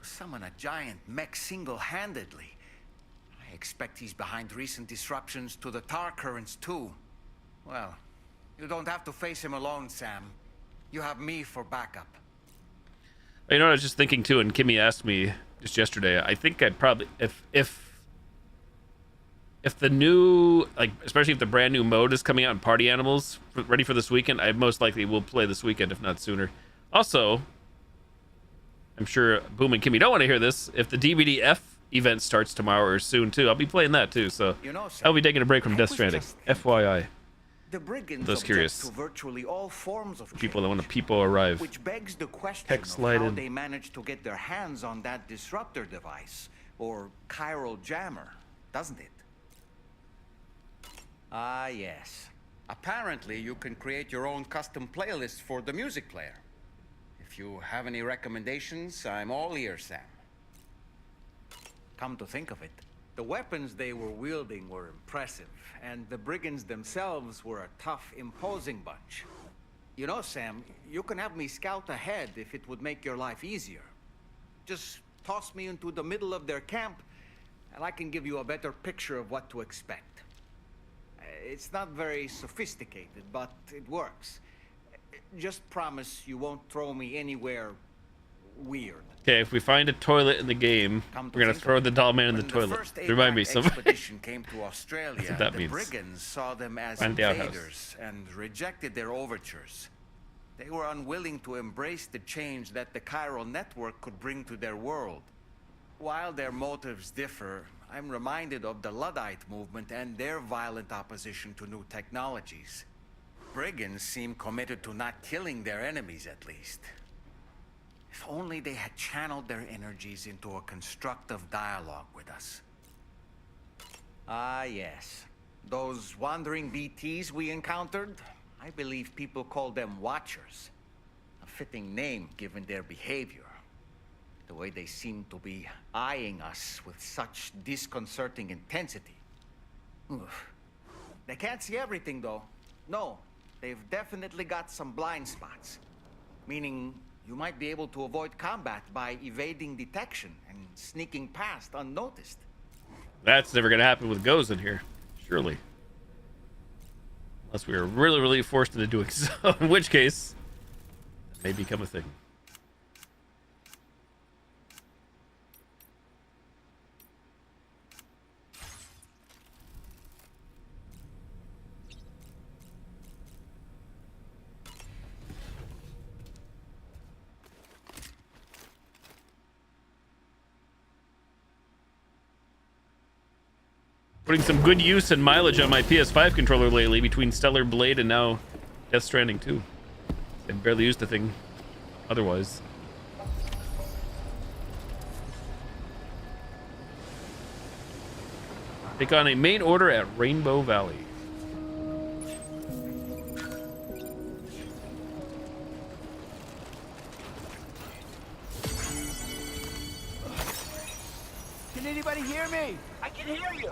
To summon a giant mech single-handedly. I expect he's behind recent disruptions to the tar currents, too. Well, you don't have to face him alone, Sam. You have me for backup. You know what I was just thinking too, and Kimmy asked me just yesterday. I think I'd probably, if the new, like, especially if the brand new mode is coming out in Party Animals, ready for this weekend, I most likely will play this weekend, if not sooner. Also, I'm sure Boom and Kimmy don't want to hear this. If the DBDF event starts tomorrow or soon too, I'll be playing that too. So you know, I'll be taking a break from Death Stranding. FYI. The brigands Those curious to virtually all forms of people that want to people arrive. Which begs the question Text of how slide in. they managed to get their hands on that disruptor device, or chiral jammer, doesn't it? Ah, yes. Apparently, you can create your own custom playlist for the music player. If you have any recommendations, I'm all ears, Sam. Come to think of it, the weapons they were wielding were impressive, and the brigands themselves were a tough, imposing bunch. You know, Sam, you can have me scout ahead if it would make your life easier. Just toss me into the middle of their camp, and I can give you a better picture of what to expect. It's not very sophisticated, but it works. Just promise you won't throw me anywhere weird. Okay, if we find a toilet in the game, we're gonna throw the doll man in the toilet. Remind me, somebody. Expedition came to Australia. That's what that the means. brigands saw them as Find the outhouse. invaders and rejected their overtures. They were unwilling to embrace the change that the chiral network could bring to their world. While their motives differ, I'm reminded of the Luddite movement and their violent opposition to new technologies. brigands seem committed to not killing their enemies, at least. If only they had channeled their energies into a constructive dialogue with us. Ah, yes. Those wandering BTs we encountered, I believe people call them Watchers. A fitting name given their behavior. The way they seem to be eyeing us with such disconcerting intensity. Oof. They can't see everything, though. No, they've definitely got some blind spots. Meaning, you might be able to avoid combat by evading detection and sneaking past unnoticed. That's never going to happen with Goes in here, surely. Unless we are really, really forced into doing so, in which case, that may become a thing. Putting some good use and mileage on my PS5 controller lately between Stellar Blade and now Death Stranding 2. I barely used the thing otherwise. Take on a main order at Rainbow Valley. Can anybody hear me? I can hear you.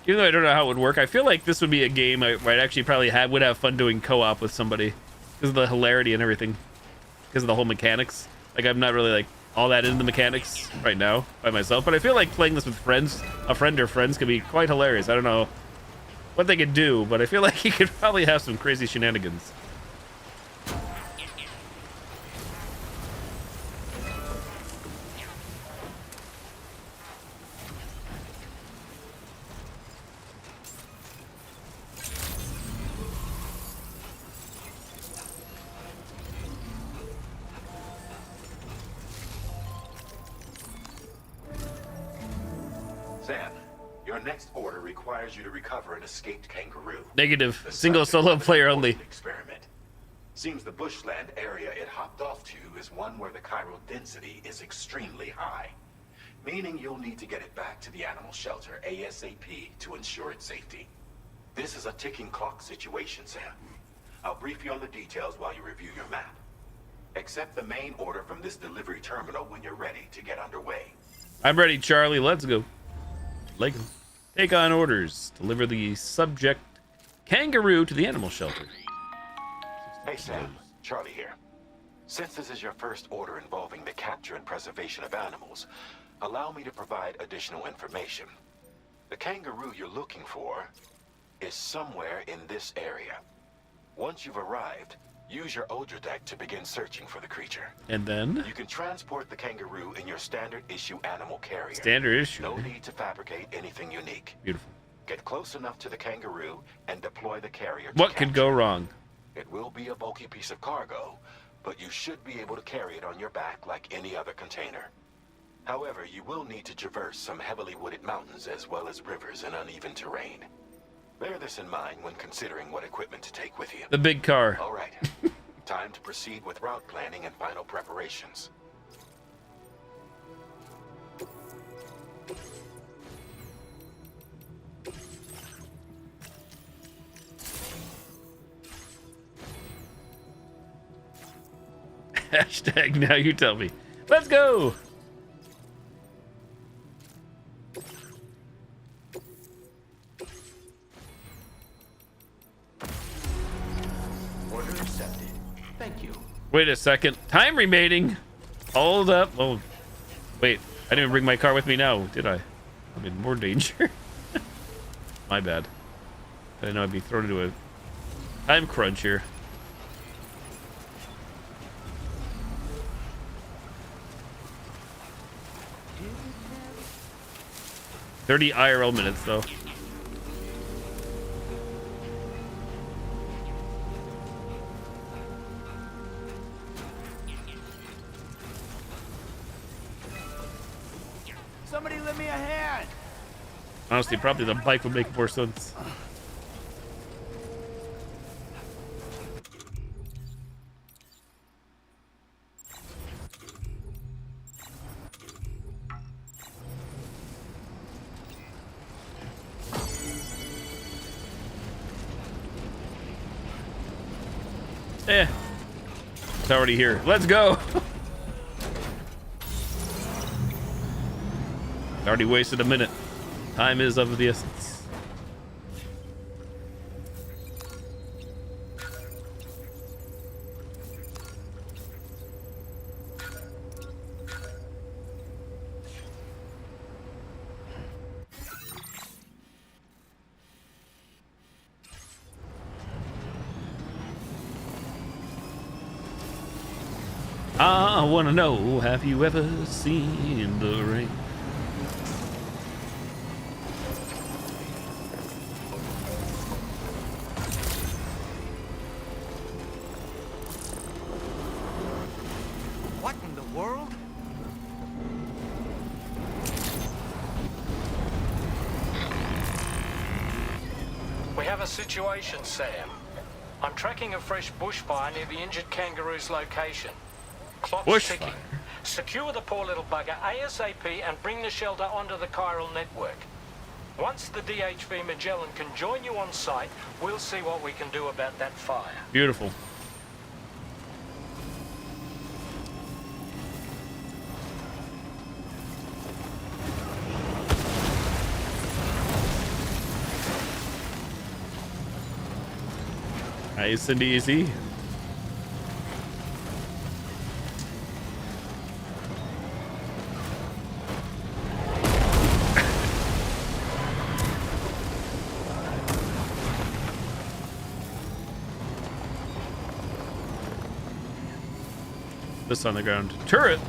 Even though I don't know how it would work, I feel like this would be a game where I'd actually probably would have fun doing co-op with somebody because of the hilarity and everything, because of the whole mechanics. Like, I'm not really like all that into the mechanics right now by myself, but I feel like playing this with friends, a friend or friends, could be quite hilarious. I don't know what they could do, but I feel like you could probably have some crazy shenanigans. Sam, your next order requires you to recover an escaped kangaroo. Negative. The Single subject solo of an player important only. Experiment. Seems the bushland area it hopped off to is one where the chiral density is extremely high. Meaning you'll need to get it back to the animal shelter ASAP to ensure its safety. This is a ticking clock situation, Sam. I'll brief you on the details while you review your map. Accept the main order from this delivery terminal when you're ready to get underway. I'm ready, Charlie. Let's go. Lego. Take on orders. Deliver the subject kangaroo to the animal shelter. Hey Sam, Charlie here. Since this is your first order involving the capture and preservation of animals, allow me to provide additional information. The kangaroo you're looking for is somewhere in this area. Once you've arrived, use your Odra deck to begin searching for the creature. And then? You can transport the kangaroo in your standard issue animal carrier. Standard issue? No need to fabricate anything unique. Beautiful. Get close enough to the kangaroo and deploy the carrier. What could go wrong? It will be a bulky piece of cargo, but you should be able to carry it on your back like any other container. However, you will need to traverse some heavily wooded mountains as well as rivers and uneven terrain. Bear this in mind when considering what equipment to take with you. The big car. All right. Time to proceed with route planning and final preparations. Hashtag now you tell me. Let's go. Order accepted. Thank you. Wait a second. Time remaining. Hold up. Oh, wait. I didn't even bring my car with me now, did I? I'm in more danger. My bad. I didn't know I'd be thrown into a time crunch here. $30 IRL minutes though. Somebody lend me a hand. Honestly, probably the bike would make more sense. It's already here. Let's go. Already wasted a minute. Time is of the essence. I want to know, have you ever seen the rain? What in the world? We have a situation, Sam. I'm tracking a fresh bushfire near the injured kangaroo's location. Clock's ticking. Secure the poor little bugger ASAP and bring the shelter onto the chiral network. Once the DHV Magellan can join you on site, we'll see what we can do about that fire. Beautiful. Nice and easy. This on the ground. Turret.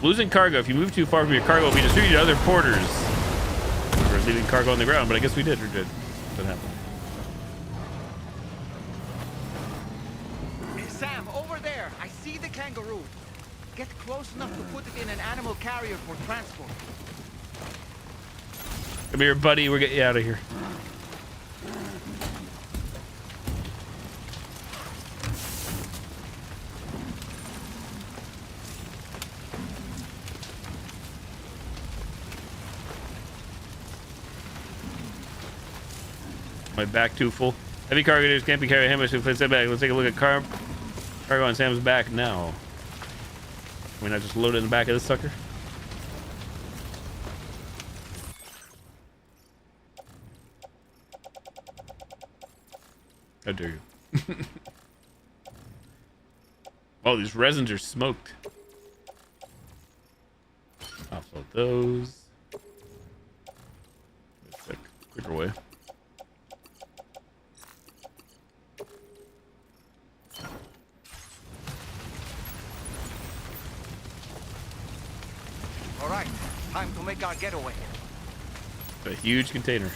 Losing cargo. If you move too far from your cargo, will be distributed to other porters. We're leaving cargo on the ground, but I guess we did. Or did that happen? Hey, Sam, over there. I see the kangaroo. Get close enough to put it in an animal carrier for transport. Come here, buddy. We're getting you out of here. My back too full. Heavy cargo can't be carried. How much if I step back? Let's take a look at cargo on Sam's back now. Can we not just load it in the back of this sucker? How dare you? Oh, these resins are smoked. Offload those. Quicker way. All right, time to make our getaway. A huge container.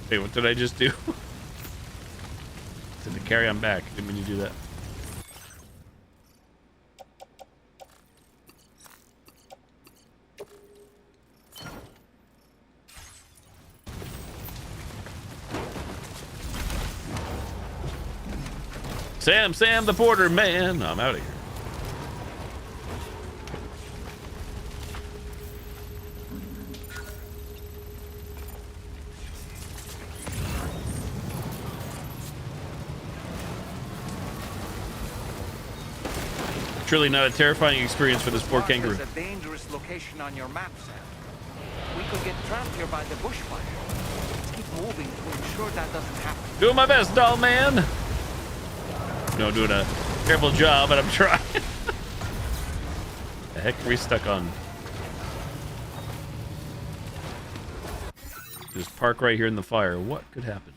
Hey, what did I just do? Did the carry on back? Didn't mean to do that. Sam the porter man. I'm out of here. Truly not a terrifying experience for this poor kangaroo. There's a dangerous location on your map, Sam. We could get trapped here by the bushfire. Let's keep moving to ensure that doesn't happen. Doing my best, doll man. No, doing a terrible job, but I'm trying. The heck are we stuck on? Just park right here in the fire. What could happen?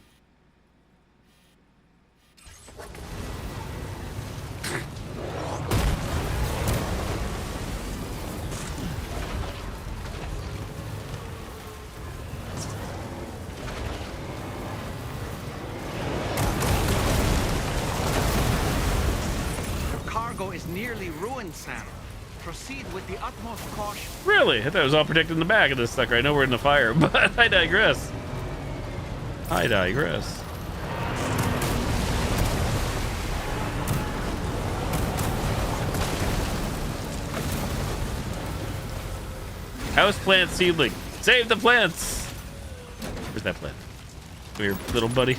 is nearly ruined, Sam. Proceed with the utmost caution. Really? I thought it was all protected in the back of this sucker. I know we're in the fire, but I digress. I digress. House plant seedling. Save the plants. Where's that plant? Come here, little buddy.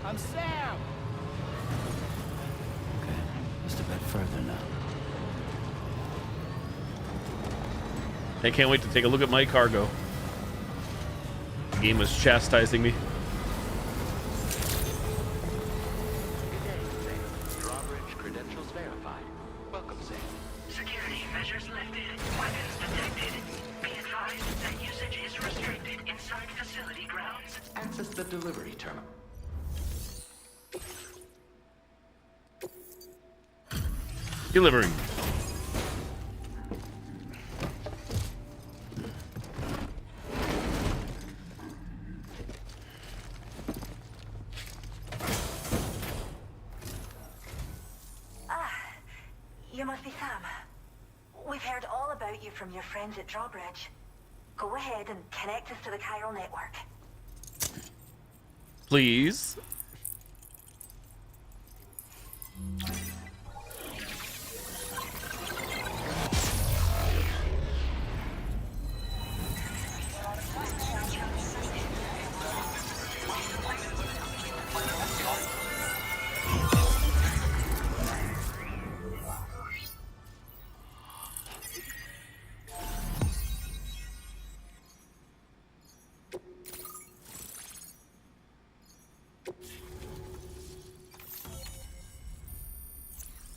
I'm Sam! Okay, just a bit further now. I can't wait to take a look at my cargo. The game was chastising me. Drawbridge credentials verified. Welcome, Sam. Security measures lifted. Weapons detected. Be advised that usage is restricted inside facility grounds. Access the delivery terminal. Delivering. You must be Sam. We've heard all about you from your friends at Drawbridge. Go ahead and connect us to the chiral network. Please.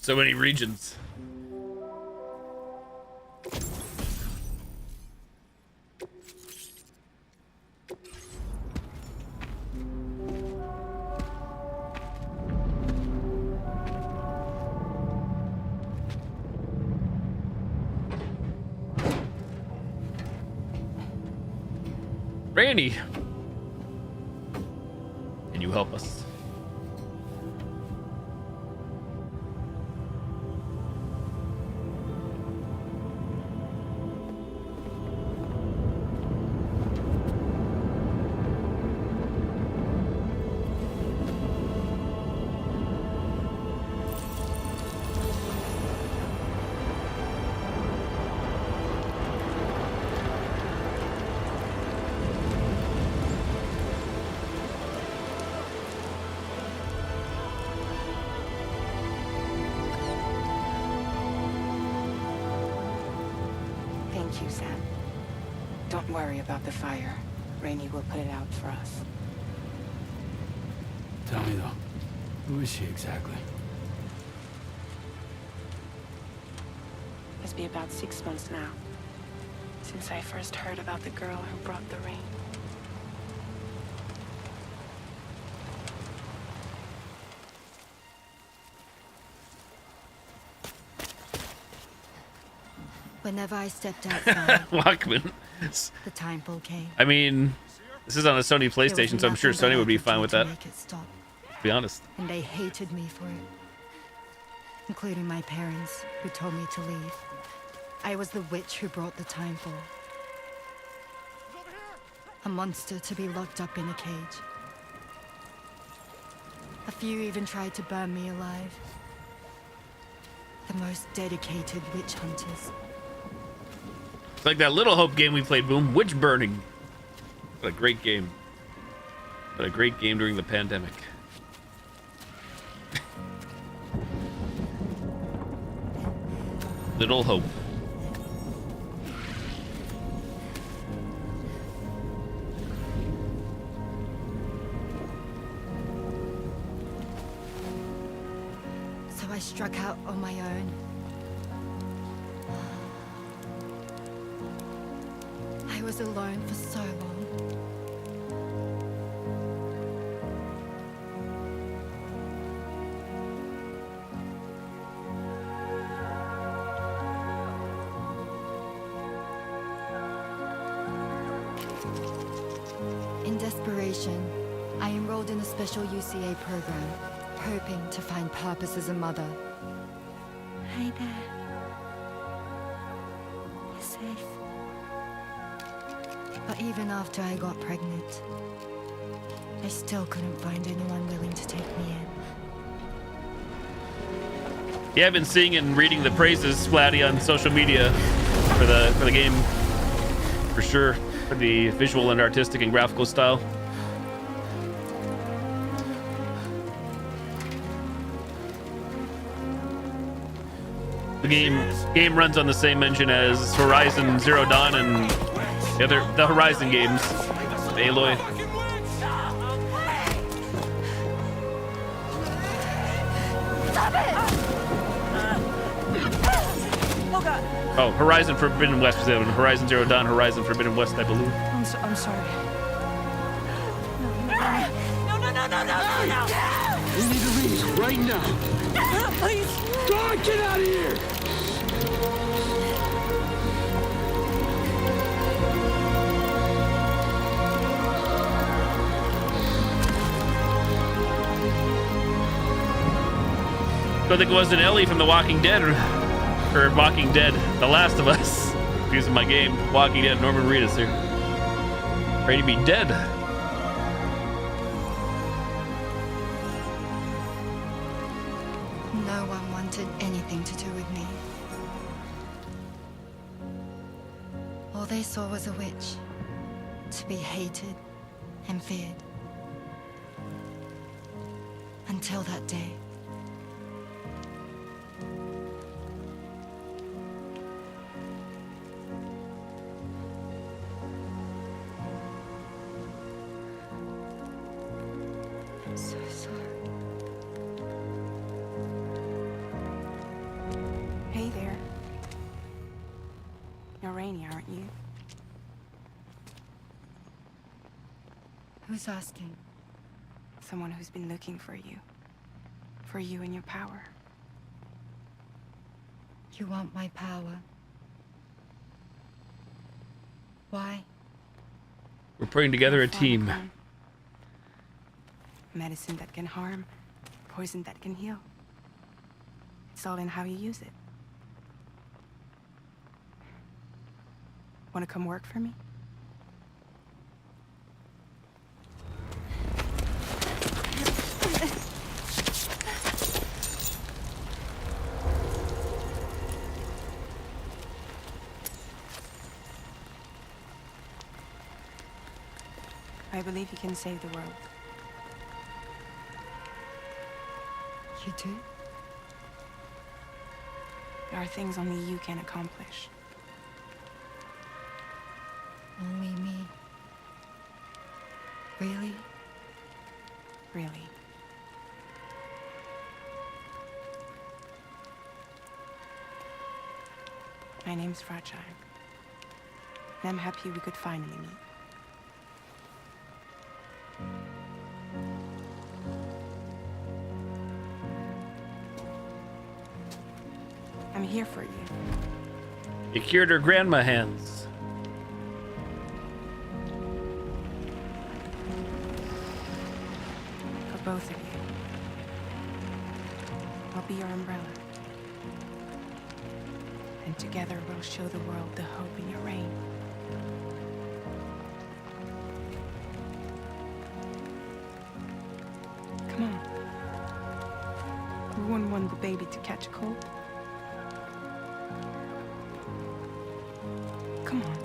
So many regions. Randy, can you help us? Thank you, Sam. Don't worry about the fire. Rainey will put it out for us. Tell me though, who is she exactly? It's been about 6 months now, since I first heard about the girl who brought the rain. Whenever I stepped outside, Walkman. the time pull came. I mean, this is on a Sony PlayStation, so I'm sure Sony would be fine with that. Make it stop. To be honest. And they hated me for it, including my parents, who told me to leave. I was the witch who brought the time pull. A monster to be locked up in a cage. A few even tried to burn me alive. The most dedicated witch hunters. It's like that Little Hope game we played, Boom. Witch burning. What a great game. What a great game during the pandemic. Little Hope. struck out on my own. I was alone for so long. In desperation, I enrolled in a special UCA program, hoping to find purpose as a mother. Hi there. You're safe. But even after I got pregnant, I still couldn't find anyone willing to take me in. Yeah, I've been seeing and reading the praises, Splatty, on social media for the game, for sure, for the visual and artistic and graphical style. The game runs on the same engine as Horizon Zero Dawn and the Horizon games, Aloy. Stop it! Oh God! Oh, Horizon Forbidden West was the other one. Horizon Zero Dawn, Horizon Forbidden West, I believe. I'm sorry. No. We need to leave right now. Please. God, get out of here! I think it wasn't Ellie from The Walking Dead, or Walking Dead, The Last of Us. Using my game, Walking Dead. Norman Reedus here, ready to be dead. No one wanted anything to do with me. All they saw was a witch, to be hated and feared. Until that day. I'm so sorry. Hey there. You're Rainey, aren't you? Who's asking? Someone who's been looking for you. For you and your power. You want my power? Why? We're putting together a team. Medicine that can harm, poison that can heal. It's all in how you use it. Want to come work for me? I believe you can save the world. You do? There are things only you can accomplish. Only me? Really? Really. My name's Fragile. And I'm happy we could finally meet. I'm here for you. You cured her grandma hands. For both of you. I'll be your umbrella. And together we'll show the world the hope in your reign. Come on. We wouldn't want the baby to catch a cold. Come on.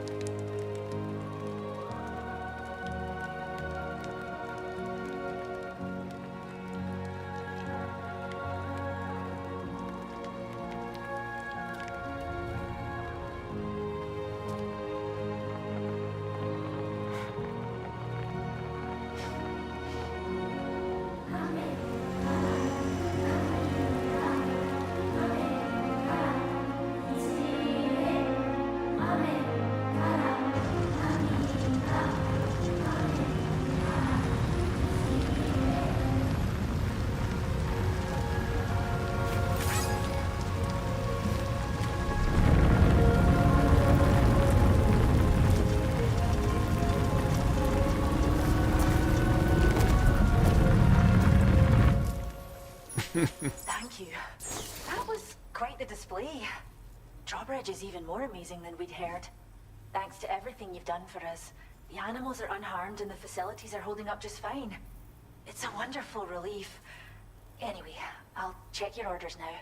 Thank you. That was quite the display. Drawbridge is even more amazing than we'd heard. Thanks to everything you've done for us, the animals are unharmed and the facilities are holding up just fine. It's a wonderful relief. Anyway, I'll check your orders now.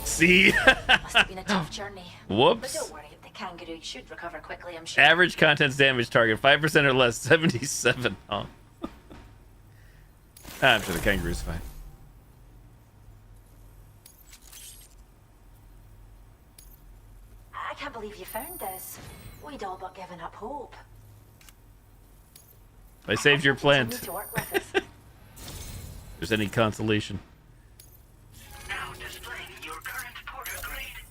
See? Must have been a tough journey. Whoops. But don't worry, the kangaroo should recover quickly, I'm sure. Average contents damage target 5% or less, 77. Oh. I'm sure the kangaroo's fine. I can't believe you found this. We'd all but given up hope. I saved your plant. To work with us. If there's any consolation. Now displaying your current porter grade.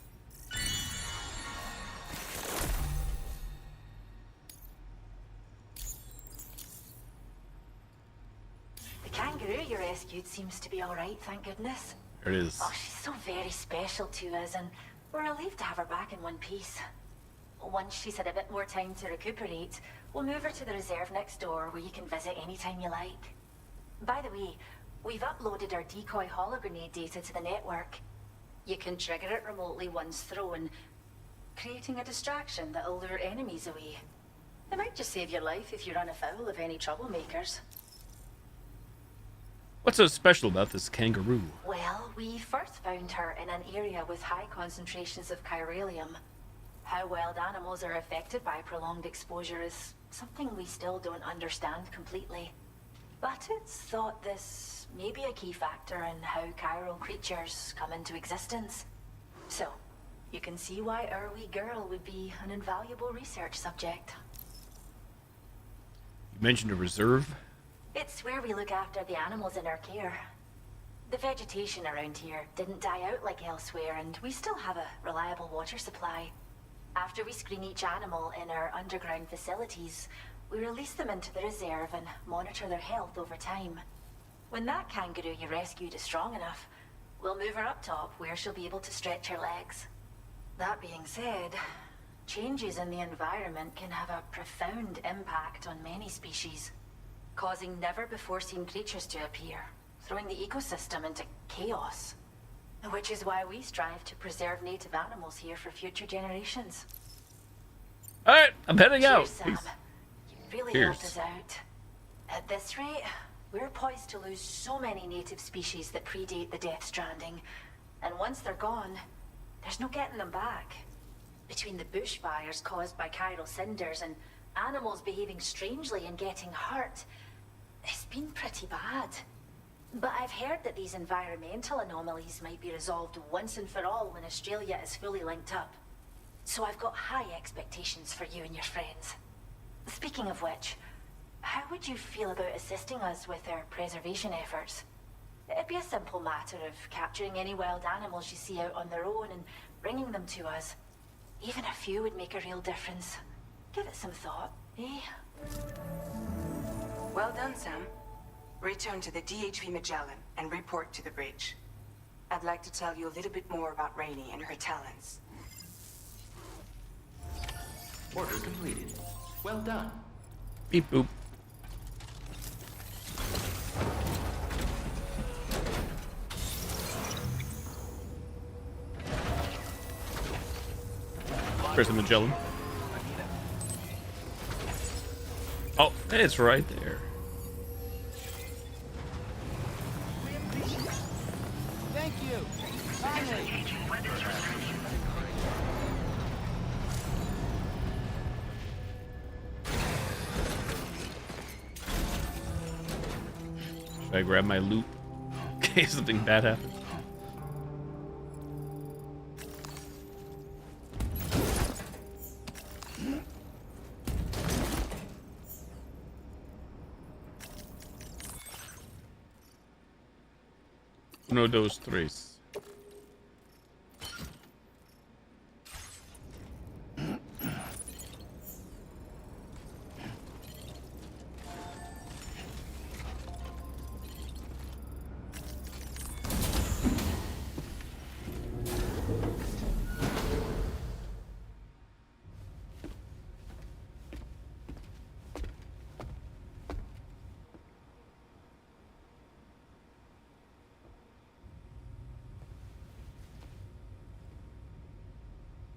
The kangaroo you rescued seems to be alright, thank goodness. There it is. Oh, she's so very special to us, and we're relieved to have her back in one piece. Once she's had a bit more time to recuperate, we'll move her to the reserve next door where you can visit anytime you like. By the way, we've uploaded our decoy hologrenade data to the network. You can trigger it remotely once thrown, creating a distraction that'll lure enemies away. It might just save your life if you run afoul of any troublemakers. What's so special about this kangaroo? Well, we first found her in an area with high concentrations of chiralium. How wild animals are affected by prolonged exposure is something we still don't understand completely. But it's thought this may be a key factor in how chiral creatures come into existence. So, you can see why our wee girl would be an invaluable research subject. You mentioned a reserve? It's where we look after the animals in our care. The vegetation around here didn't die out like elsewhere, and we still have a reliable water supply. After we screen each animal in our underground facilities, we release them into the reserve and monitor their health over time. When that kangaroo you rescued is strong enough, we'll move her up top where she'll be able to stretch her legs. That being said, changes in the environment can have a profound impact on many species, causing never-before-seen creatures to appear, throwing the ecosystem into chaos. Which is why we strive to preserve native animals here for future generations. Alright, I'm heading out. Cheers, Sam. You really helped us out. At this rate, we're poised to lose so many native species that predate the Death Stranding. And once they're gone, there's no getting them back. Between the bushfires caused by chiral cinders and animals behaving strangely and getting hurt, it's been pretty bad. But I've heard that these environmental anomalies might be resolved once and for all when Australia is fully linked up. So I've got high expectations for you and your friends. Speaking of which, how would you feel about assisting us with our preservation efforts? It'd be a simple matter of capturing any wild animals you see out on their own and bringing them to us. Even a few would make a real difference. Give it some thought, eh? Well done, Sam. Return to the DHV Magellan and report to the bridge. I'd like to tell you a little bit more about Rainey and her talents. Order completed. Well done. Beep boop. Where's the Magellan? Oh, it's right there. Thank you. Finally. Should I grab my loot in case something bad happens? Uno, dos, tres.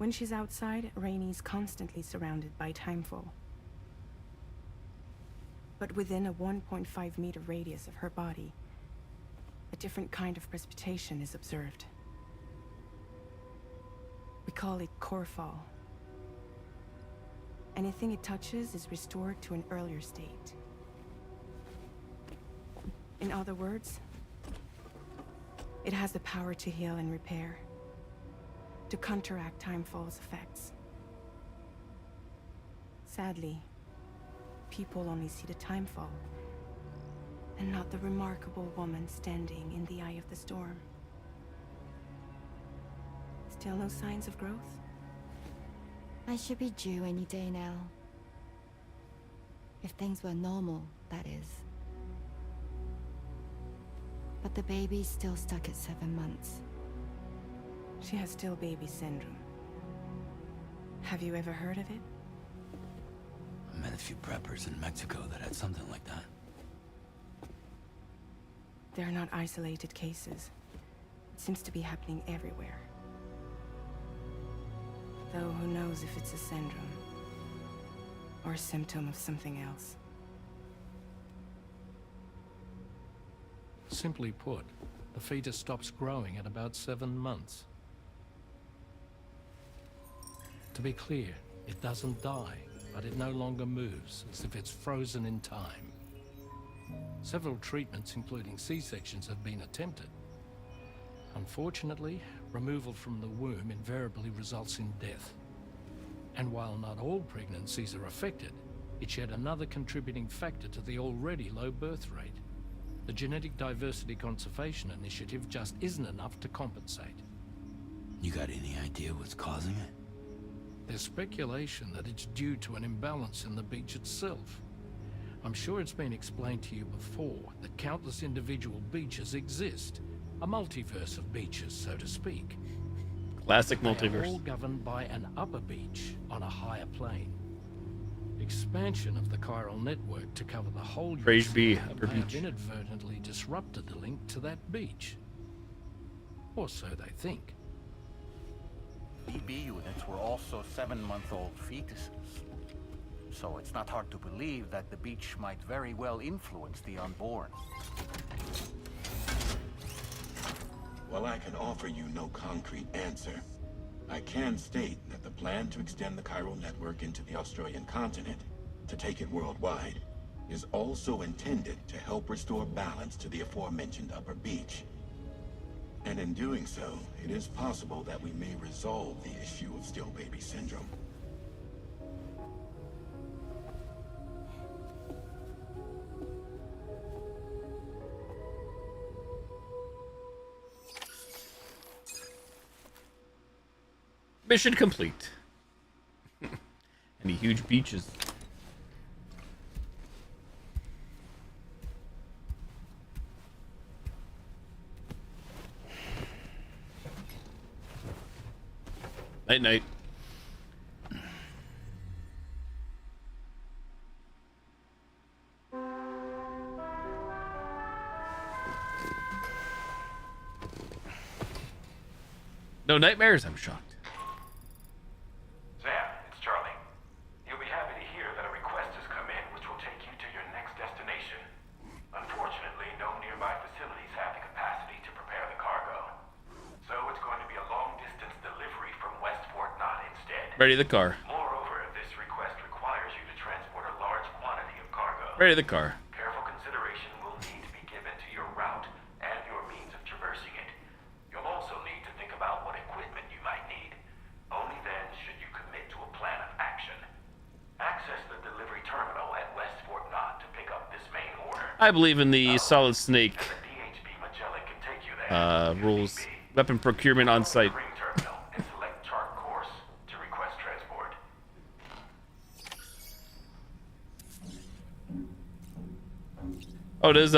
When she's outside, Rainey's constantly surrounded by timefall. But within a 1.5-meter radius of her body, a different kind of precipitation is observed. We call it core fall. Anything it touches is restored to an earlier state. In other words, it has the power to heal and repair, to counteract timefall's effects. Sadly, people only see the timefall, and not the remarkable woman standing in the eye of the storm. Still no signs of growth? I should be due any day now. If things were normal, that is. But the baby's still stuck at 7 months. She has still baby syndrome. Have you ever heard of it? I met a few preppers in Mexico that had something like that. They're not isolated cases. It seems to be happening everywhere. Though who knows if it's a syndrome or a symptom of something else. Simply put, the fetus stops growing at about 7 months. To be clear, it doesn't die, but it no longer moves, as if it's frozen in time. Several treatments, including C-sections, have been attempted. Unfortunately, removal from the womb invariably results in death. And while not all pregnancies are affected, it's yet another contributing factor to the already low birth rate. The Genetic Diversity Conservation Initiative just isn't enough to compensate. You got any idea what's causing it? There's speculation that it's due to an imbalance in the beach itself. I'm sure it's been explained to you before that countless individual beaches exist. A multiverse of beaches, so to speak. Classic They are multiverse. all governed by an upper beach on a higher plane. Expansion of the chiral network to cover the whole Rage B, UCA upper may have beach. inadvertently disrupted the link to that beach. Or so they think. BB units were also 7-month-old fetuses. So it's not hard to believe that the beach might very well influence the unborn. While I can offer you no concrete answer, I can state that the plan to extend the chiral network into the Australian continent, to take it worldwide, is also intended to help restore balance to the aforementioned upper beach. And in doing so, it is possible that we may resolve the issue of still baby syndrome. Mission complete. Any huge beaches? Night night. No nightmares? I'm shocked. Sam, it's Charlie. You'll be happy to hear that a request has come in which will take you to your next destination. Unfortunately, no nearby facilities have the capacity to prepare the cargo. So it's going to be a long-distance delivery from West Fort Knott instead. Ready the car. Moreover, this request requires you to transport a large quantity of cargo. Ready the car. Careful consideration will need to be given to your route and your means of traversing it. You'll also need to think about what equipment you might need. Only then should you commit to a plan of action. Access the delivery terminal at West Fort Knott to pick up this main order. I believe in the Solid Snake Magellan can take you there. rules. Weapon procurement on site. Terminal and select chart course to request transport. Oh, does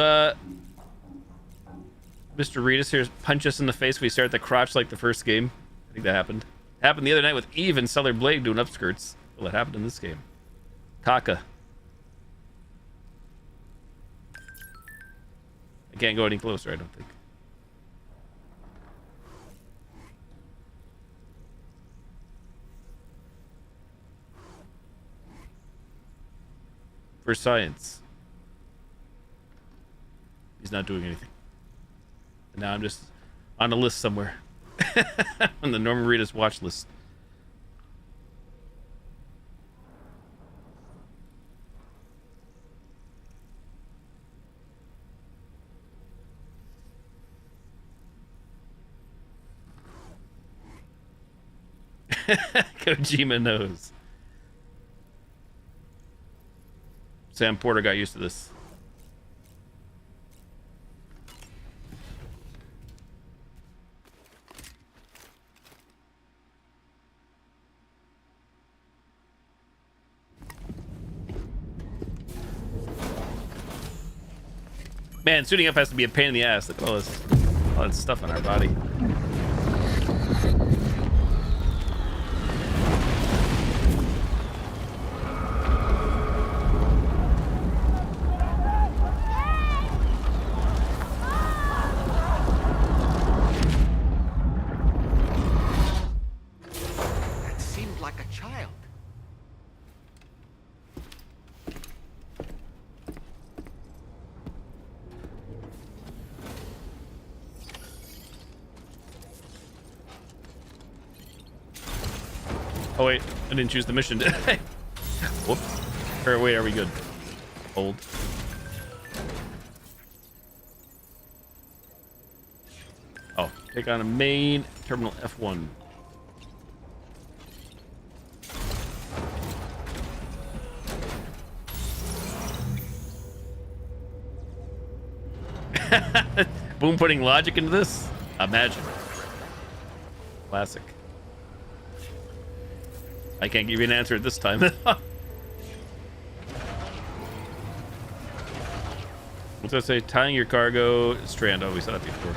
Mr. Reedus here punch us in the face when we start the crotch like the first game? I think that happened. Happened the other night with Eve and Stellar Blade doing upskirts. Well, it happened in this game. Taka. I can't go any closer, I don't think. for science. He's not doing anything. And now I'm just on a list somewhere. On the Norman Reedus watch list. Kojima knows. Sam Porter got used to this. Man, suiting up has to be a pain in the ass. Look at all that stuff on our body. That seemed like a child. Oh wait, I didn't choose the mission, did I? Whoops. Or wait, are we good? Hold. Oh, take on a main terminal F1. Boom, putting logic into this? Imagine. Classic. I can't give you an answer at this time. What's that say? Tying your cargo strand. Oh, we said that before.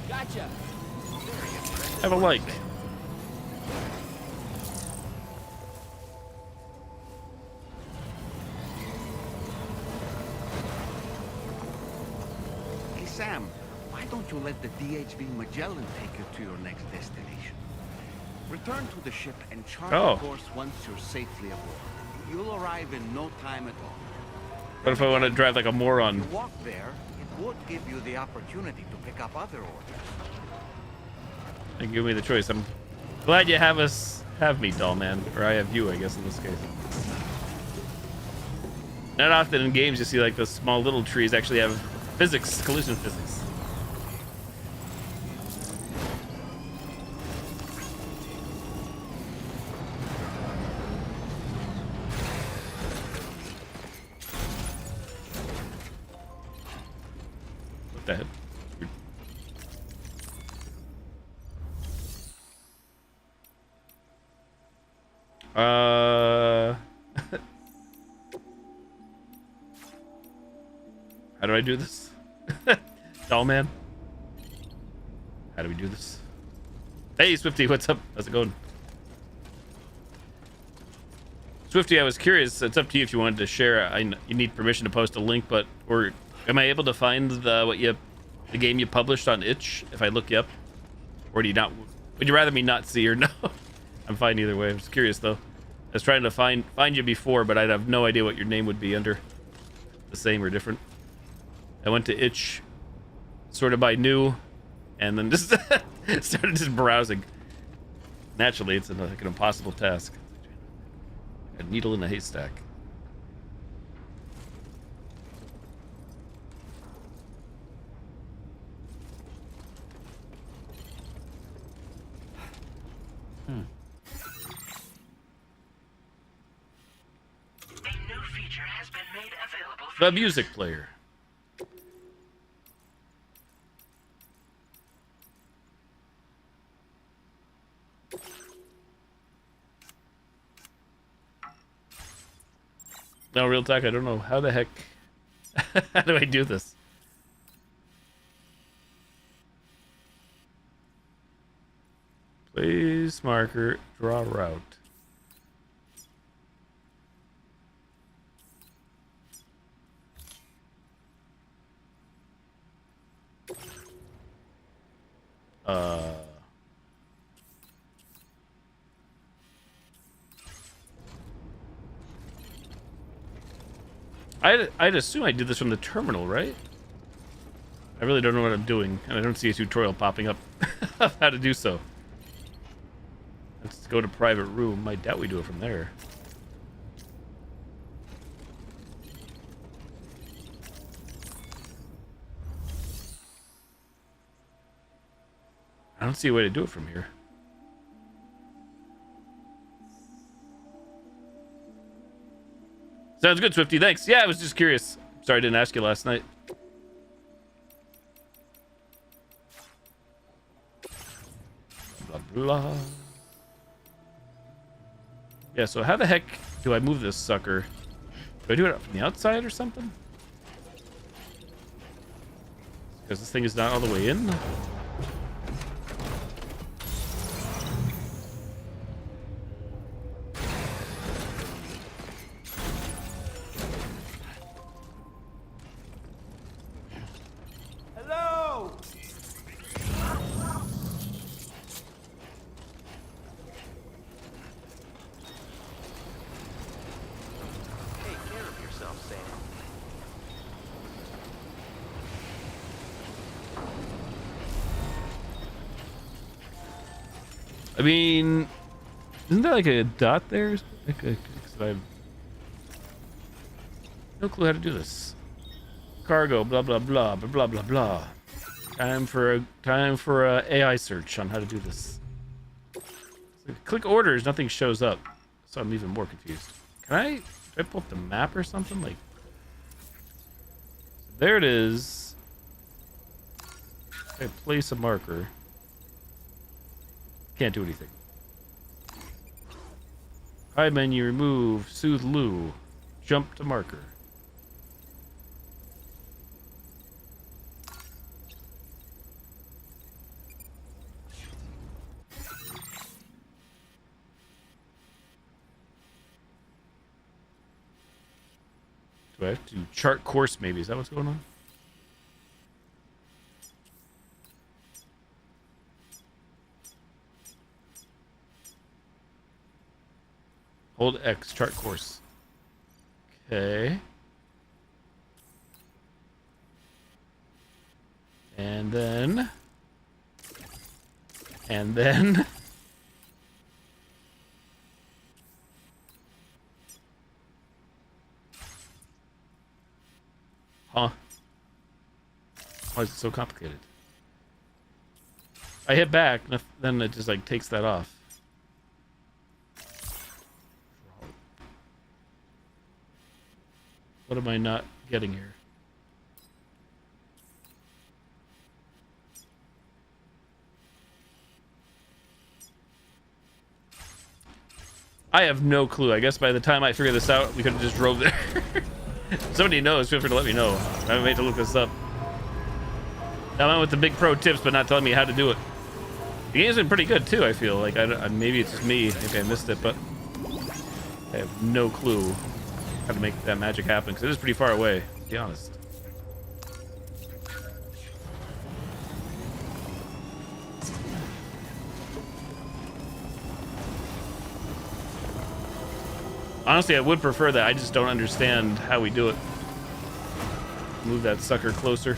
Gotcha. Have a like. Hey, Sam, why don't you let the DHV Magellan take you to your next destination? Return to the ship and chart a course once you're safely aboard. You'll arrive in no time at all. What if I want to drive like a moron? If you walk there, it would give you the opportunity to pick up other orders. And give me the choice. I'm glad you have me, doll man. Or I have you, I guess, in this case. Not often in games you see like the small little trees actually have physics, collision physics. What the heck? How do I do this? Doll man? How do we do this? Hey, Swifty, what's up? How's it going? Swifty, I was curious. It's up to you if you wanted to share. You need permission to post a link, but or am I able to find the game you published on itch if I look you up, or do you not? Would you rather me not see or no? I'm fine either way. I'm just curious though. I was trying to find you before, but I'd have no idea what your name would be under. The same or different. I went to itch, sorted by new, and then just started just browsing. Naturally, it's like an impossible task. A needle in a haystack. A new feature has been made available for The music player. No, real talk, I don't know. How the heck... How do I do this? Place marker, draw route. I'd assume I did this from the terminal, right? I really don't know what I'm doing, and I don't see a tutorial popping up of how to do so. Let's go to private room. I doubt we do it from there. I don't see a way to do it from here. Sounds good, Swifty. Thanks. Yeah, I was just curious. Sorry I didn't ask you last night. Blah, blah. Yeah, so how the heck do I move this sucker? Do I do it from the outside or something? Because this thing is not all the way in. I mean, isn't there like a dot there? I have no clue how to do this. Cargo, blah blah blah blah blah blah blah. Time for a AI search on how to do this. So click orders, nothing shows up, so I'm even more confused. Can I pull up the map or something? Like, there it is. Okay, place a marker. Can't do anything. Hide menu, remove, soothe Lou, jump to marker. Do I have to chart course maybe? Is that what's going on? Hold X, chart course. Okay. And then... Huh. Why is it so complicated? I hit back, then it just like takes that off. What am I not getting here? I have no clue. I guess by the time I figure this out, we could have just drove there. Somebody knows, feel free to let me know. I haven't made to look this up. Now I'm with the big pro tips, but not telling me how to do it. The game's been pretty good too, I feel. Like, maybe it's just me. Maybe I missed it, but I have no clue how to make that magic happen, because it is pretty far away, to be honest. Honestly, I would prefer that. I just don't understand how we do it. Move that sucker closer.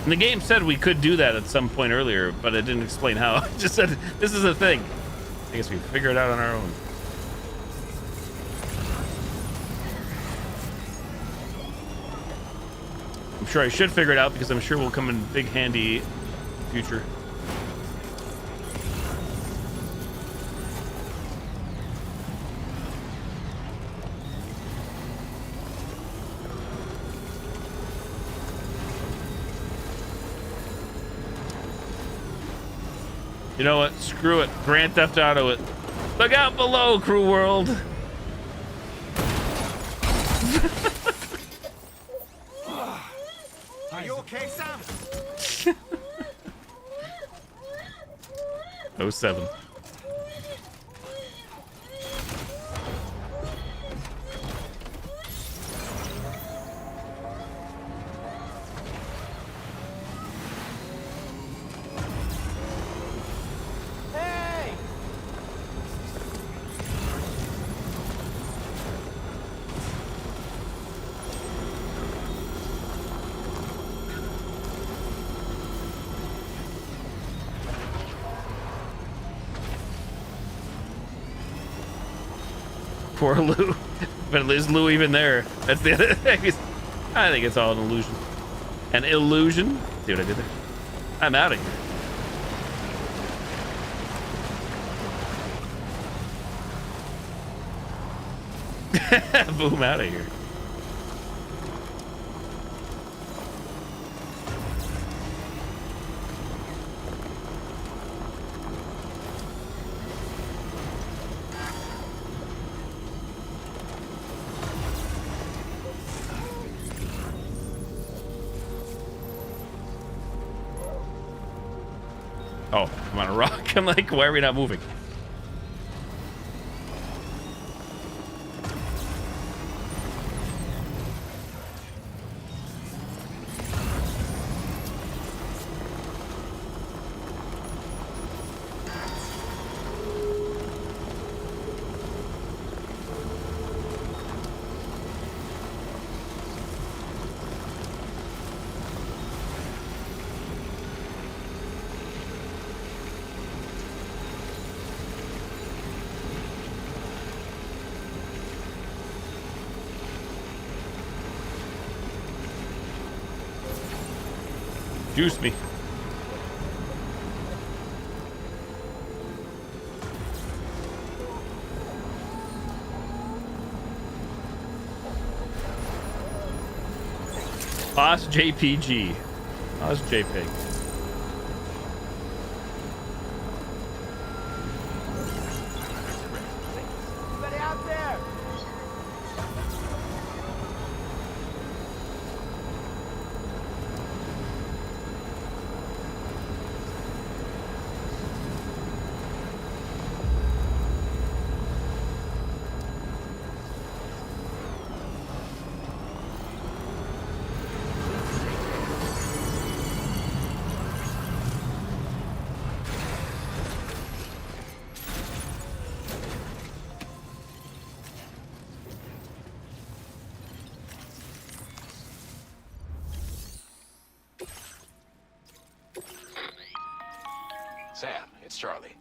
And the game said we could do that at some point earlier, but it didn't explain how. It just said, this is a thing. I guess we figure it out on our own. I'm sure I should figure it out, because I'm sure we'll come in big handy in the future. You know what? Screw it. Grand Theft Auto it. Look out below, crew world. Are you okay, Sam? 07. Poor Lou. But is Lou even there? That's the other thing. I think it's all an illusion. An illusion? See what I did there? I'm out of here. Boom, out of here. Oh, I'm on a rock. I'm like, why are we not moving? Juice me. Boss JPG. Boss JPEG. Anybody out there? Sam, it's Charlie.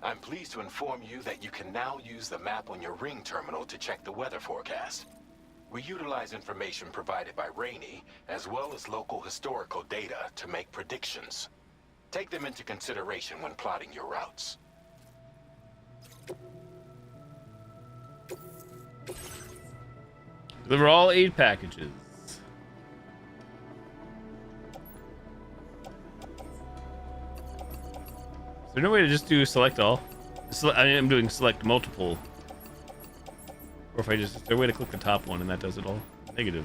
I'm pleased to inform you that you can now use the map on your ring terminal to check the weather forecast. We utilize information provided by Rainey, as well as local historical data to make predictions. Take them into consideration when plotting your routes. Deliver all 8 packages. Is there no way to just do select all? I mean, I'm doing select multiple. Or if I just, is there a way to click the top one and that does it all? Negative.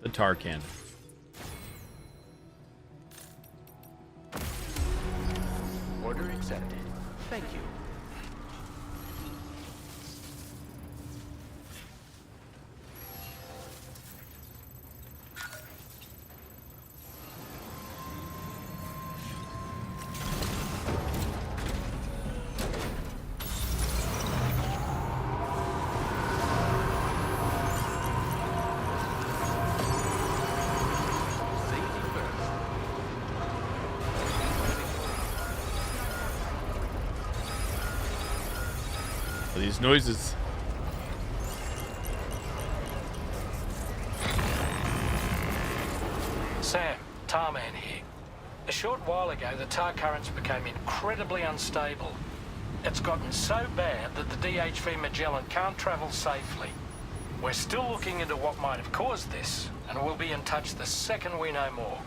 The tar can. Order accepted. Thank you. These noises. Sam, Tarman here. A short while ago, the tar currents became incredibly unstable. It's gotten so bad that the DHV Magellan can't travel safely. We're still looking into what might have caused this, and we'll be in touch the second we know more.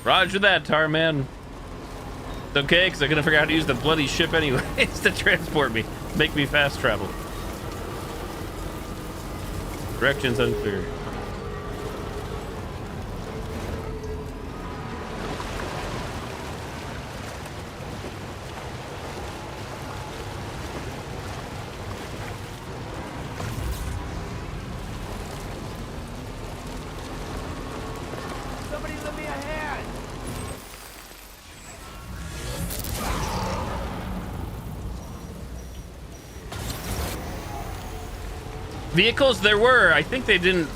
Roger that, Tarman. It's okay, because I'm going to figure out how to use the bloody ship anyways to transport me. Make me fast travel. Directions unclear. Somebody lend me a hand. Vehicles there were. I think they didn't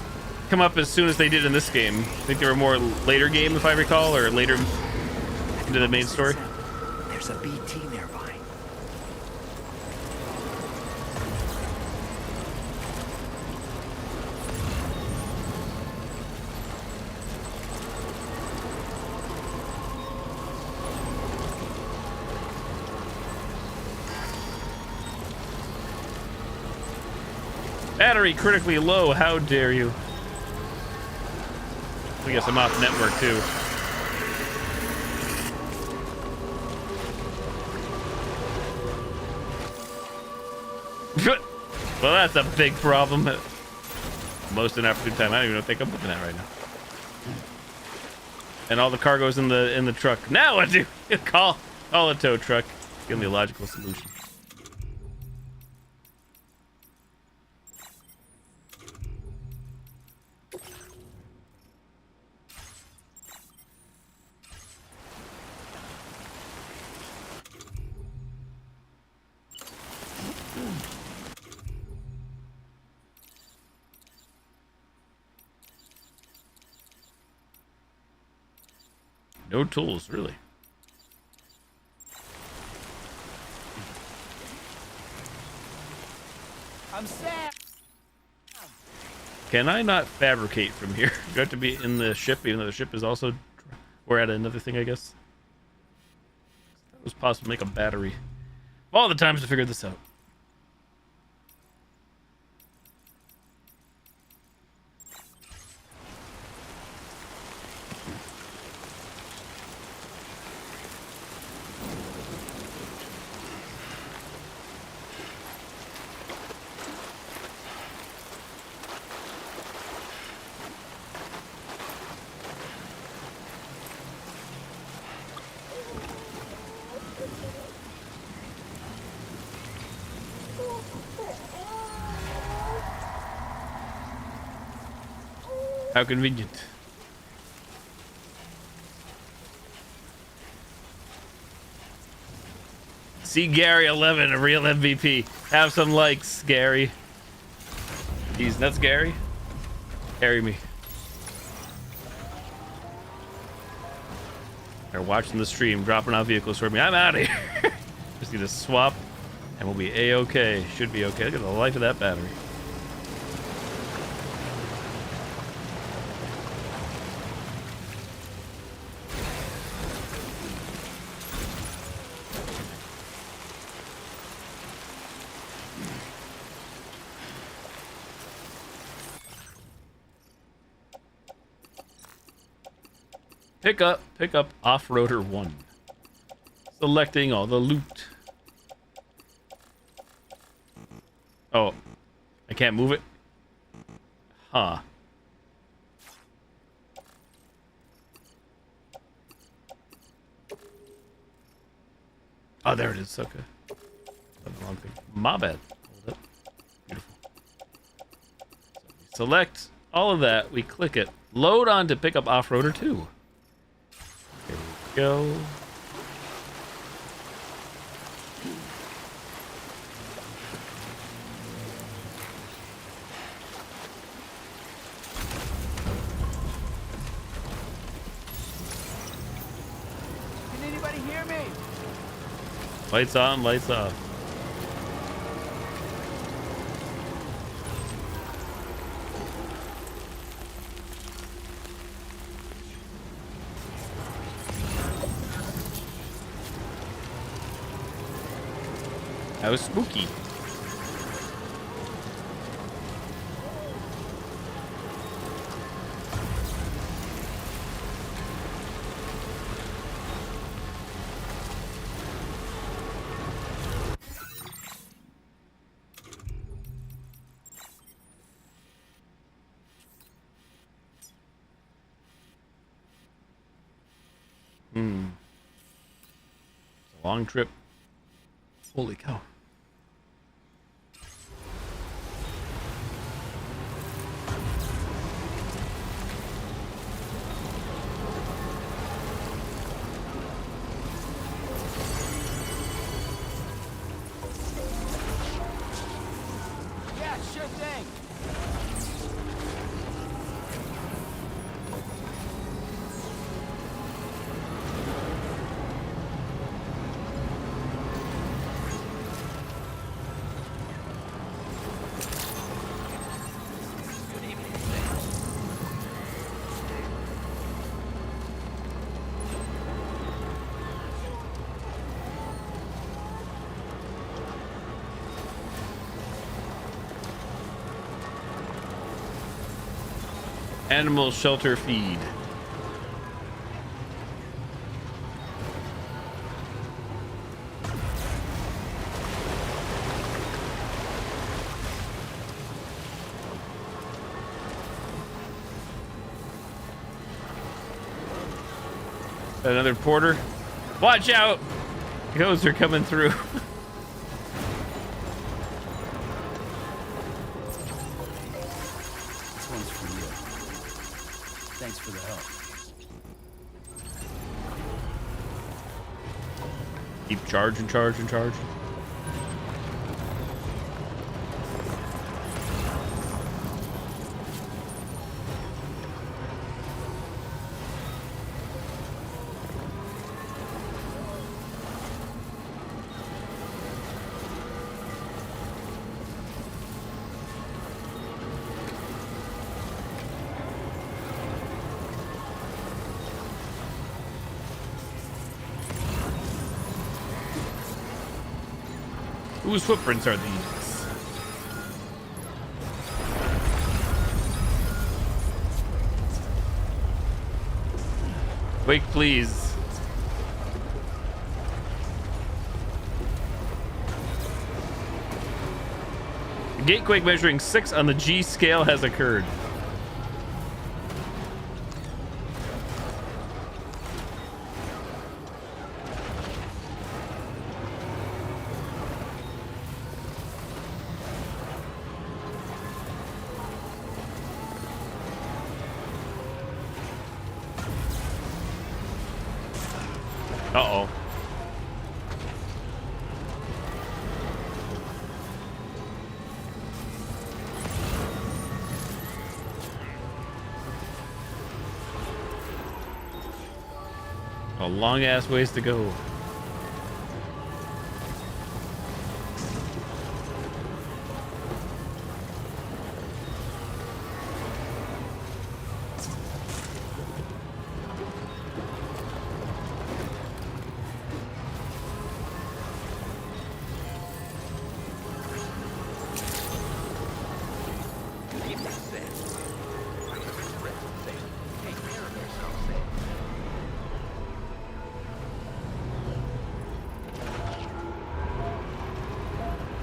come up as soon as they did in this game. I think they were more later game, if I recall, or later into the main story. There's a BT nearby. Battery critically low. How dare you? I guess I'm off network too. Well, that's a big problem. Most inopportune time. I don't even know what I'm looking at right now. And all the cargo's in the truck. Now what do? Call a tow truck. Give me a logical solution. No tools, really. I'm sad. Can I not fabricate from here? Do I have to be in the ship, even though the ship is also... We're at another thing, I guess. It was possible to make a battery. All the times to figure this out. How convenient. See Gary 11, a real MVP. Have some likes, Gary. He's nuts, Gary. Carry me. They're watching the stream, dropping out vehicles for me. I'm out of here. Just need to swap, and we'll be a-okay. Should be okay. Look at the life of that battery. Pick up off-roader 1. Selecting all the loot. Oh, I can't move it? Huh. Oh, there it is. Okay. That's the wrong thing. My bad. Hold it. Beautiful. So we select all of that. We click it. Load on to pick up off-roader 2. Here we go. Can anybody hear me? Lights on, lights off. That was spooky. It's a long trip. Holy cow. Yeah, sure thing. Animal shelter feed. Another porter. Watch out! Goes are coming through. This one's for you. Thanks for the help. Keep charging. Whose footprints are these? Wake, please. A gatequake measuring 6 on the G scale has occurred. Uh-oh. A long ass ways to go.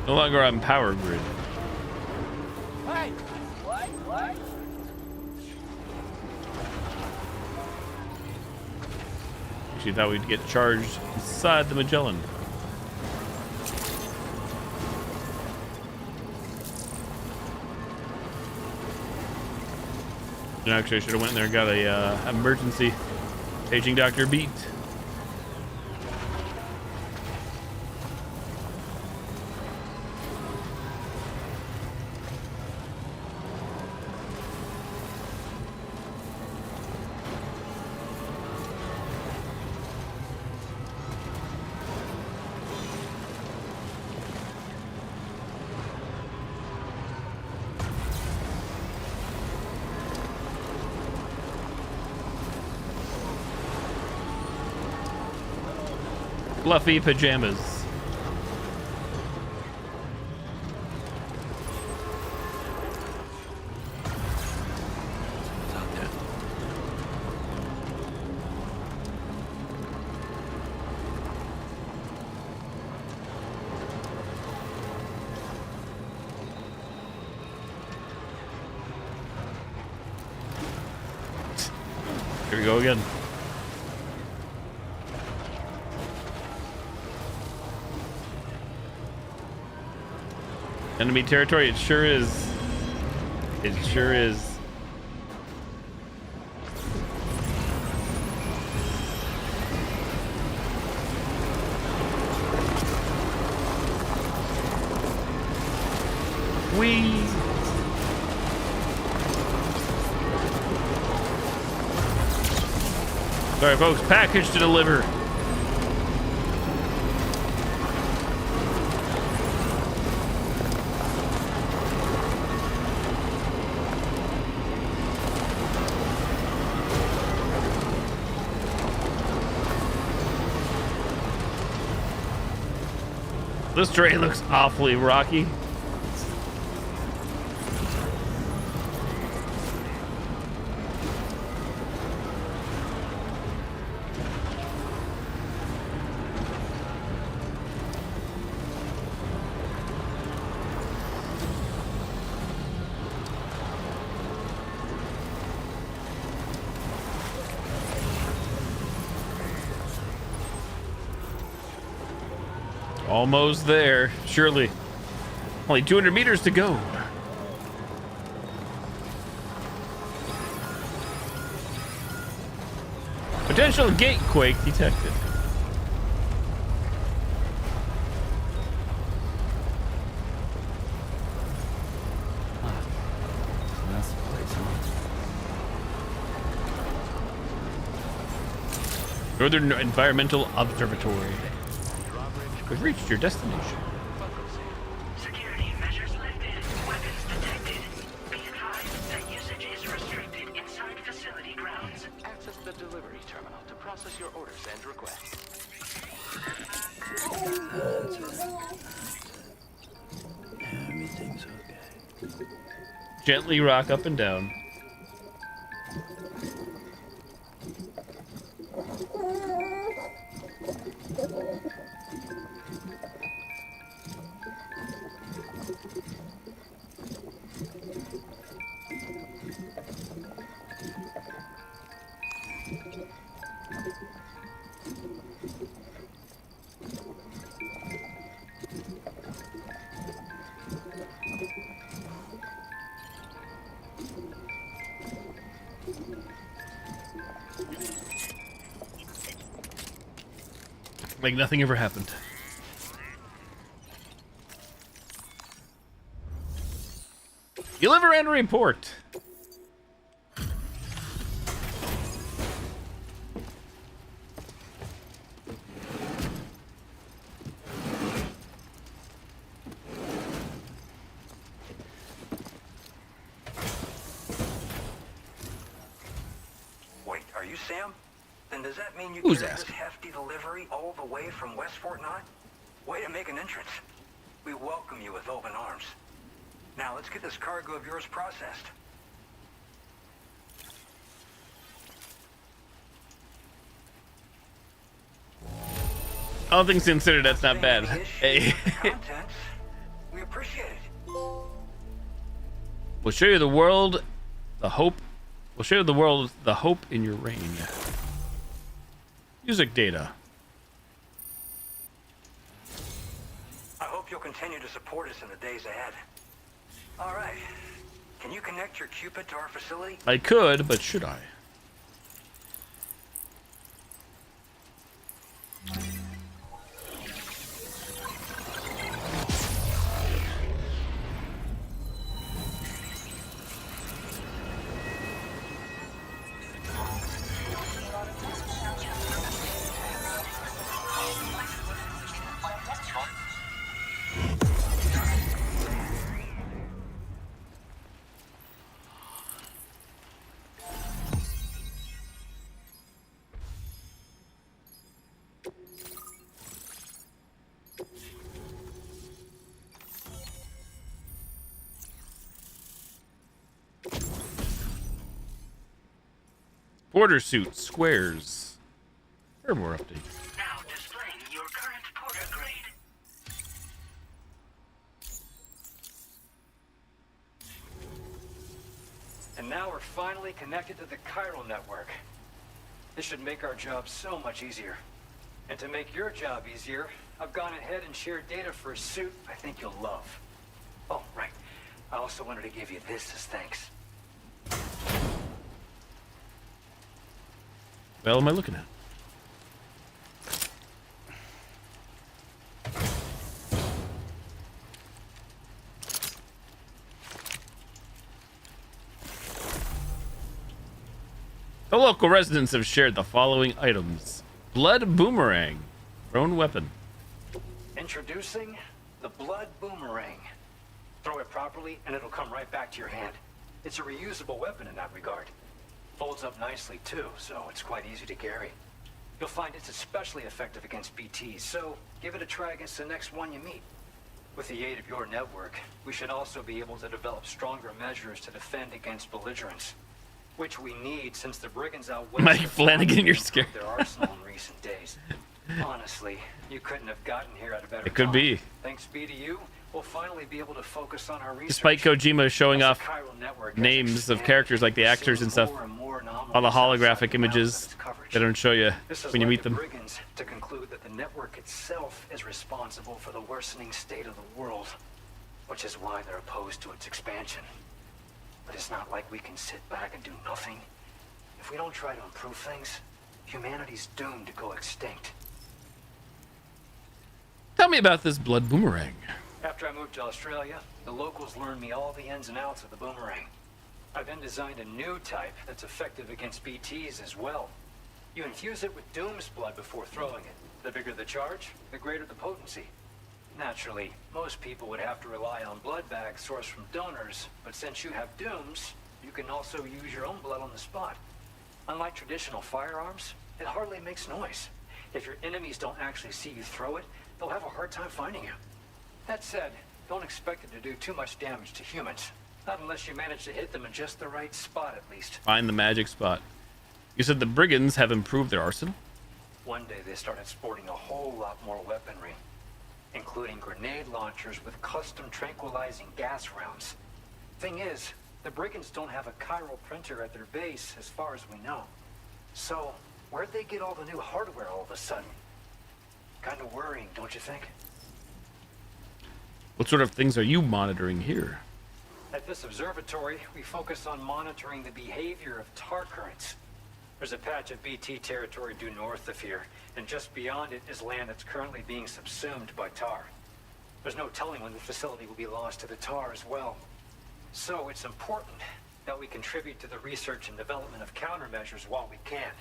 No longer on power grid. Hey! What? Actually thought we'd get charged inside the Magellan. Actually, I should have went in there and got a emergency paging Dr. Beat. Fluffy pajamas. Here we go again. Enemy territory, it sure is. It sure is. Whee! Sorry folks, package to deliver. This terrain looks awfully rocky. Almost there. Surely. Only 200 meters to go. Potential gate quake detected. That's the place, huh? Northern Environmental Observatory. We've reached your destination. Security measures lifted. Weapons detected. Be advised that usage is restricted inside facility grounds. Access the delivery terminal to process your orders and requests. Everything's okay. Gently rock up and down. Like nothing ever happened. Deliver and report. Wait, are you Sam? Then does that mean you Who's carried this asking? hefty delivery all the way from West Fort 9? Way to make an entrance. We welcome you with open arms. Now let's get this cargo of yours processed. All things considered, that's not bad. Hey. Contents, we appreciate it. We'll show you the world, the hope. We'll show you the world the hope in your reign. Music data. I hope you'll continue to support us in the days ahead. All right. Can you connect your Cupid to our facility? I could, but should I? Border suit squares. Firmware update. Now displaying your current porter grade. And now we're finally connected to the chiral network. This should make our job so much easier. And to make your job easier, I've gone ahead and shared data for a suit I think you'll love. Oh, right. I also wanted to give you this as thanks. What the hell am I looking at? The local residents have shared the following items. Blood boomerang. Thrown weapon. Introducing the blood boomerang. Throw it properly and it'll come right back to your hand. It's a reusable weapon in that regard. Folds up nicely too, so it's quite easy to carry. You'll find it's especially effective against BTs, so give it a try against the next one you meet. With the aid of your network, we should also be able to develop stronger measures to defend against belligerents, which we need since the brigands out west Mike Flanagan, you're scared. their arsenal in recent days. Honestly, you couldn't have gotten here at a better It could time. be. Thanks be to you, we'll finally be able to focus on our research. Despite Kojima showing As the off chiral network has names of expanded, characters like the we're actors seeing and stuff. more and more anomalies all the holographic images they don't show you when you meet them. Brigands to conclude that the network itself is responsible for the worsening state of the world, which is why they're opposed to its expansion. But it's not like we can sit back and do nothing. If we don't try to improve things, humanity's doomed to go extinct. Tell me about this blood boomerang. After I moved to Australia, the locals learned me all the ins and outs of the boomerang. I then designed a new type that's effective against BTs as well. You infuse it with Doom's blood before throwing it. The bigger the charge, the greater the potency. Naturally, most people would have to rely on blood bags sourced from donors, but since you have Doom's, you can also use your own blood on the spot. Unlike traditional firearms, it hardly makes noise. If your enemies don't actually see you throw it, they'll have a hard time finding you. That said, don't expect it to do too much damage to humans. Not unless you manage to hit them in just the right spot, at least. Find the magic spot. You said the brigands have improved their arsenal? One day they started sporting a whole lot more weaponry, including grenade launchers with custom tranquilizing gas rounds. Thing is, the brigands don't have a chiral printer at their base, as far as we know. So, where'd they get all the new hardware all of a sudden? Kind of worrying, don't you think? What sort of things are you monitoring here? At this observatory, we focus on monitoring the behavior of tar currents. There's a patch of BT territory due north of here, and just beyond it is land that's currently being subsumed by tar. There's no telling when the facility will be lost to the tar as well. So it's important that we contribute to the research and development of countermeasures while we can.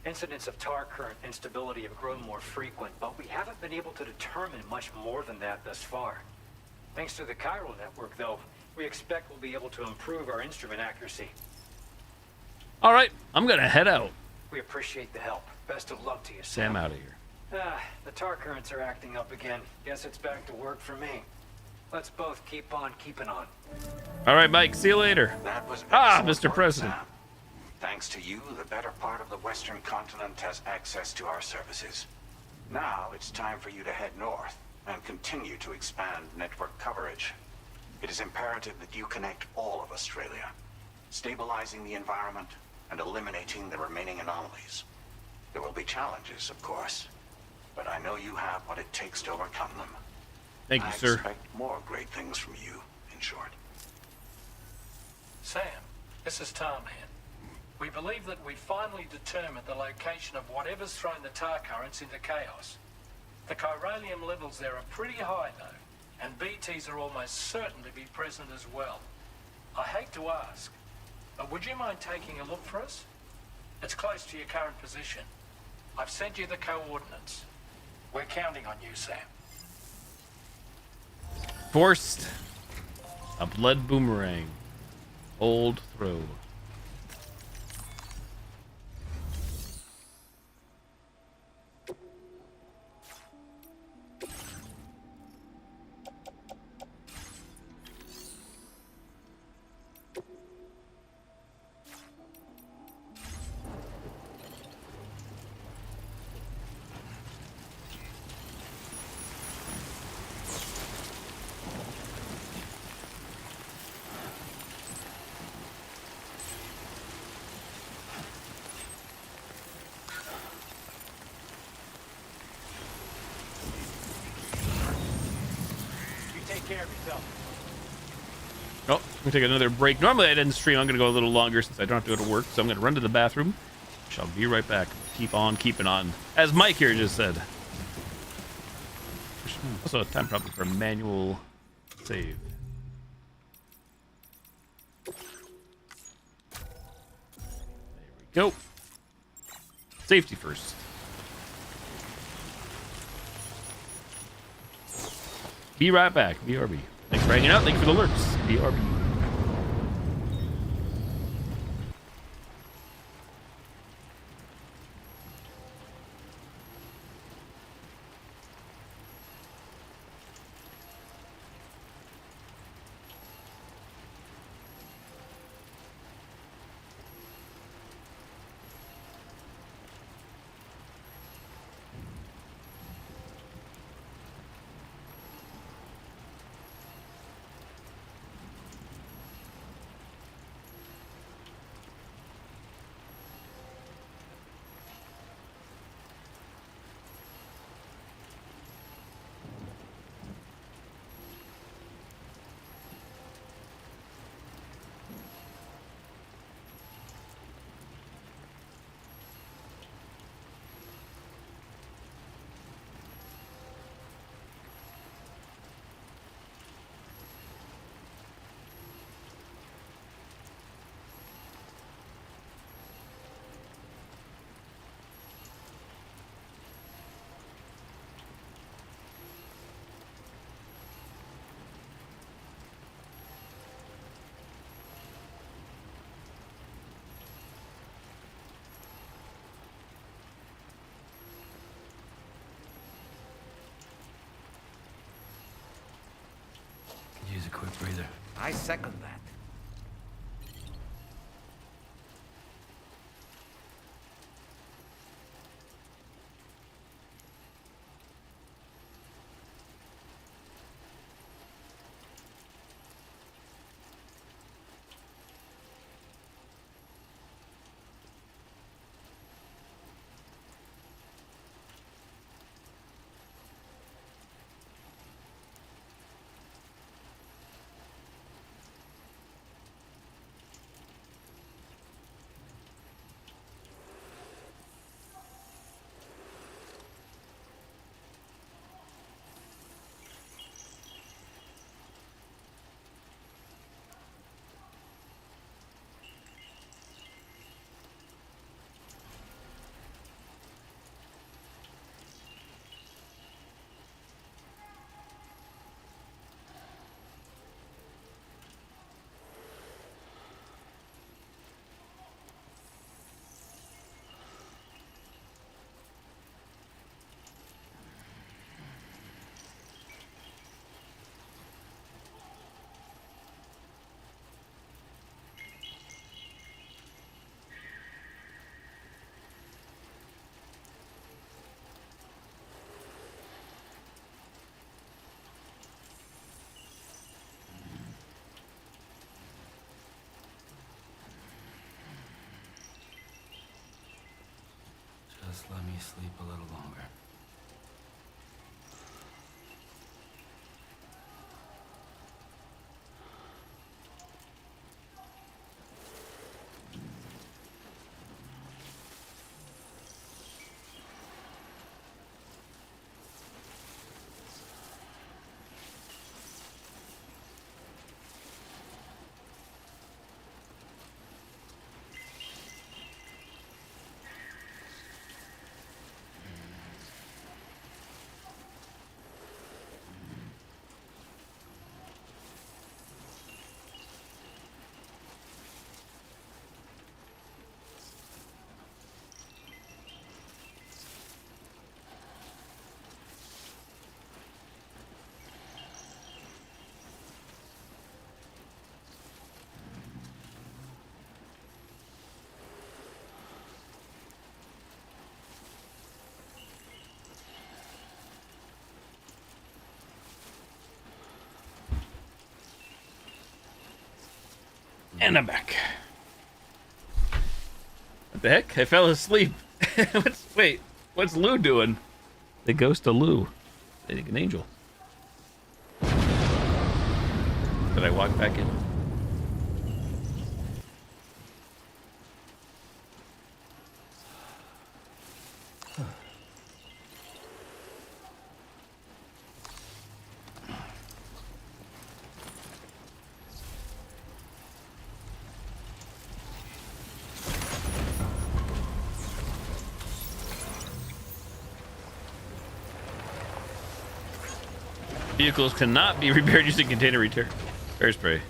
Incidents of tar current instability have grown more frequent, but we haven't been able to determine much more than that thus far. Thanks to the chiral network, though, we expect we'll be able to improve our instrument accuracy. All right, I'm gonna head out. We appreciate the help. Best of luck to you, Sam. Sam out of here. The tar currents are acting up again. Guess it's back to work for me. Let's both keep on keeping on. All right, Mike. See you later. That was Mr. President. Sam. Thanks to you, the better part of the Western continent has access to our services. Now it's time for you to head north and continue to expand network coverage. It is imperative that you connect all of Australia, stabilizing the environment and eliminating the remaining anomalies. There will be challenges, of course, but I know you have what it takes to overcome them. Thank you, I sir. expect more great things from you, in short. Sam, this is Tom here. We believe that we finally determined the location of whatever's thrown the tar currents into chaos. The chiralium levels there are pretty high, though, and BTs are almost certain to be present as well. I hate to ask, but would you mind taking a look for us? It's close to your current position. I've sent you the coordinates. We're counting on you, Sam. Forced. A blood boomerang. Old throw. Care of yourself. Oh, I'm gonna take another break. Normally I didn't stream. I'm gonna go a little longer since I don't have to go to work. So I'm gonna run to the bathroom. Shall be right back. Keep on keeping on. As Mike here just said. Also a time problem for a manual save. There we go. Safety first. Be right back. BRB. Thanks for hanging out. Thanks for the alerts. BRB. quick breather. I second that. Just let me sleep a little longer. And I'm back. What the heck? I fell asleep. What's Lou doing? The ghost of Lou. I think an angel. Did I walk back in? Vehicles cannot be repaired using container repair spray.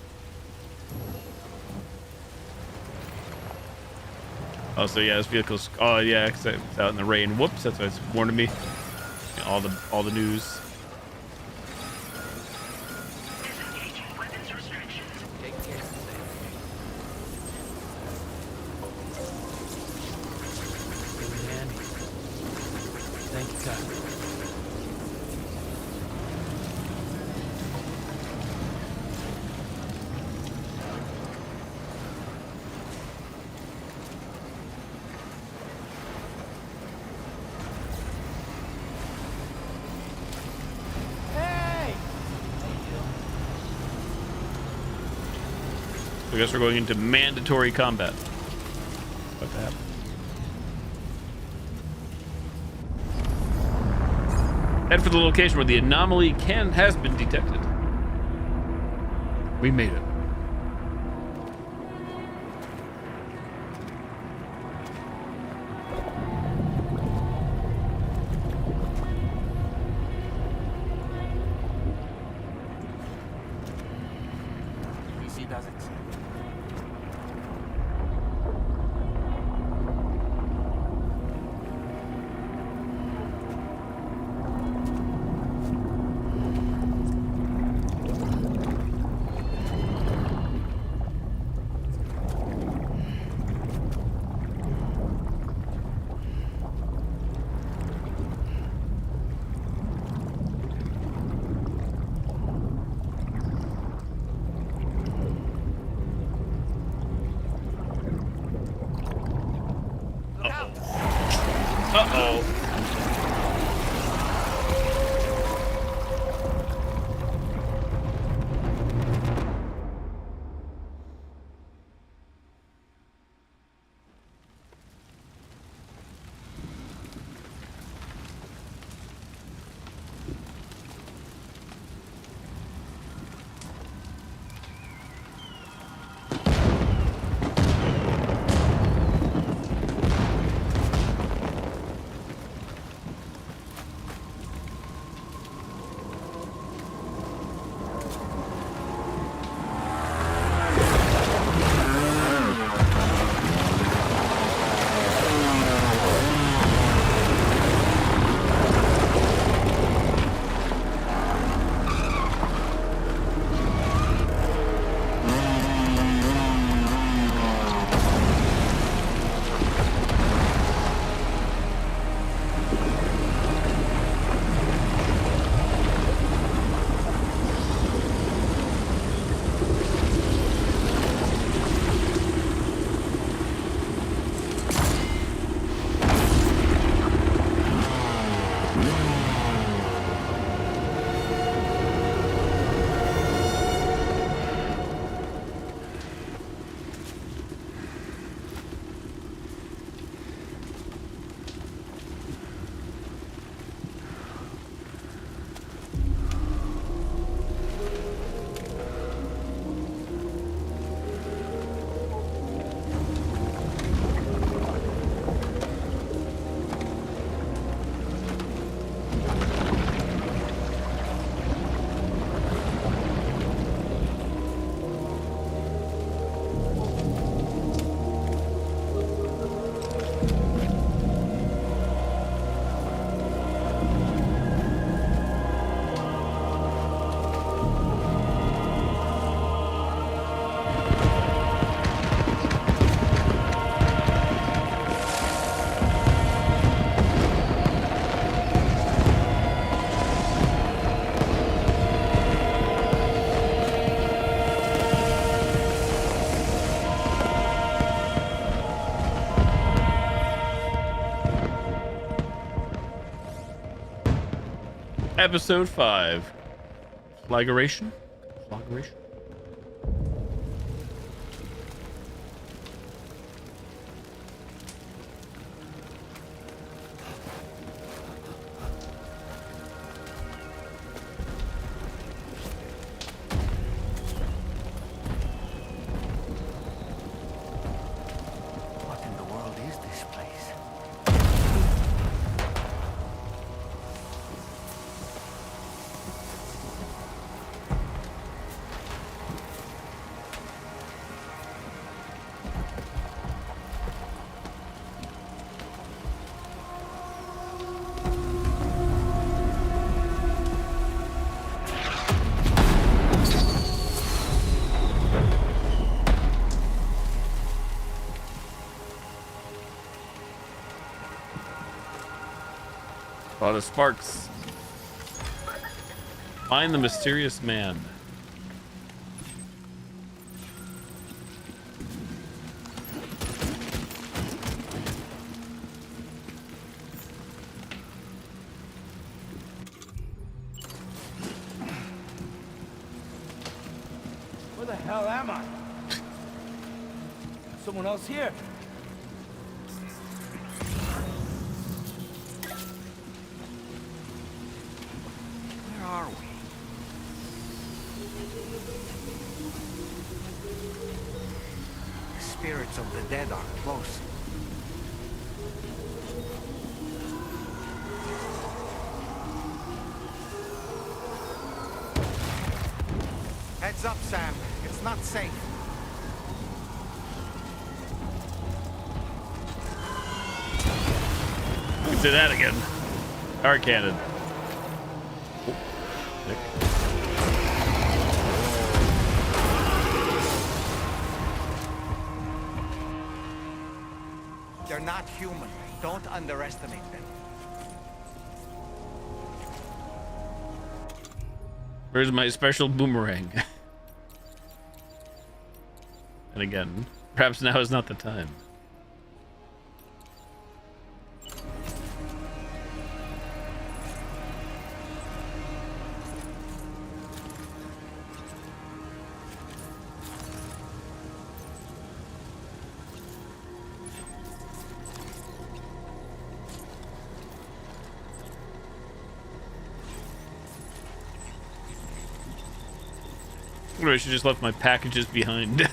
Oh, so yeah, this vehicle's. Oh yeah, 'cause it's out in the rain. Whoops, that's why it's warning me. All the news. Thank you, God. I guess we're going into mandatory combat. What the hell? Head for the location where the anomaly has been detected. We made it. PC does it. Uh-oh. Episode 5. Flagration? Flagration? What in the world is this place? A lot of sparks. Find the mysterious man. Where the hell am I? Someone else here? Where are we? The spirits of the dead are close. Heads up, Sam. It's not safe. You can say that again. Our cannon. They're not human. Don't underestimate them. Where's my special boomerang? And again, perhaps now is not the time. Or I should just left my packages behind.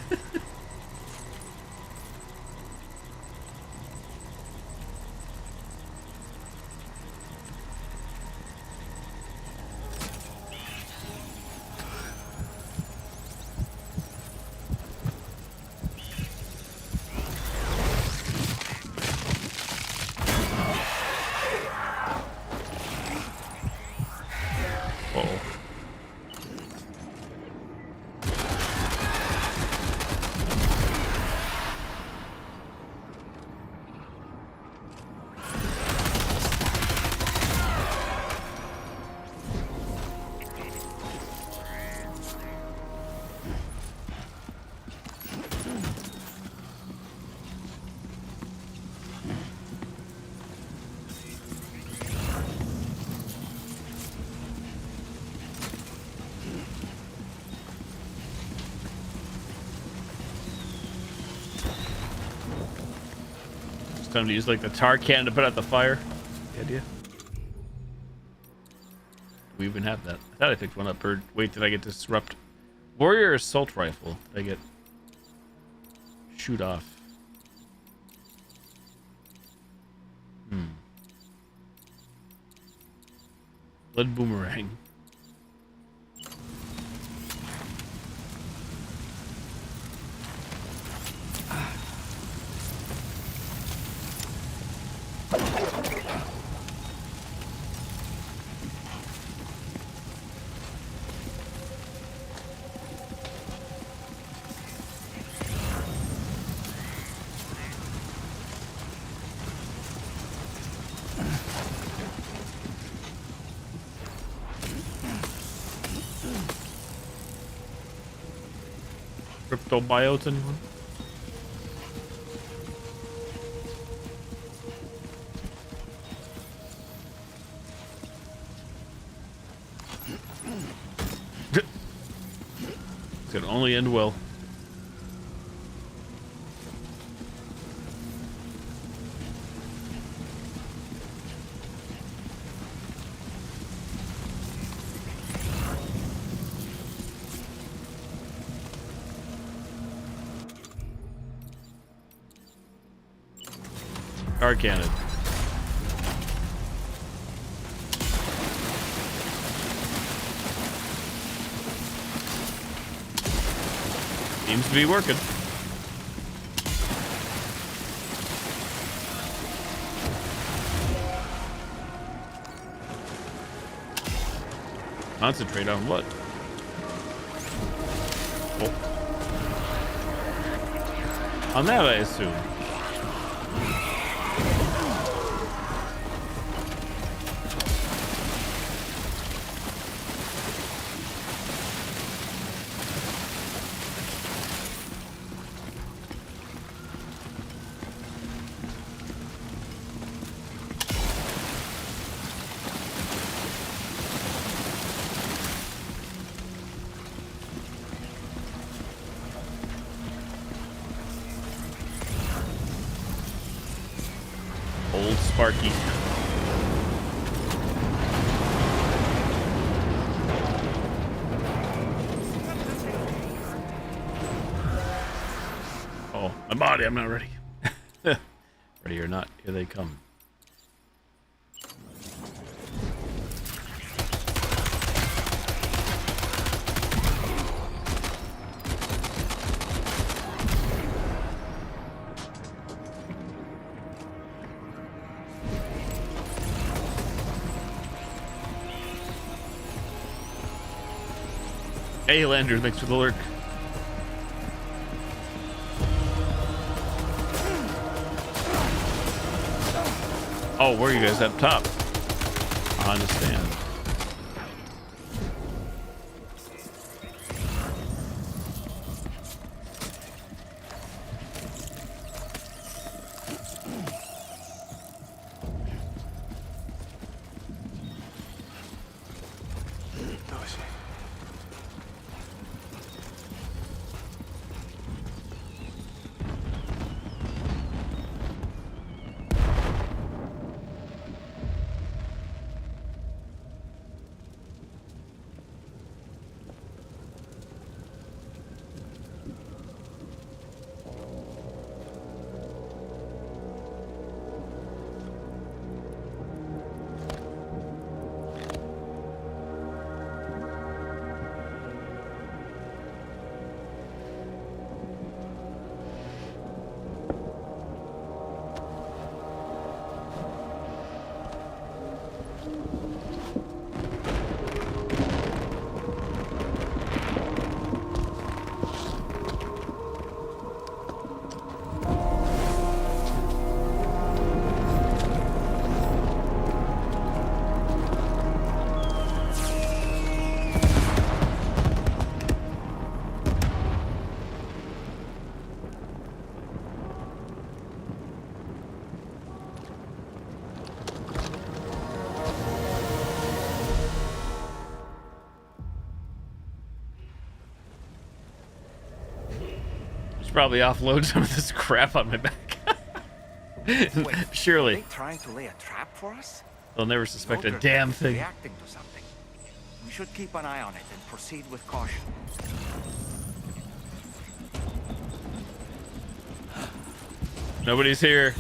Time to use like the tar can to put out the fire. The idea. We even have that. I thought I picked one up. Or wait, did I get disrupt? Warrior assault rifle. Did I get shoot off? Lead boomerang. Cryptobiotes, anyone? It could only end well. Car cannon. Seems to be working. Concentrate on what? Oh. On that, I assume. Old Sparky. Oh, my body, I'm not ready. Ready or not, here they come. Hey, Lander, thanks for the lurk. Oh, where are you guys up top? I understand. Probably offload some of this crap on my back. Wait, surely. Are they trying to lay a trap for us? They'll never suspect a Motor damn is thing. Reacting to something. We should keep an eye on it and proceed with caution. Nobody's here.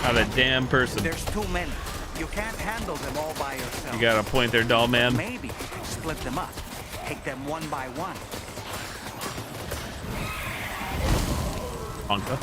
Not a damn person. There's too many. You can't handle them all by yourself. You got a point there, doll man. Maybe split them up. Take them one by one. Honka.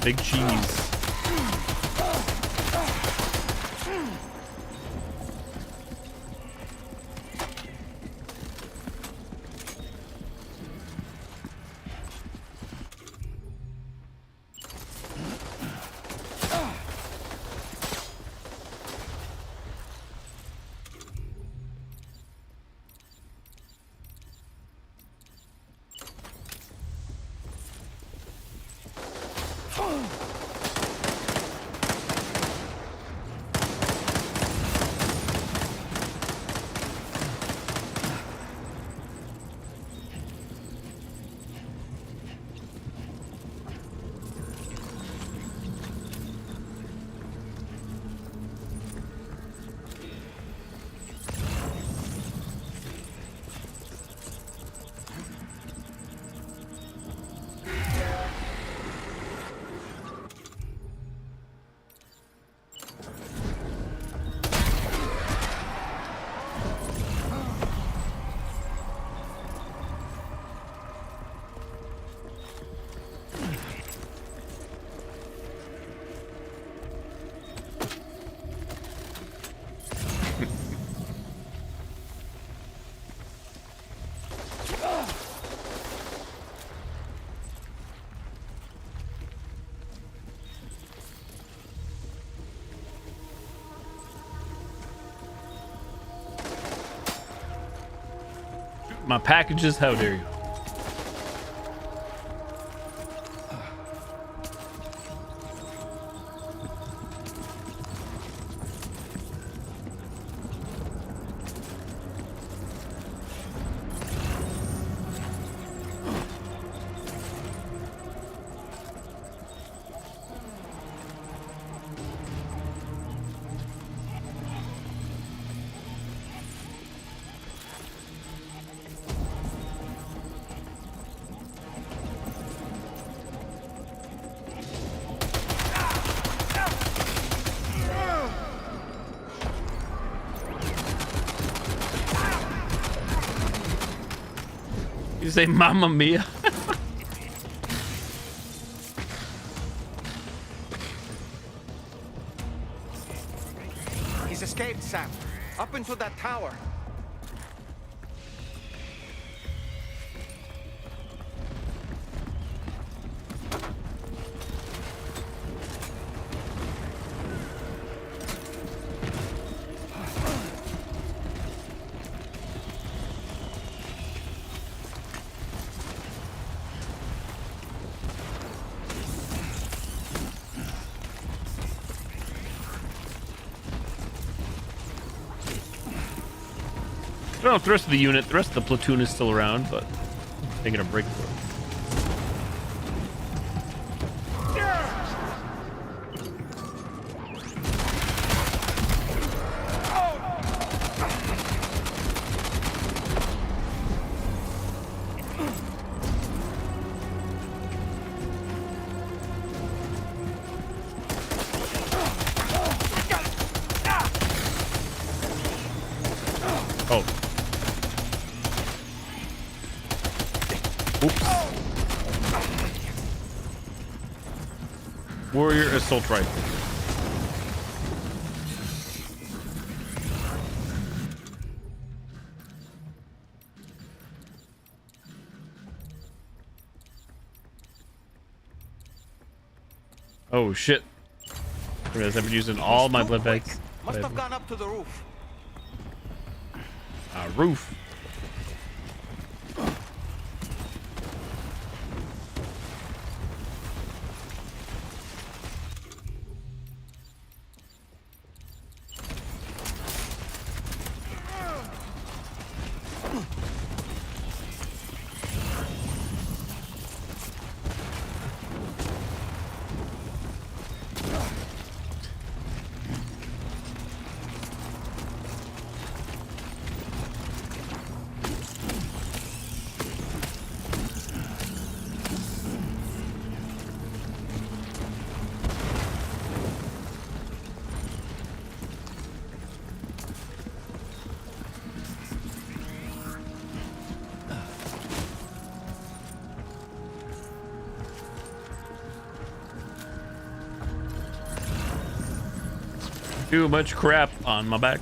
Big cheese. My packages, how dare you? You say Mamma Mia? He's escaped, Sam. Up into that tower. I don't know if the rest of the unit, the rest of the platoon is still around, but taking a break for it. Oh. Oops. Warrior assault rifle. Oh shit. I realize I've been using all my blood bags. Must have gone up to the roof. Roof. Too much crap on my back.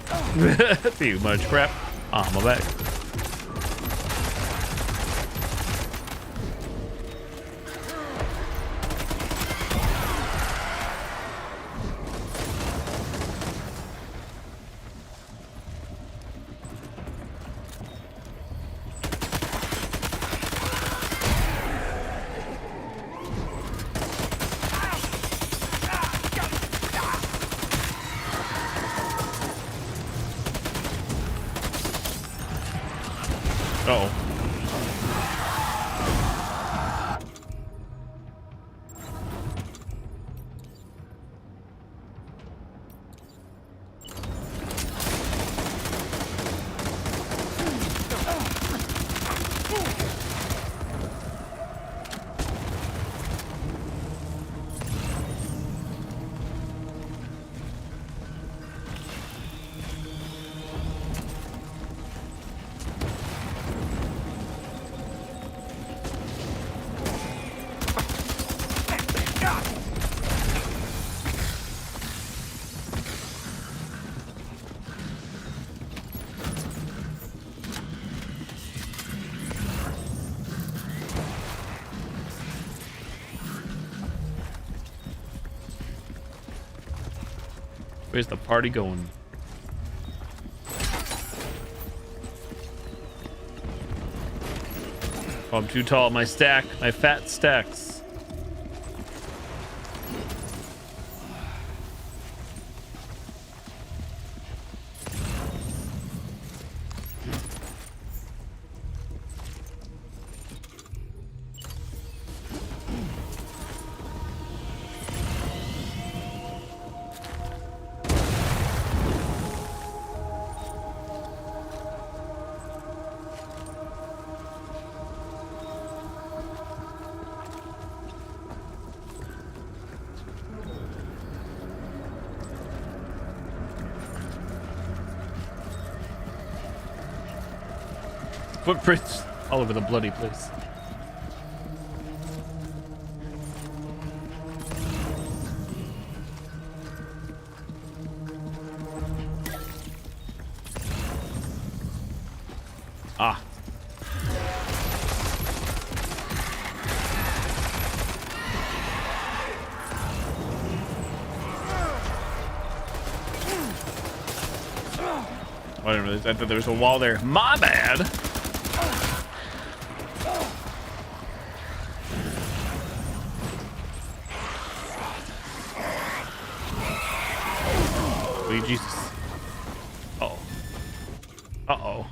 Too much crap on my back. Uh-oh. Where's the party going? Oh, I'm too tall. My fat stacks. Footprints all over the bloody place. Ah. I didn't realize. I thought there was a wall there. My bad. Sweet Jesus. Uh-oh. Uh-oh.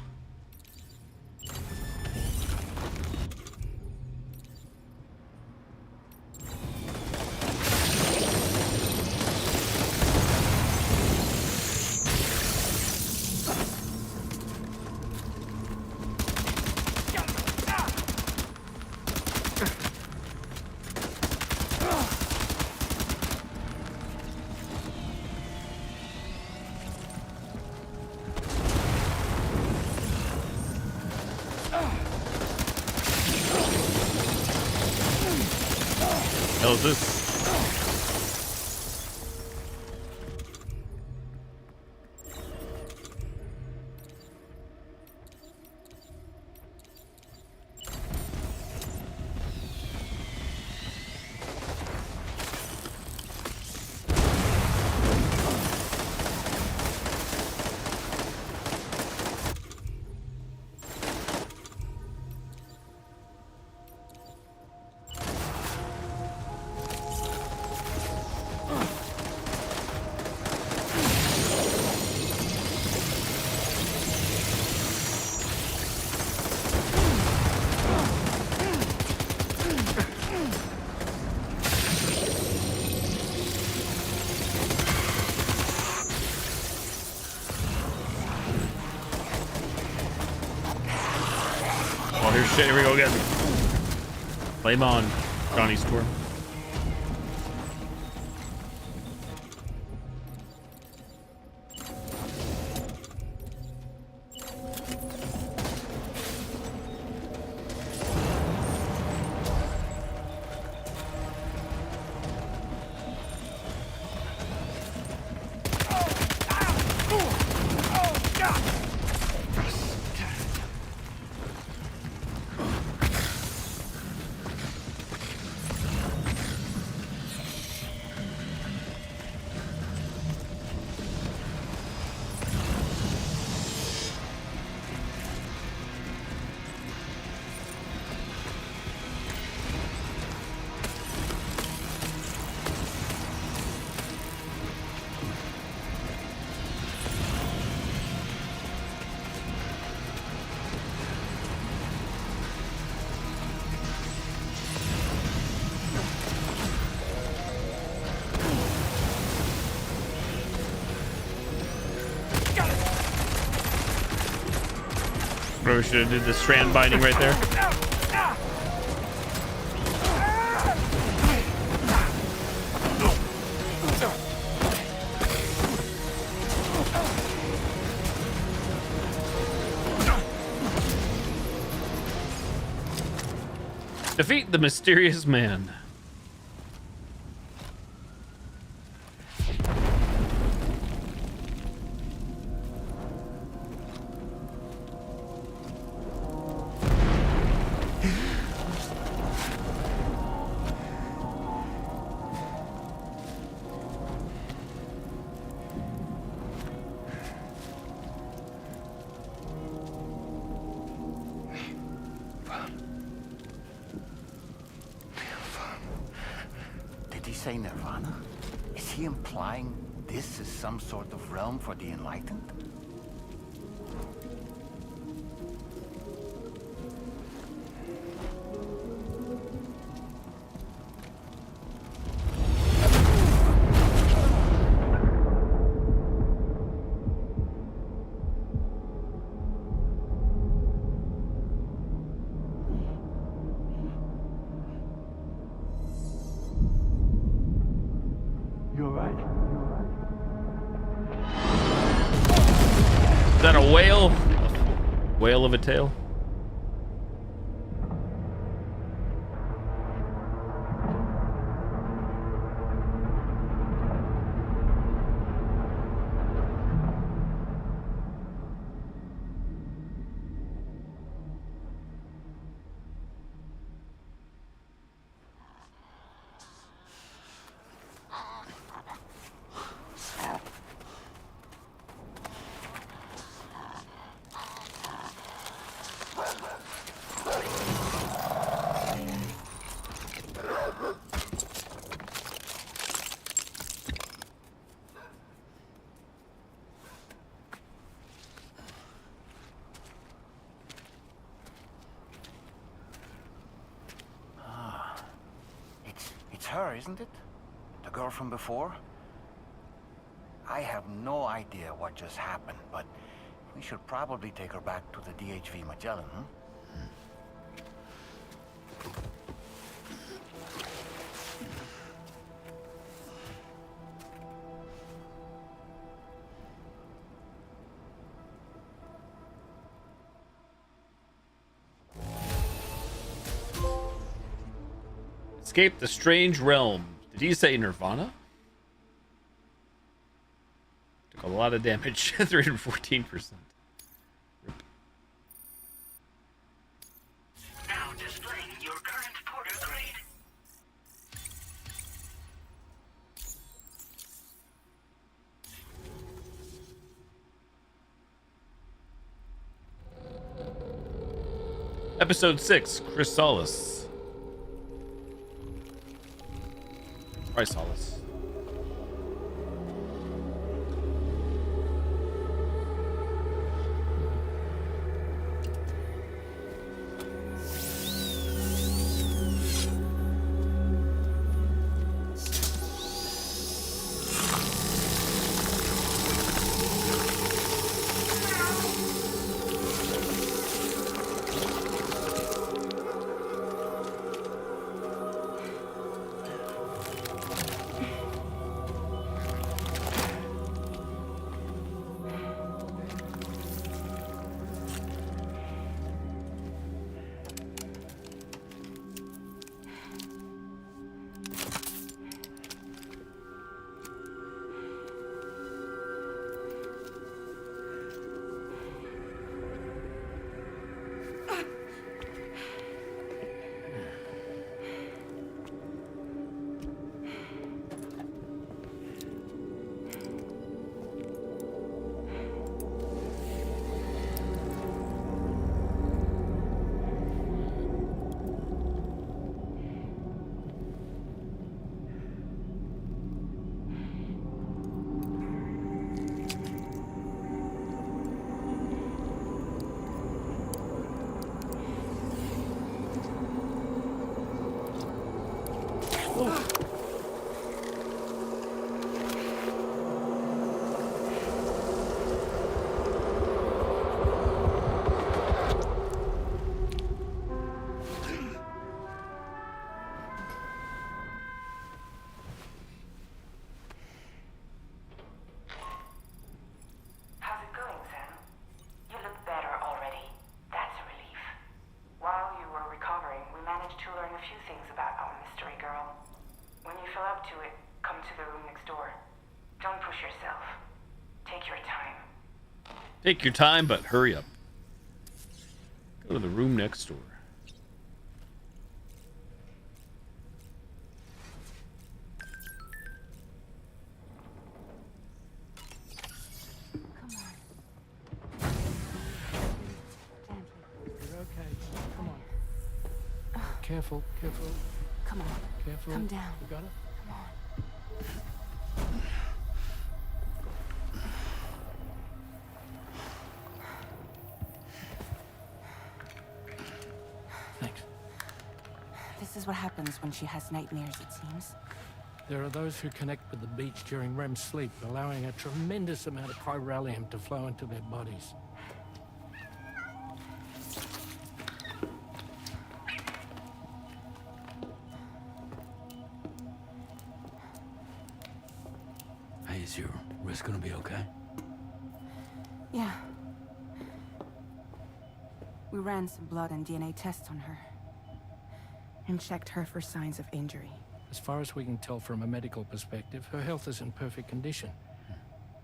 hell's this? Shit, here we go again. Flame on, Johnny Storm. Probably should have did the strand binding right there. Defeat the mysterious man. Say Nirvana? Is he implying this is some sort of realm for the enlightened? Is that a whale? Whale of a tail? Her, isn't it? The girl from before? I have no idea what just happened, but we should probably take her back to the DHV Magellan, huh? Escape the strange realm. Did he say Nirvana? Took a lot of damage. 314%. Now displaying your current porter grade. Episode 6, Chrysalis. Chrysalis. How's it going, Sam? You look better already. That's a relief. While you were recovering, we managed to learn a few things about our mystery girl. When you feel up to it, come to the room next door. Don't push yourself. Take your time. Take your time, but hurry up. Go to the room next door. You're okay. Come on. Careful, careful. Come on. Careful. Come down. You got it? Come on. Thanks. This is what happens when she has nightmares, it seems. There are those who connect with the beach during REM sleep, allowing a tremendous amount of chiralium to flow into their bodies. Hey, is your wrist gonna be okay? Yeah. We ran some blood and DNA tests on her. And checked her for signs of injury. As far as we can tell from a medical perspective, her health is in perfect condition.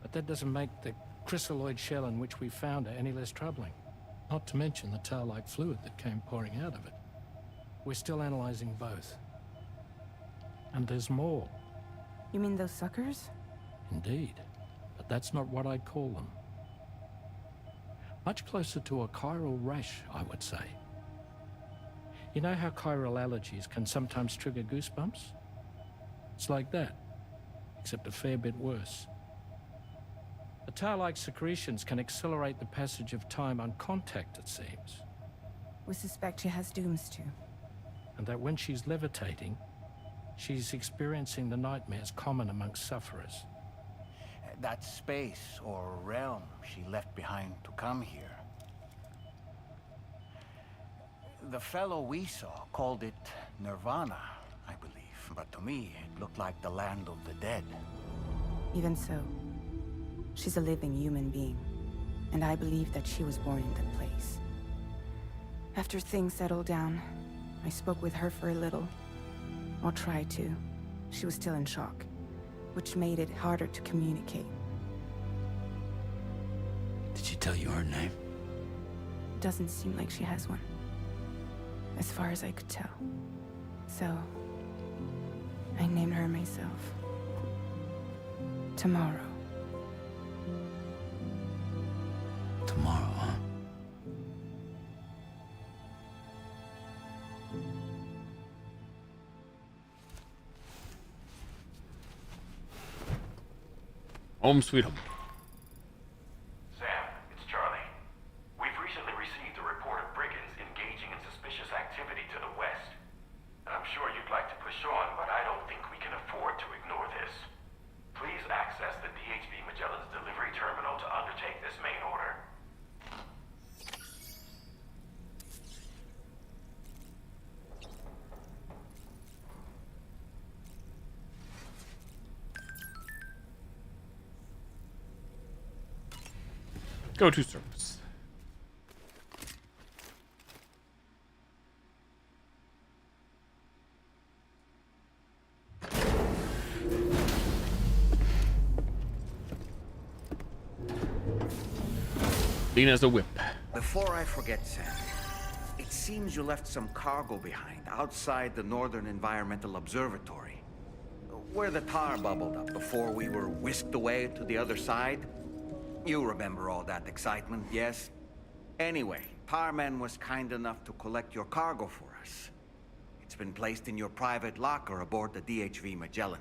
But that doesn't make the chrysaloid shell in which we found her any less troubling. Not to mention the tar-like fluid that came pouring out of it. We're still analyzing both. And there's more. You mean those suckers? Indeed. But that's not what I'd call them. Much closer to a chiral rash, I would say. You know how chiral allergies can sometimes trigger goosebumps? It's like that, except a fair bit worse. The tar-like secretions can accelerate the passage of time on contact, it seems. We suspect she has dooms too. And that when she's levitating, she's experiencing the nightmares common amongst sufferers. That space or realm she left behind to come here. The fellow we saw called it Nirvana, I believe. But to me, it looked like the land of the dead. Even so, she's a living human being. And I believe that she was born in that place. After things settled down, I spoke with her for a little. Or tried to. She was still in shock, which made it harder to communicate. Did she tell you her name? Doesn't seem like she has one, as far as I could tell. So, I named her myself. Tomorrow. Tomorrow, huh? Home sweet home. Sam, it's Charlie. We've recently received a report of brigands engaging in suspicious activity to the west. I'm sure you'd like to push on, but I don't think we can afford to ignore this. Please access the DHV Magellan's delivery terminal to undertake this main order. Go to service. Lean as a whip. Before I forget, Sam, it seems you left some cargo behind outside the Northern Environmental Observatory, where the tar bubbled up before we were whisked away to the other side. You remember all that excitement, yes? Anyway, Tarman was kind enough to collect your cargo for us. It's been placed in your private locker aboard the DHV Magellan.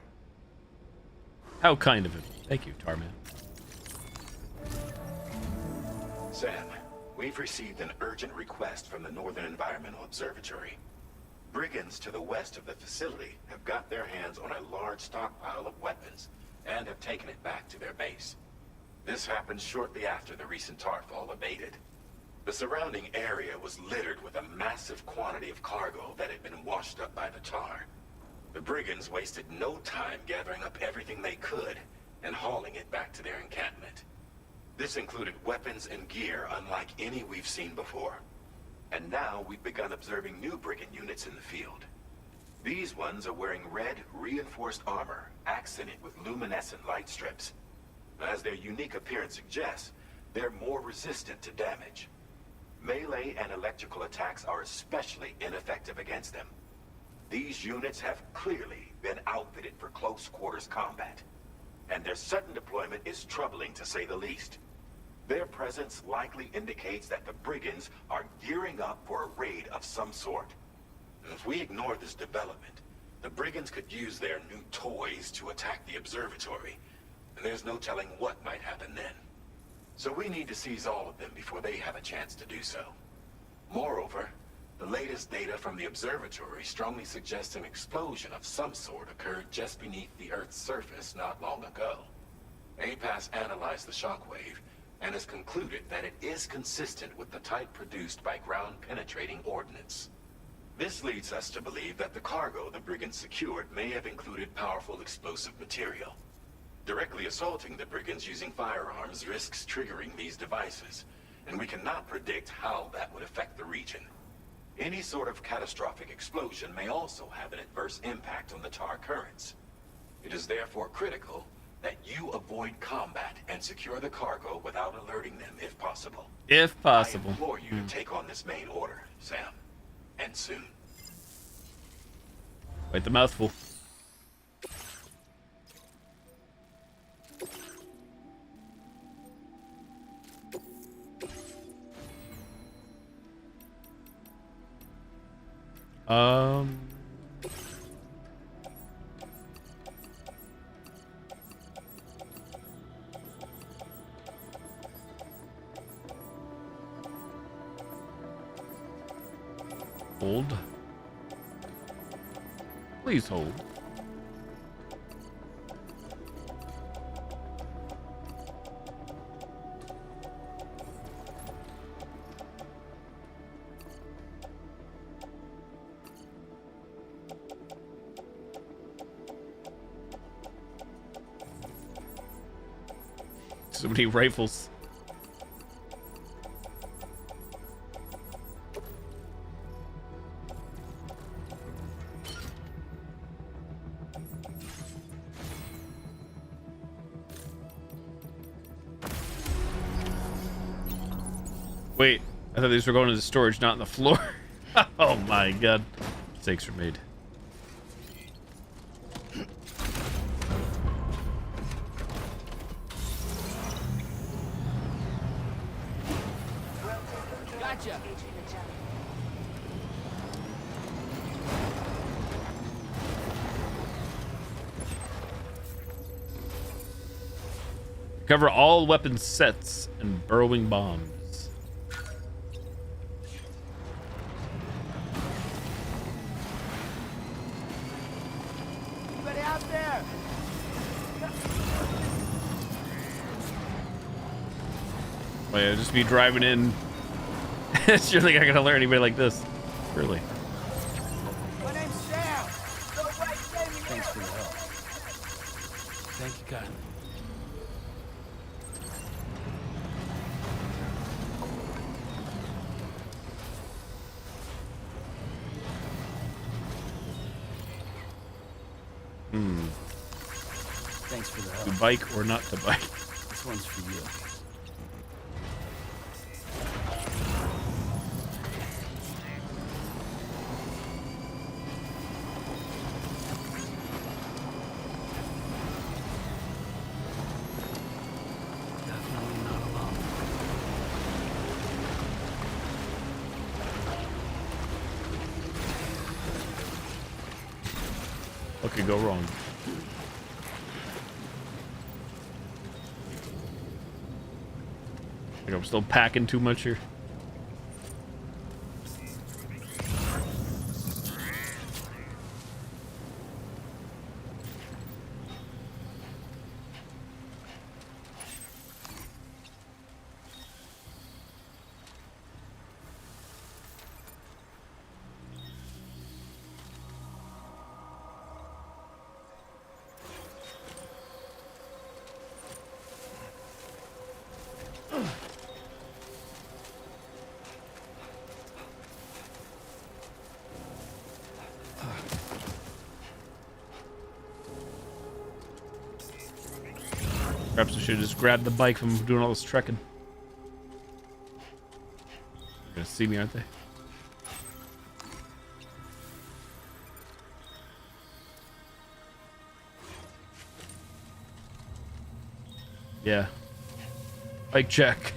How kind of him. Thank you, Tarman. Sam, we've received an urgent request from the Northern Environmental Observatory. Brigands to the west of the facility have got their hands on a large stockpile of weapons and have taken it back to their base. This happened shortly after the recent tarfall abated. The surrounding area was littered with a massive quantity of cargo that had been washed up by the tar. The brigands wasted no time gathering up everything they could and hauling it back to their encampment. This included weapons and gear unlike any we've seen before. And now we've begun observing new brigand units in the field. These ones are wearing red, reinforced armor, accented with luminescent light strips. As their unique appearance suggests, they're more resistant to damage. Melee and electrical attacks are especially ineffective against them. These units have clearly been outfitted for close quarters combat, and their sudden deployment is troubling to say the least. Their presence likely indicates that the brigands are gearing up for a raid of some sort. If we ignore this development, the brigands could use their new toys to attack the observatory, and there's no telling what might happen then. So we need to seize all of them before they have a chance to do so. Moreover, the latest data from the observatory strongly suggests an explosion of some sort occurred just beneath the Earth's surface not long ago. APAS analyzed the shockwave and has concluded that it is consistent with the type produced by ground-penetrating ordnance. This leads us to believe that the cargo the brigands secured may have included powerful explosive material. Directly assaulting the brigands using firearms risks triggering these devices, and we cannot predict how that would affect the region. Any sort of catastrophic explosion may also have an adverse impact on the tar currents. It is therefore critical that you avoid combat and secure the cargo without alerting them if possible. If possible. I implore you to take on this main order, Sam. And soon. Quite the mouthful. Hold. Please hold. So many rifles. Wait, I thought these were going to the storage, not on the floor. Oh my god. Mistakes were made. Gotcha. Cover all weapon sets and burrowing bombs. Anybody out there? Oh yeah, just be driving in. Surely I gotta learn anybody like this. Really. My name's Sam. Go right, save me. Thanks for your help. Thank you, God. Thanks for the help. To bike or not to bike? This one's for you. Definitely not alone. What could go wrong? I think I'm still packing too much here. Perhaps I should have just grabbed the bike from doing all this trekking. They're gonna see me, aren't they? Yeah. Bike check.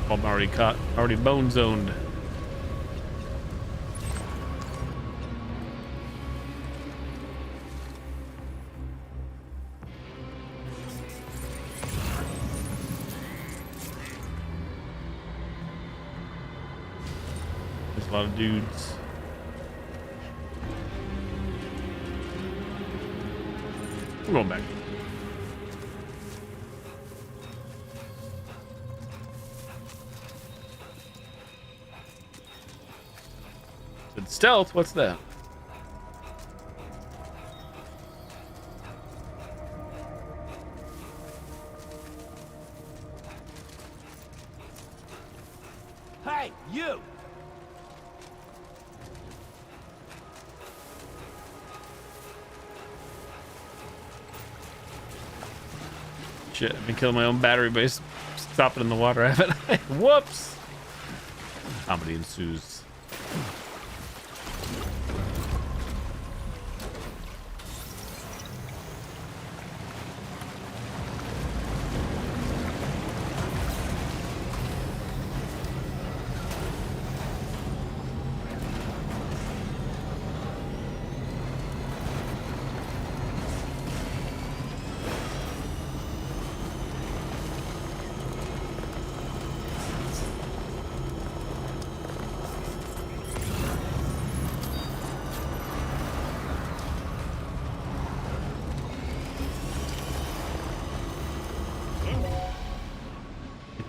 I'm already caught, already bone zoned. There's a lot of dudes. We're going back. Stealth? What's that? Hey, you! Shit, I've been killing my own battery base. Stopping in the water, haven't I? Whoops! Comedy ensues.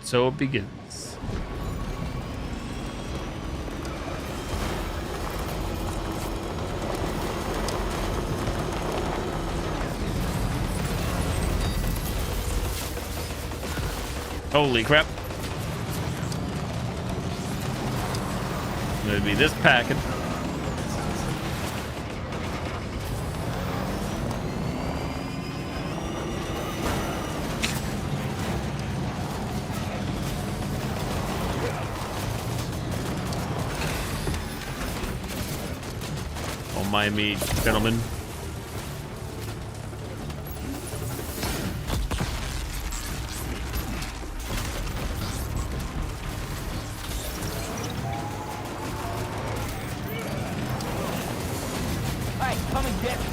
So it begins. Holy crap. It'd be this packet. Don't mind me, gentlemen. Come and get me.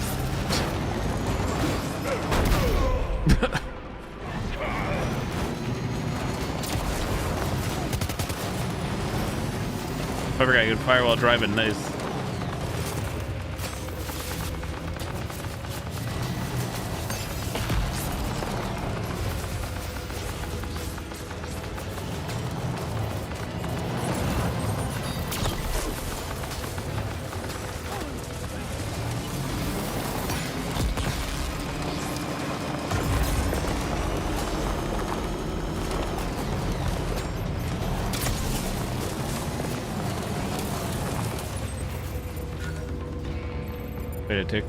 Whoever got good fire while driving, nice. Wait a tick.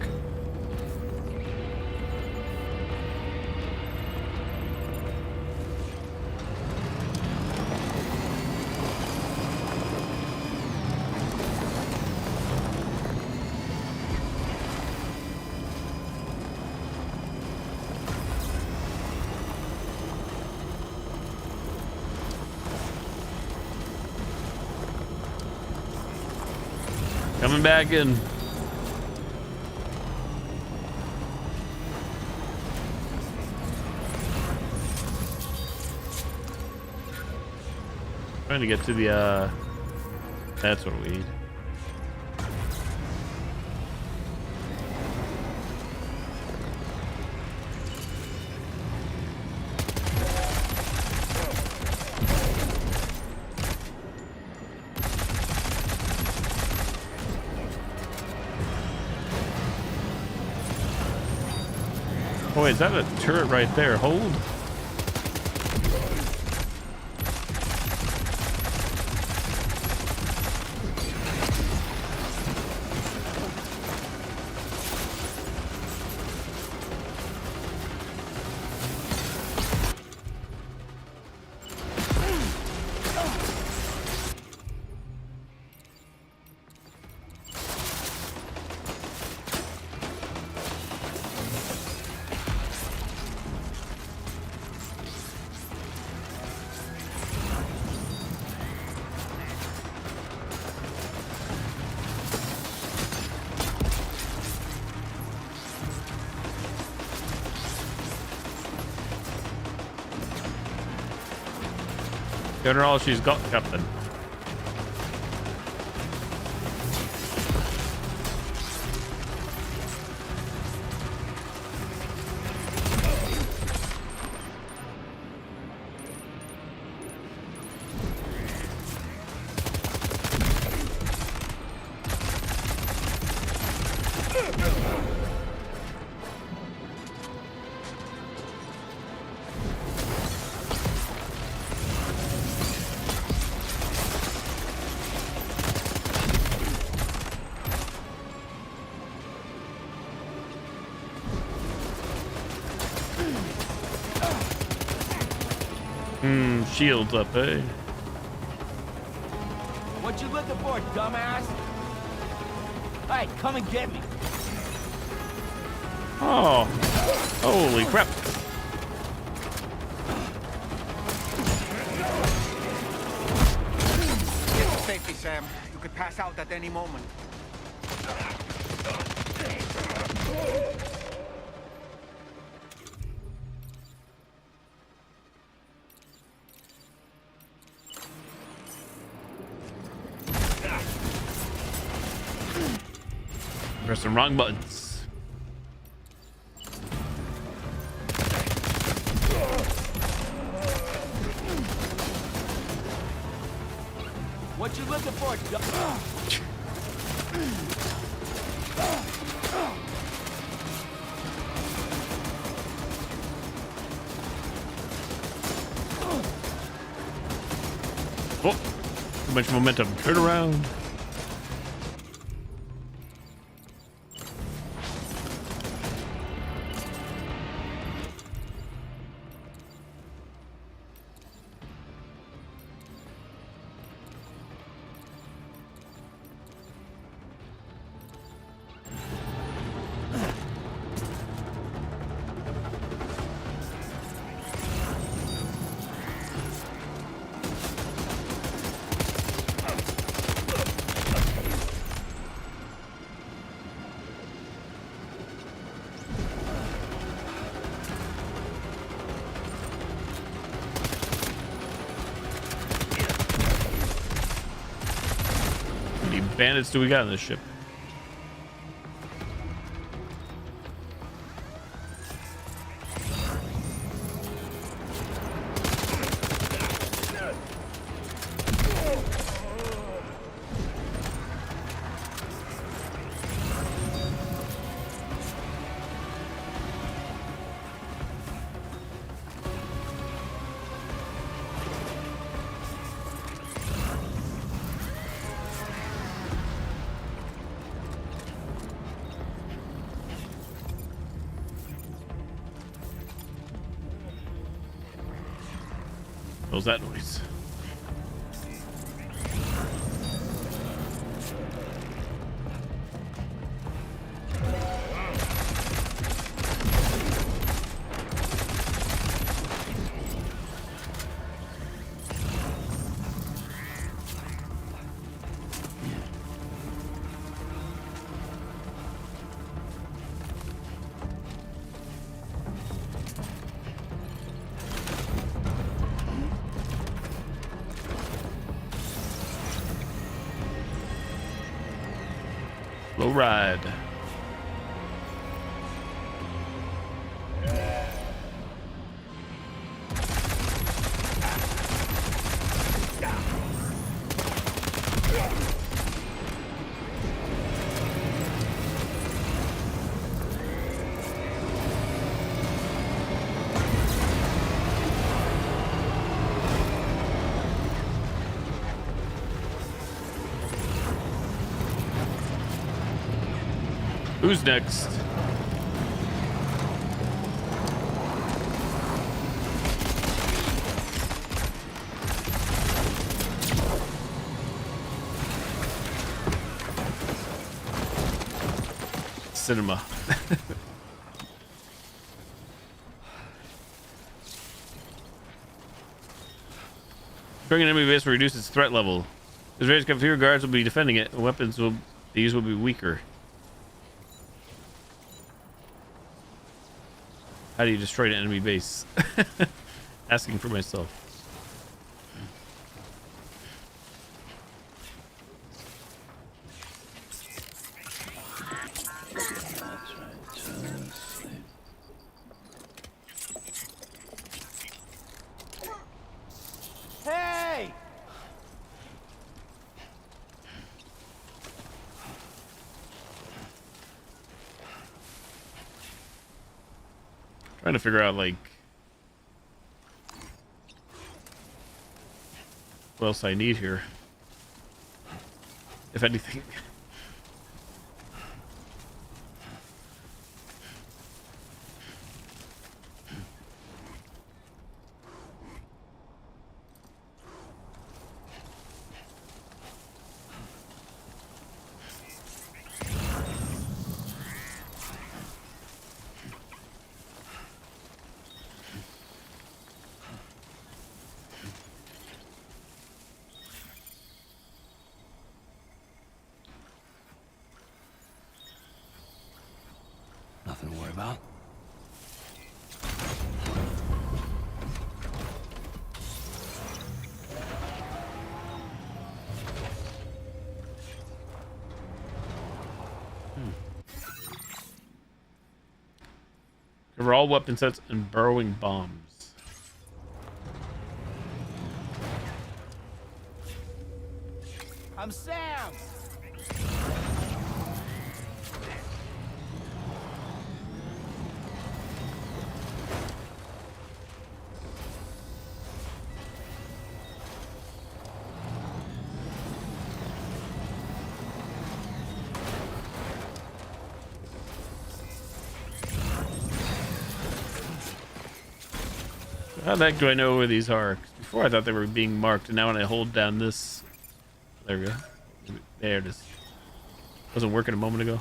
Coming back in. Trying to get to the that's what we need. Oh, is that a turret right there? Hold. Give her all she's got, Captain. Shields up, eh? What you looking for, dumbass? Hey, come and get me. Oh, holy crap. Get to safety, Sam. You could pass out at any moment. Press some wrong buttons. What you looking for, Oh, too much momentum. Turn around. How many bandits do we got on this ship? What was that noise? Low ride. Who's next? Cinema. Destroying an enemy base will reduce its threat level. As various cafeteria guards will be defending it, and weapons will these will be weaker. How do you destroy an enemy base? Asking for myself. Hey! Trying to figure out like what else I need here, if anything. Nothing to worry about. Cover all weapon sets and burrowing bombs. I'm Sam! How the heck do I know where these are? 'Cause before I thought they were being marked, and now when I hold down this... There we go. There it is. Wasn't working a moment ago.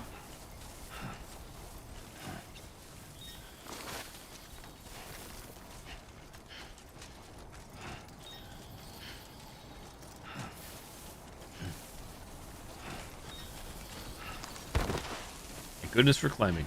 Thank goodness for climbing.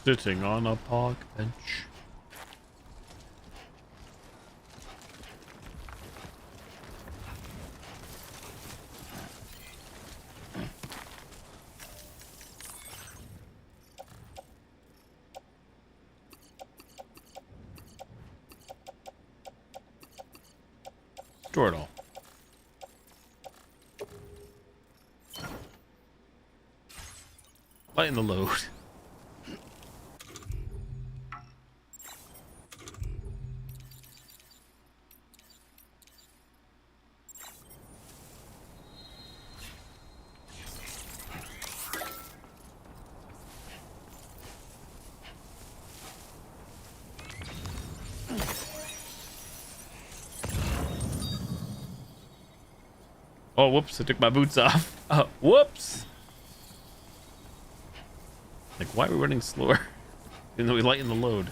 Sitting on a park bench. Store it all. Lighten the load. Oh, whoops, I took my boots off. Whoops. Like, why are we running slower? Even though we lighten the load.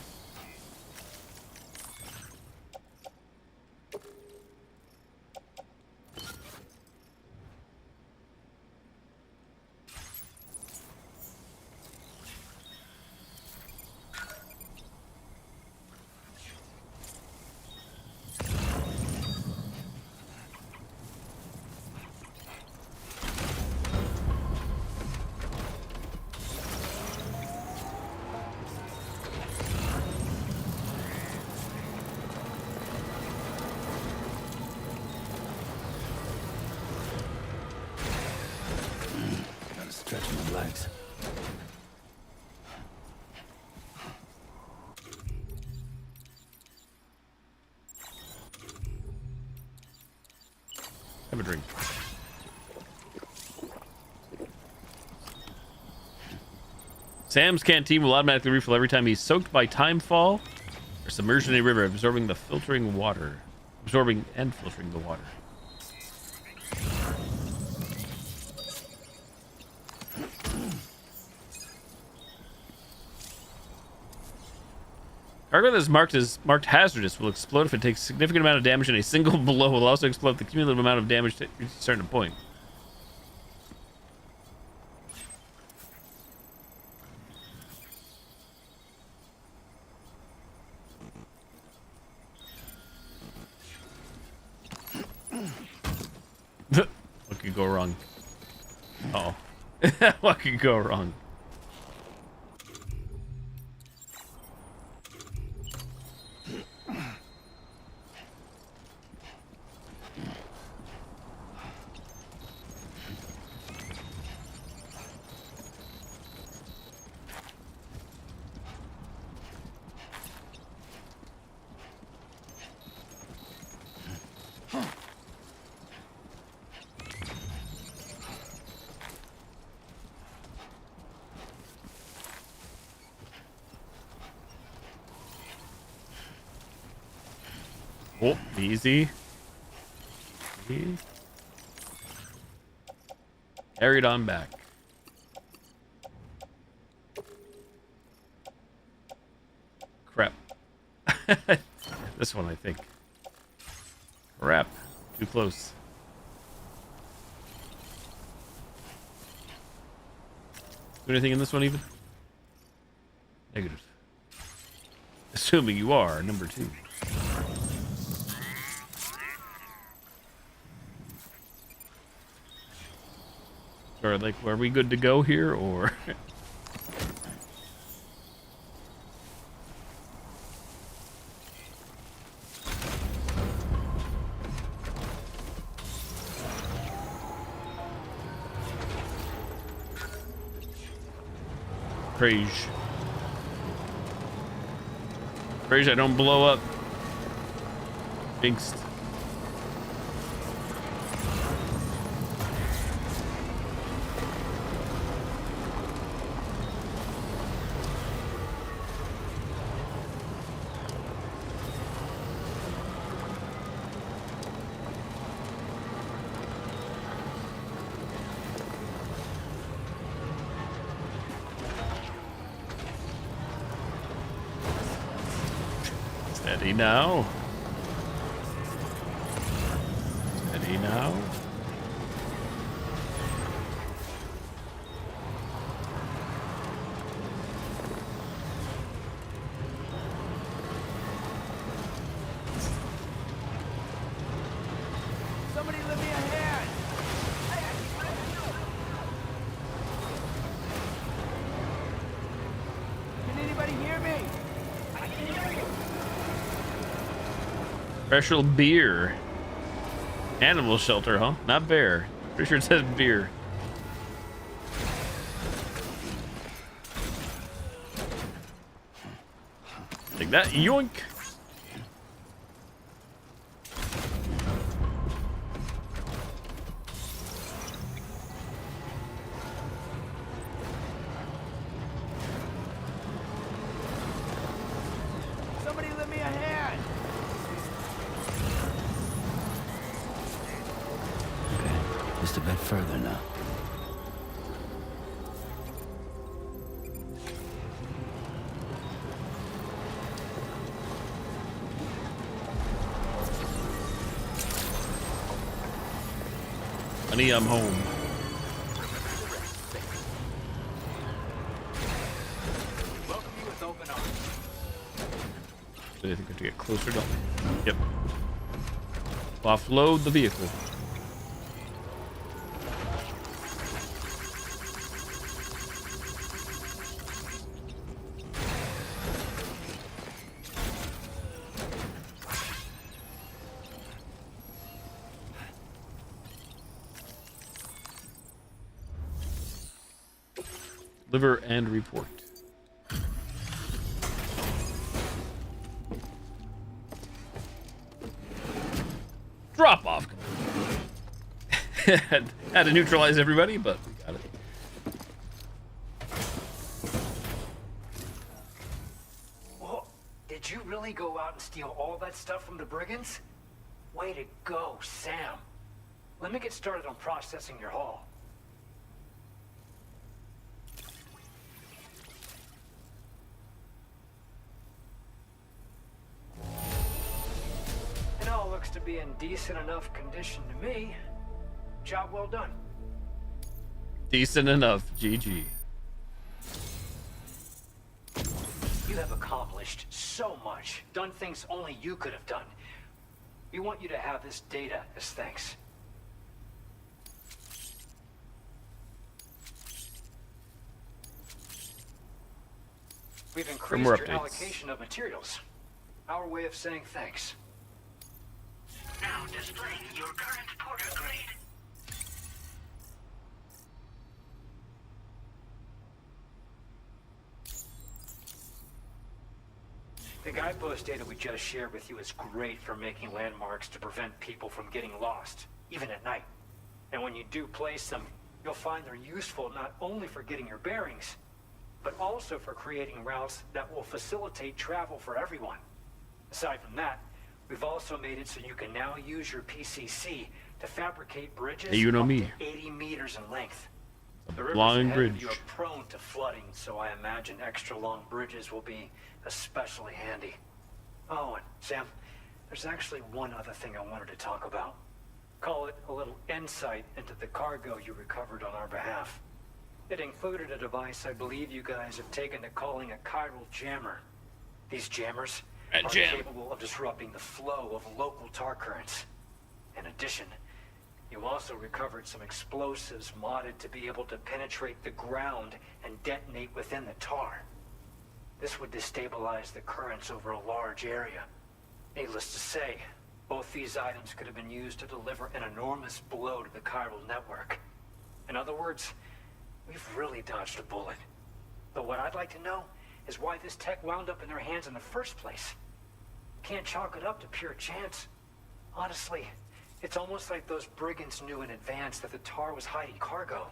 Stretching my legs. Have a drink. Sam's canteen will automatically refill every time he's soaked by timefall or submerged in a river, absorbing and filtering the water. Cargo that is marked hazardous will explode if it takes a significant amount of damage, and a single blow will also explode the cumulative amount of damage to reach a certain point. What could go wrong? Uh oh. What could go wrong? Oh, easy. Carried on back. Crap. This one, I think. Crap. Too close. Do anything in this one even? Negative. Assuming you are number 2. Or like, are we good to go here, or? Praise. Praise I don't blow up. Jinxed. Steady now. Steady now. Somebody lend me a hand. Can anybody hear me? I can hear you. Special beer. Animal shelter, huh? Not bear. Pretty sure it says beer. Like that, yoink. Somebody lend me a hand. Just a bit further now. Honey, I'm home. Welcome you with open arms. So I think I have to get closer to. Yep. Offload the vehicle. Liver and report. Drop off. Had to neutralize everybody, but we got it. Whoa, did you really go out and steal all that stuff from the brigands? Way to go, Sam. Let me get started on processing your haul. It all looks to be in decent enough condition to me. Job well done. Decent enough. GG. You have accomplished so much, done things only you could have done. We want you to have this data as thanks. We've increased more your updates. allocation of materials. Our way of saying thanks. Now displaying your current porter grade. The guidepost data we just shared with you is great for making landmarks to prevent people from getting lost, even at night. And when you do place them, you'll find they're useful not only for getting your bearings, but also for creating routes that will facilitate travel for everyone. Aside from that, we've also made it so you can now use your PCC to fabricate bridges Hey, you know up me. to 80 meters in length. The rivers long ahead of bridge. you are prone to flooding, so I imagine extra long bridges will be especially handy. Oh, and Sam, there's actually one other thing I wanted to talk about. Call it a little insight into the cargo you recovered on our behalf. It included a device I believe you guys have taken to calling a chiral jammer. These jammers A are jam. capable of disrupting the flow of local tar currents. In addition, You also recovered some explosives modded to be able to penetrate the ground and detonate within the tar. This would destabilize the currents over a large area. Needless to say, both these items could have been used to deliver an enormous blow to the chiral network. In other words, we've really dodged a bullet. But what I'd like to know is why this tech wound up in their hands in the first place. Can't chalk it up to pure chance. Honestly, it's almost like those brigands knew in advance that the tar was hiding cargo.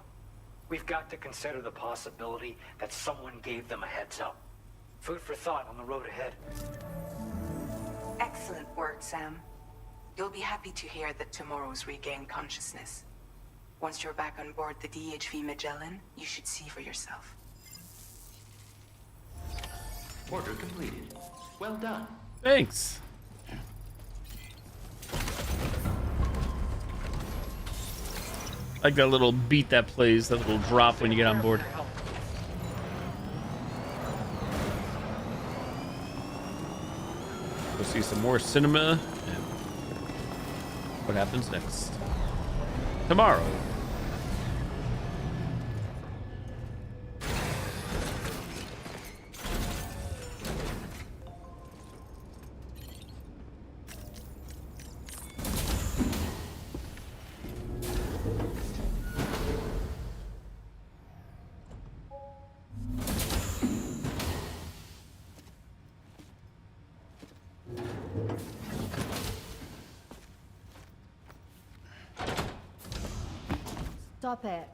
We've got to consider the possibility that someone gave them a heads up. Food for thought on the road ahead. Excellent work, Sam. You'll be happy to hear that tomorrow's regained consciousness. Once you're back on board the DHV Magellan, you should see for yourself. Order completed. Well done. Thanks. Like that little beat that plays, that little drop when you get on board. We'll see some more cinema and what happens next tomorrow. Stop it.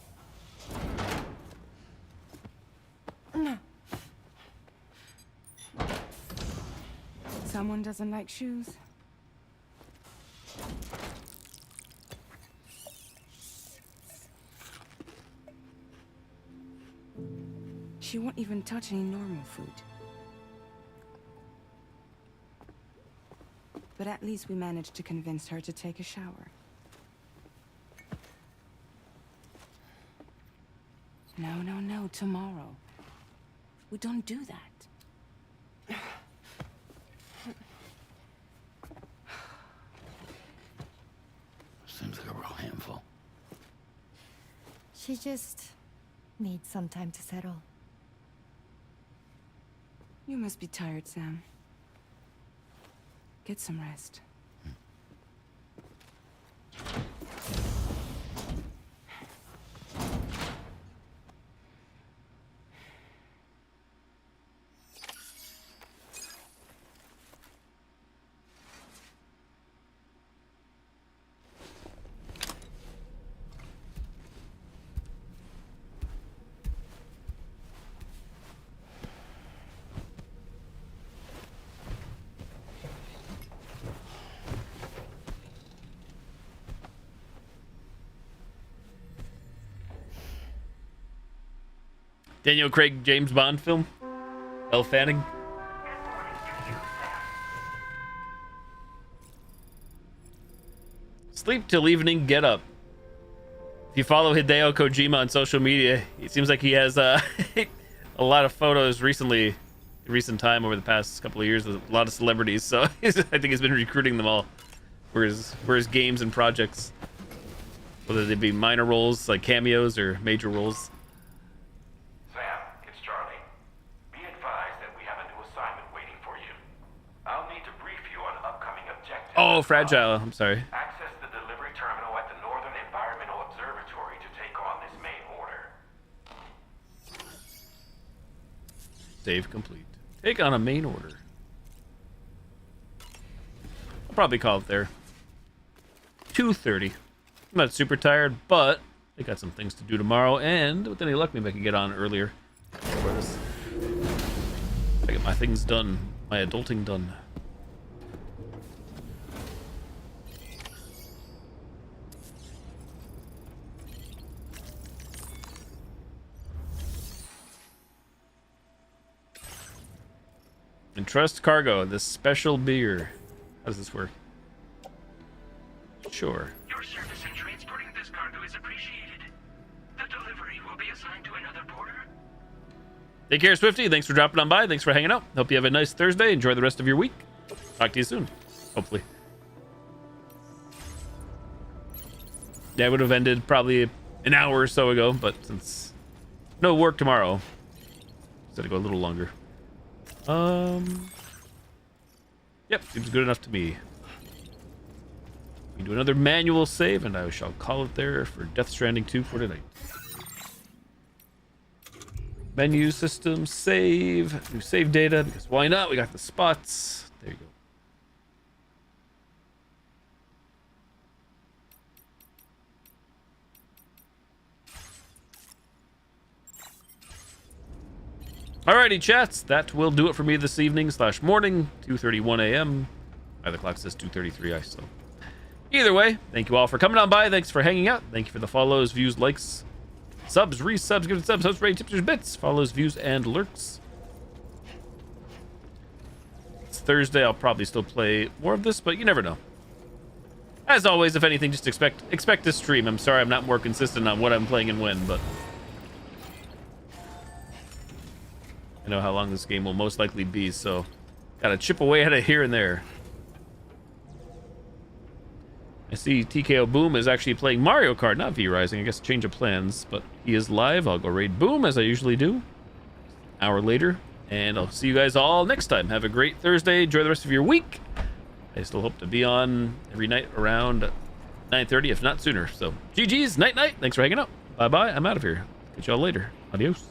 No. Someone doesn't like shoes. She won't even touch any normal food. But at least we managed to convince her to take a shower. No, tomorrow. We don't do that. Seems like a real handful. She just needs some time to settle. You must be tired, Sam. Get some rest. Daniel Craig James Bond film. Elle Fanning. Sleep till evening, get up. If you follow Hideo Kojima on social media, it seems like he has a lot of photos recent time over the past couple of years with a lot of celebrities. So I think he's been recruiting them all for his games and projects, whether they be minor roles like cameos or major roles. Oh, Fragile. I'm sorry. Access the delivery terminal at the Northern Environmental Observatory to take on this main order. Save complete. Take on a main order. I'll probably call it there. 2:30. I'm not super tired, but I got some things to do tomorrow, and with any luck, maybe I can get on earlier. I get my things done, my adulting done. Entrust cargo, this special beer. How does this work? Sure. Your service in transporting this cargo is appreciated. The delivery will be assigned to another porter. Take care, Swifty. Thanks for dropping on by. Thanks for hanging out. Hope you have a nice Thursday. Enjoy the rest of your week. Talk to you soon. Hopefully. Day would have ended probably an hour or so ago, but since no work tomorrow, instead of go a little longer. Yep, seems good enough to me. We do another manual save, and I shall call it there for Death Stranding 2 for tonight. Menu system, save, new save data, because why not? We got the spots. There you go. Alrighty, chats, that will do it for me this evening / morning, 2:31 a.m. The clock says 2:33, I still. Either way, thank you all for coming on by. Thanks for hanging out. Thank you for the follows, views, likes, subs, resubs, gifted subs, subs, rating, tips, bits, follows, views, and alerts. It's Thursday. I'll probably still play more of this, but you never know. As always, if anything, just expect to stream. I'm sorry I'm not more consistent on what I'm playing and when, but I know how long this game will most likely be, so gotta chip away at it here and there. I see TKO Boom is actually playing Mario Kart, not V-Rising. I guess change of plans, but he is live. I'll go raid Boom as I usually do. An hour later, and I'll see you guys all next time. Have a great Thursday. Enjoy the rest of your week. I still hope to be on every night around 9:30, if not sooner. So GG's, night night. Thanks for hanging out. Bye bye. I'm out of here. Catch y'all later. Adios.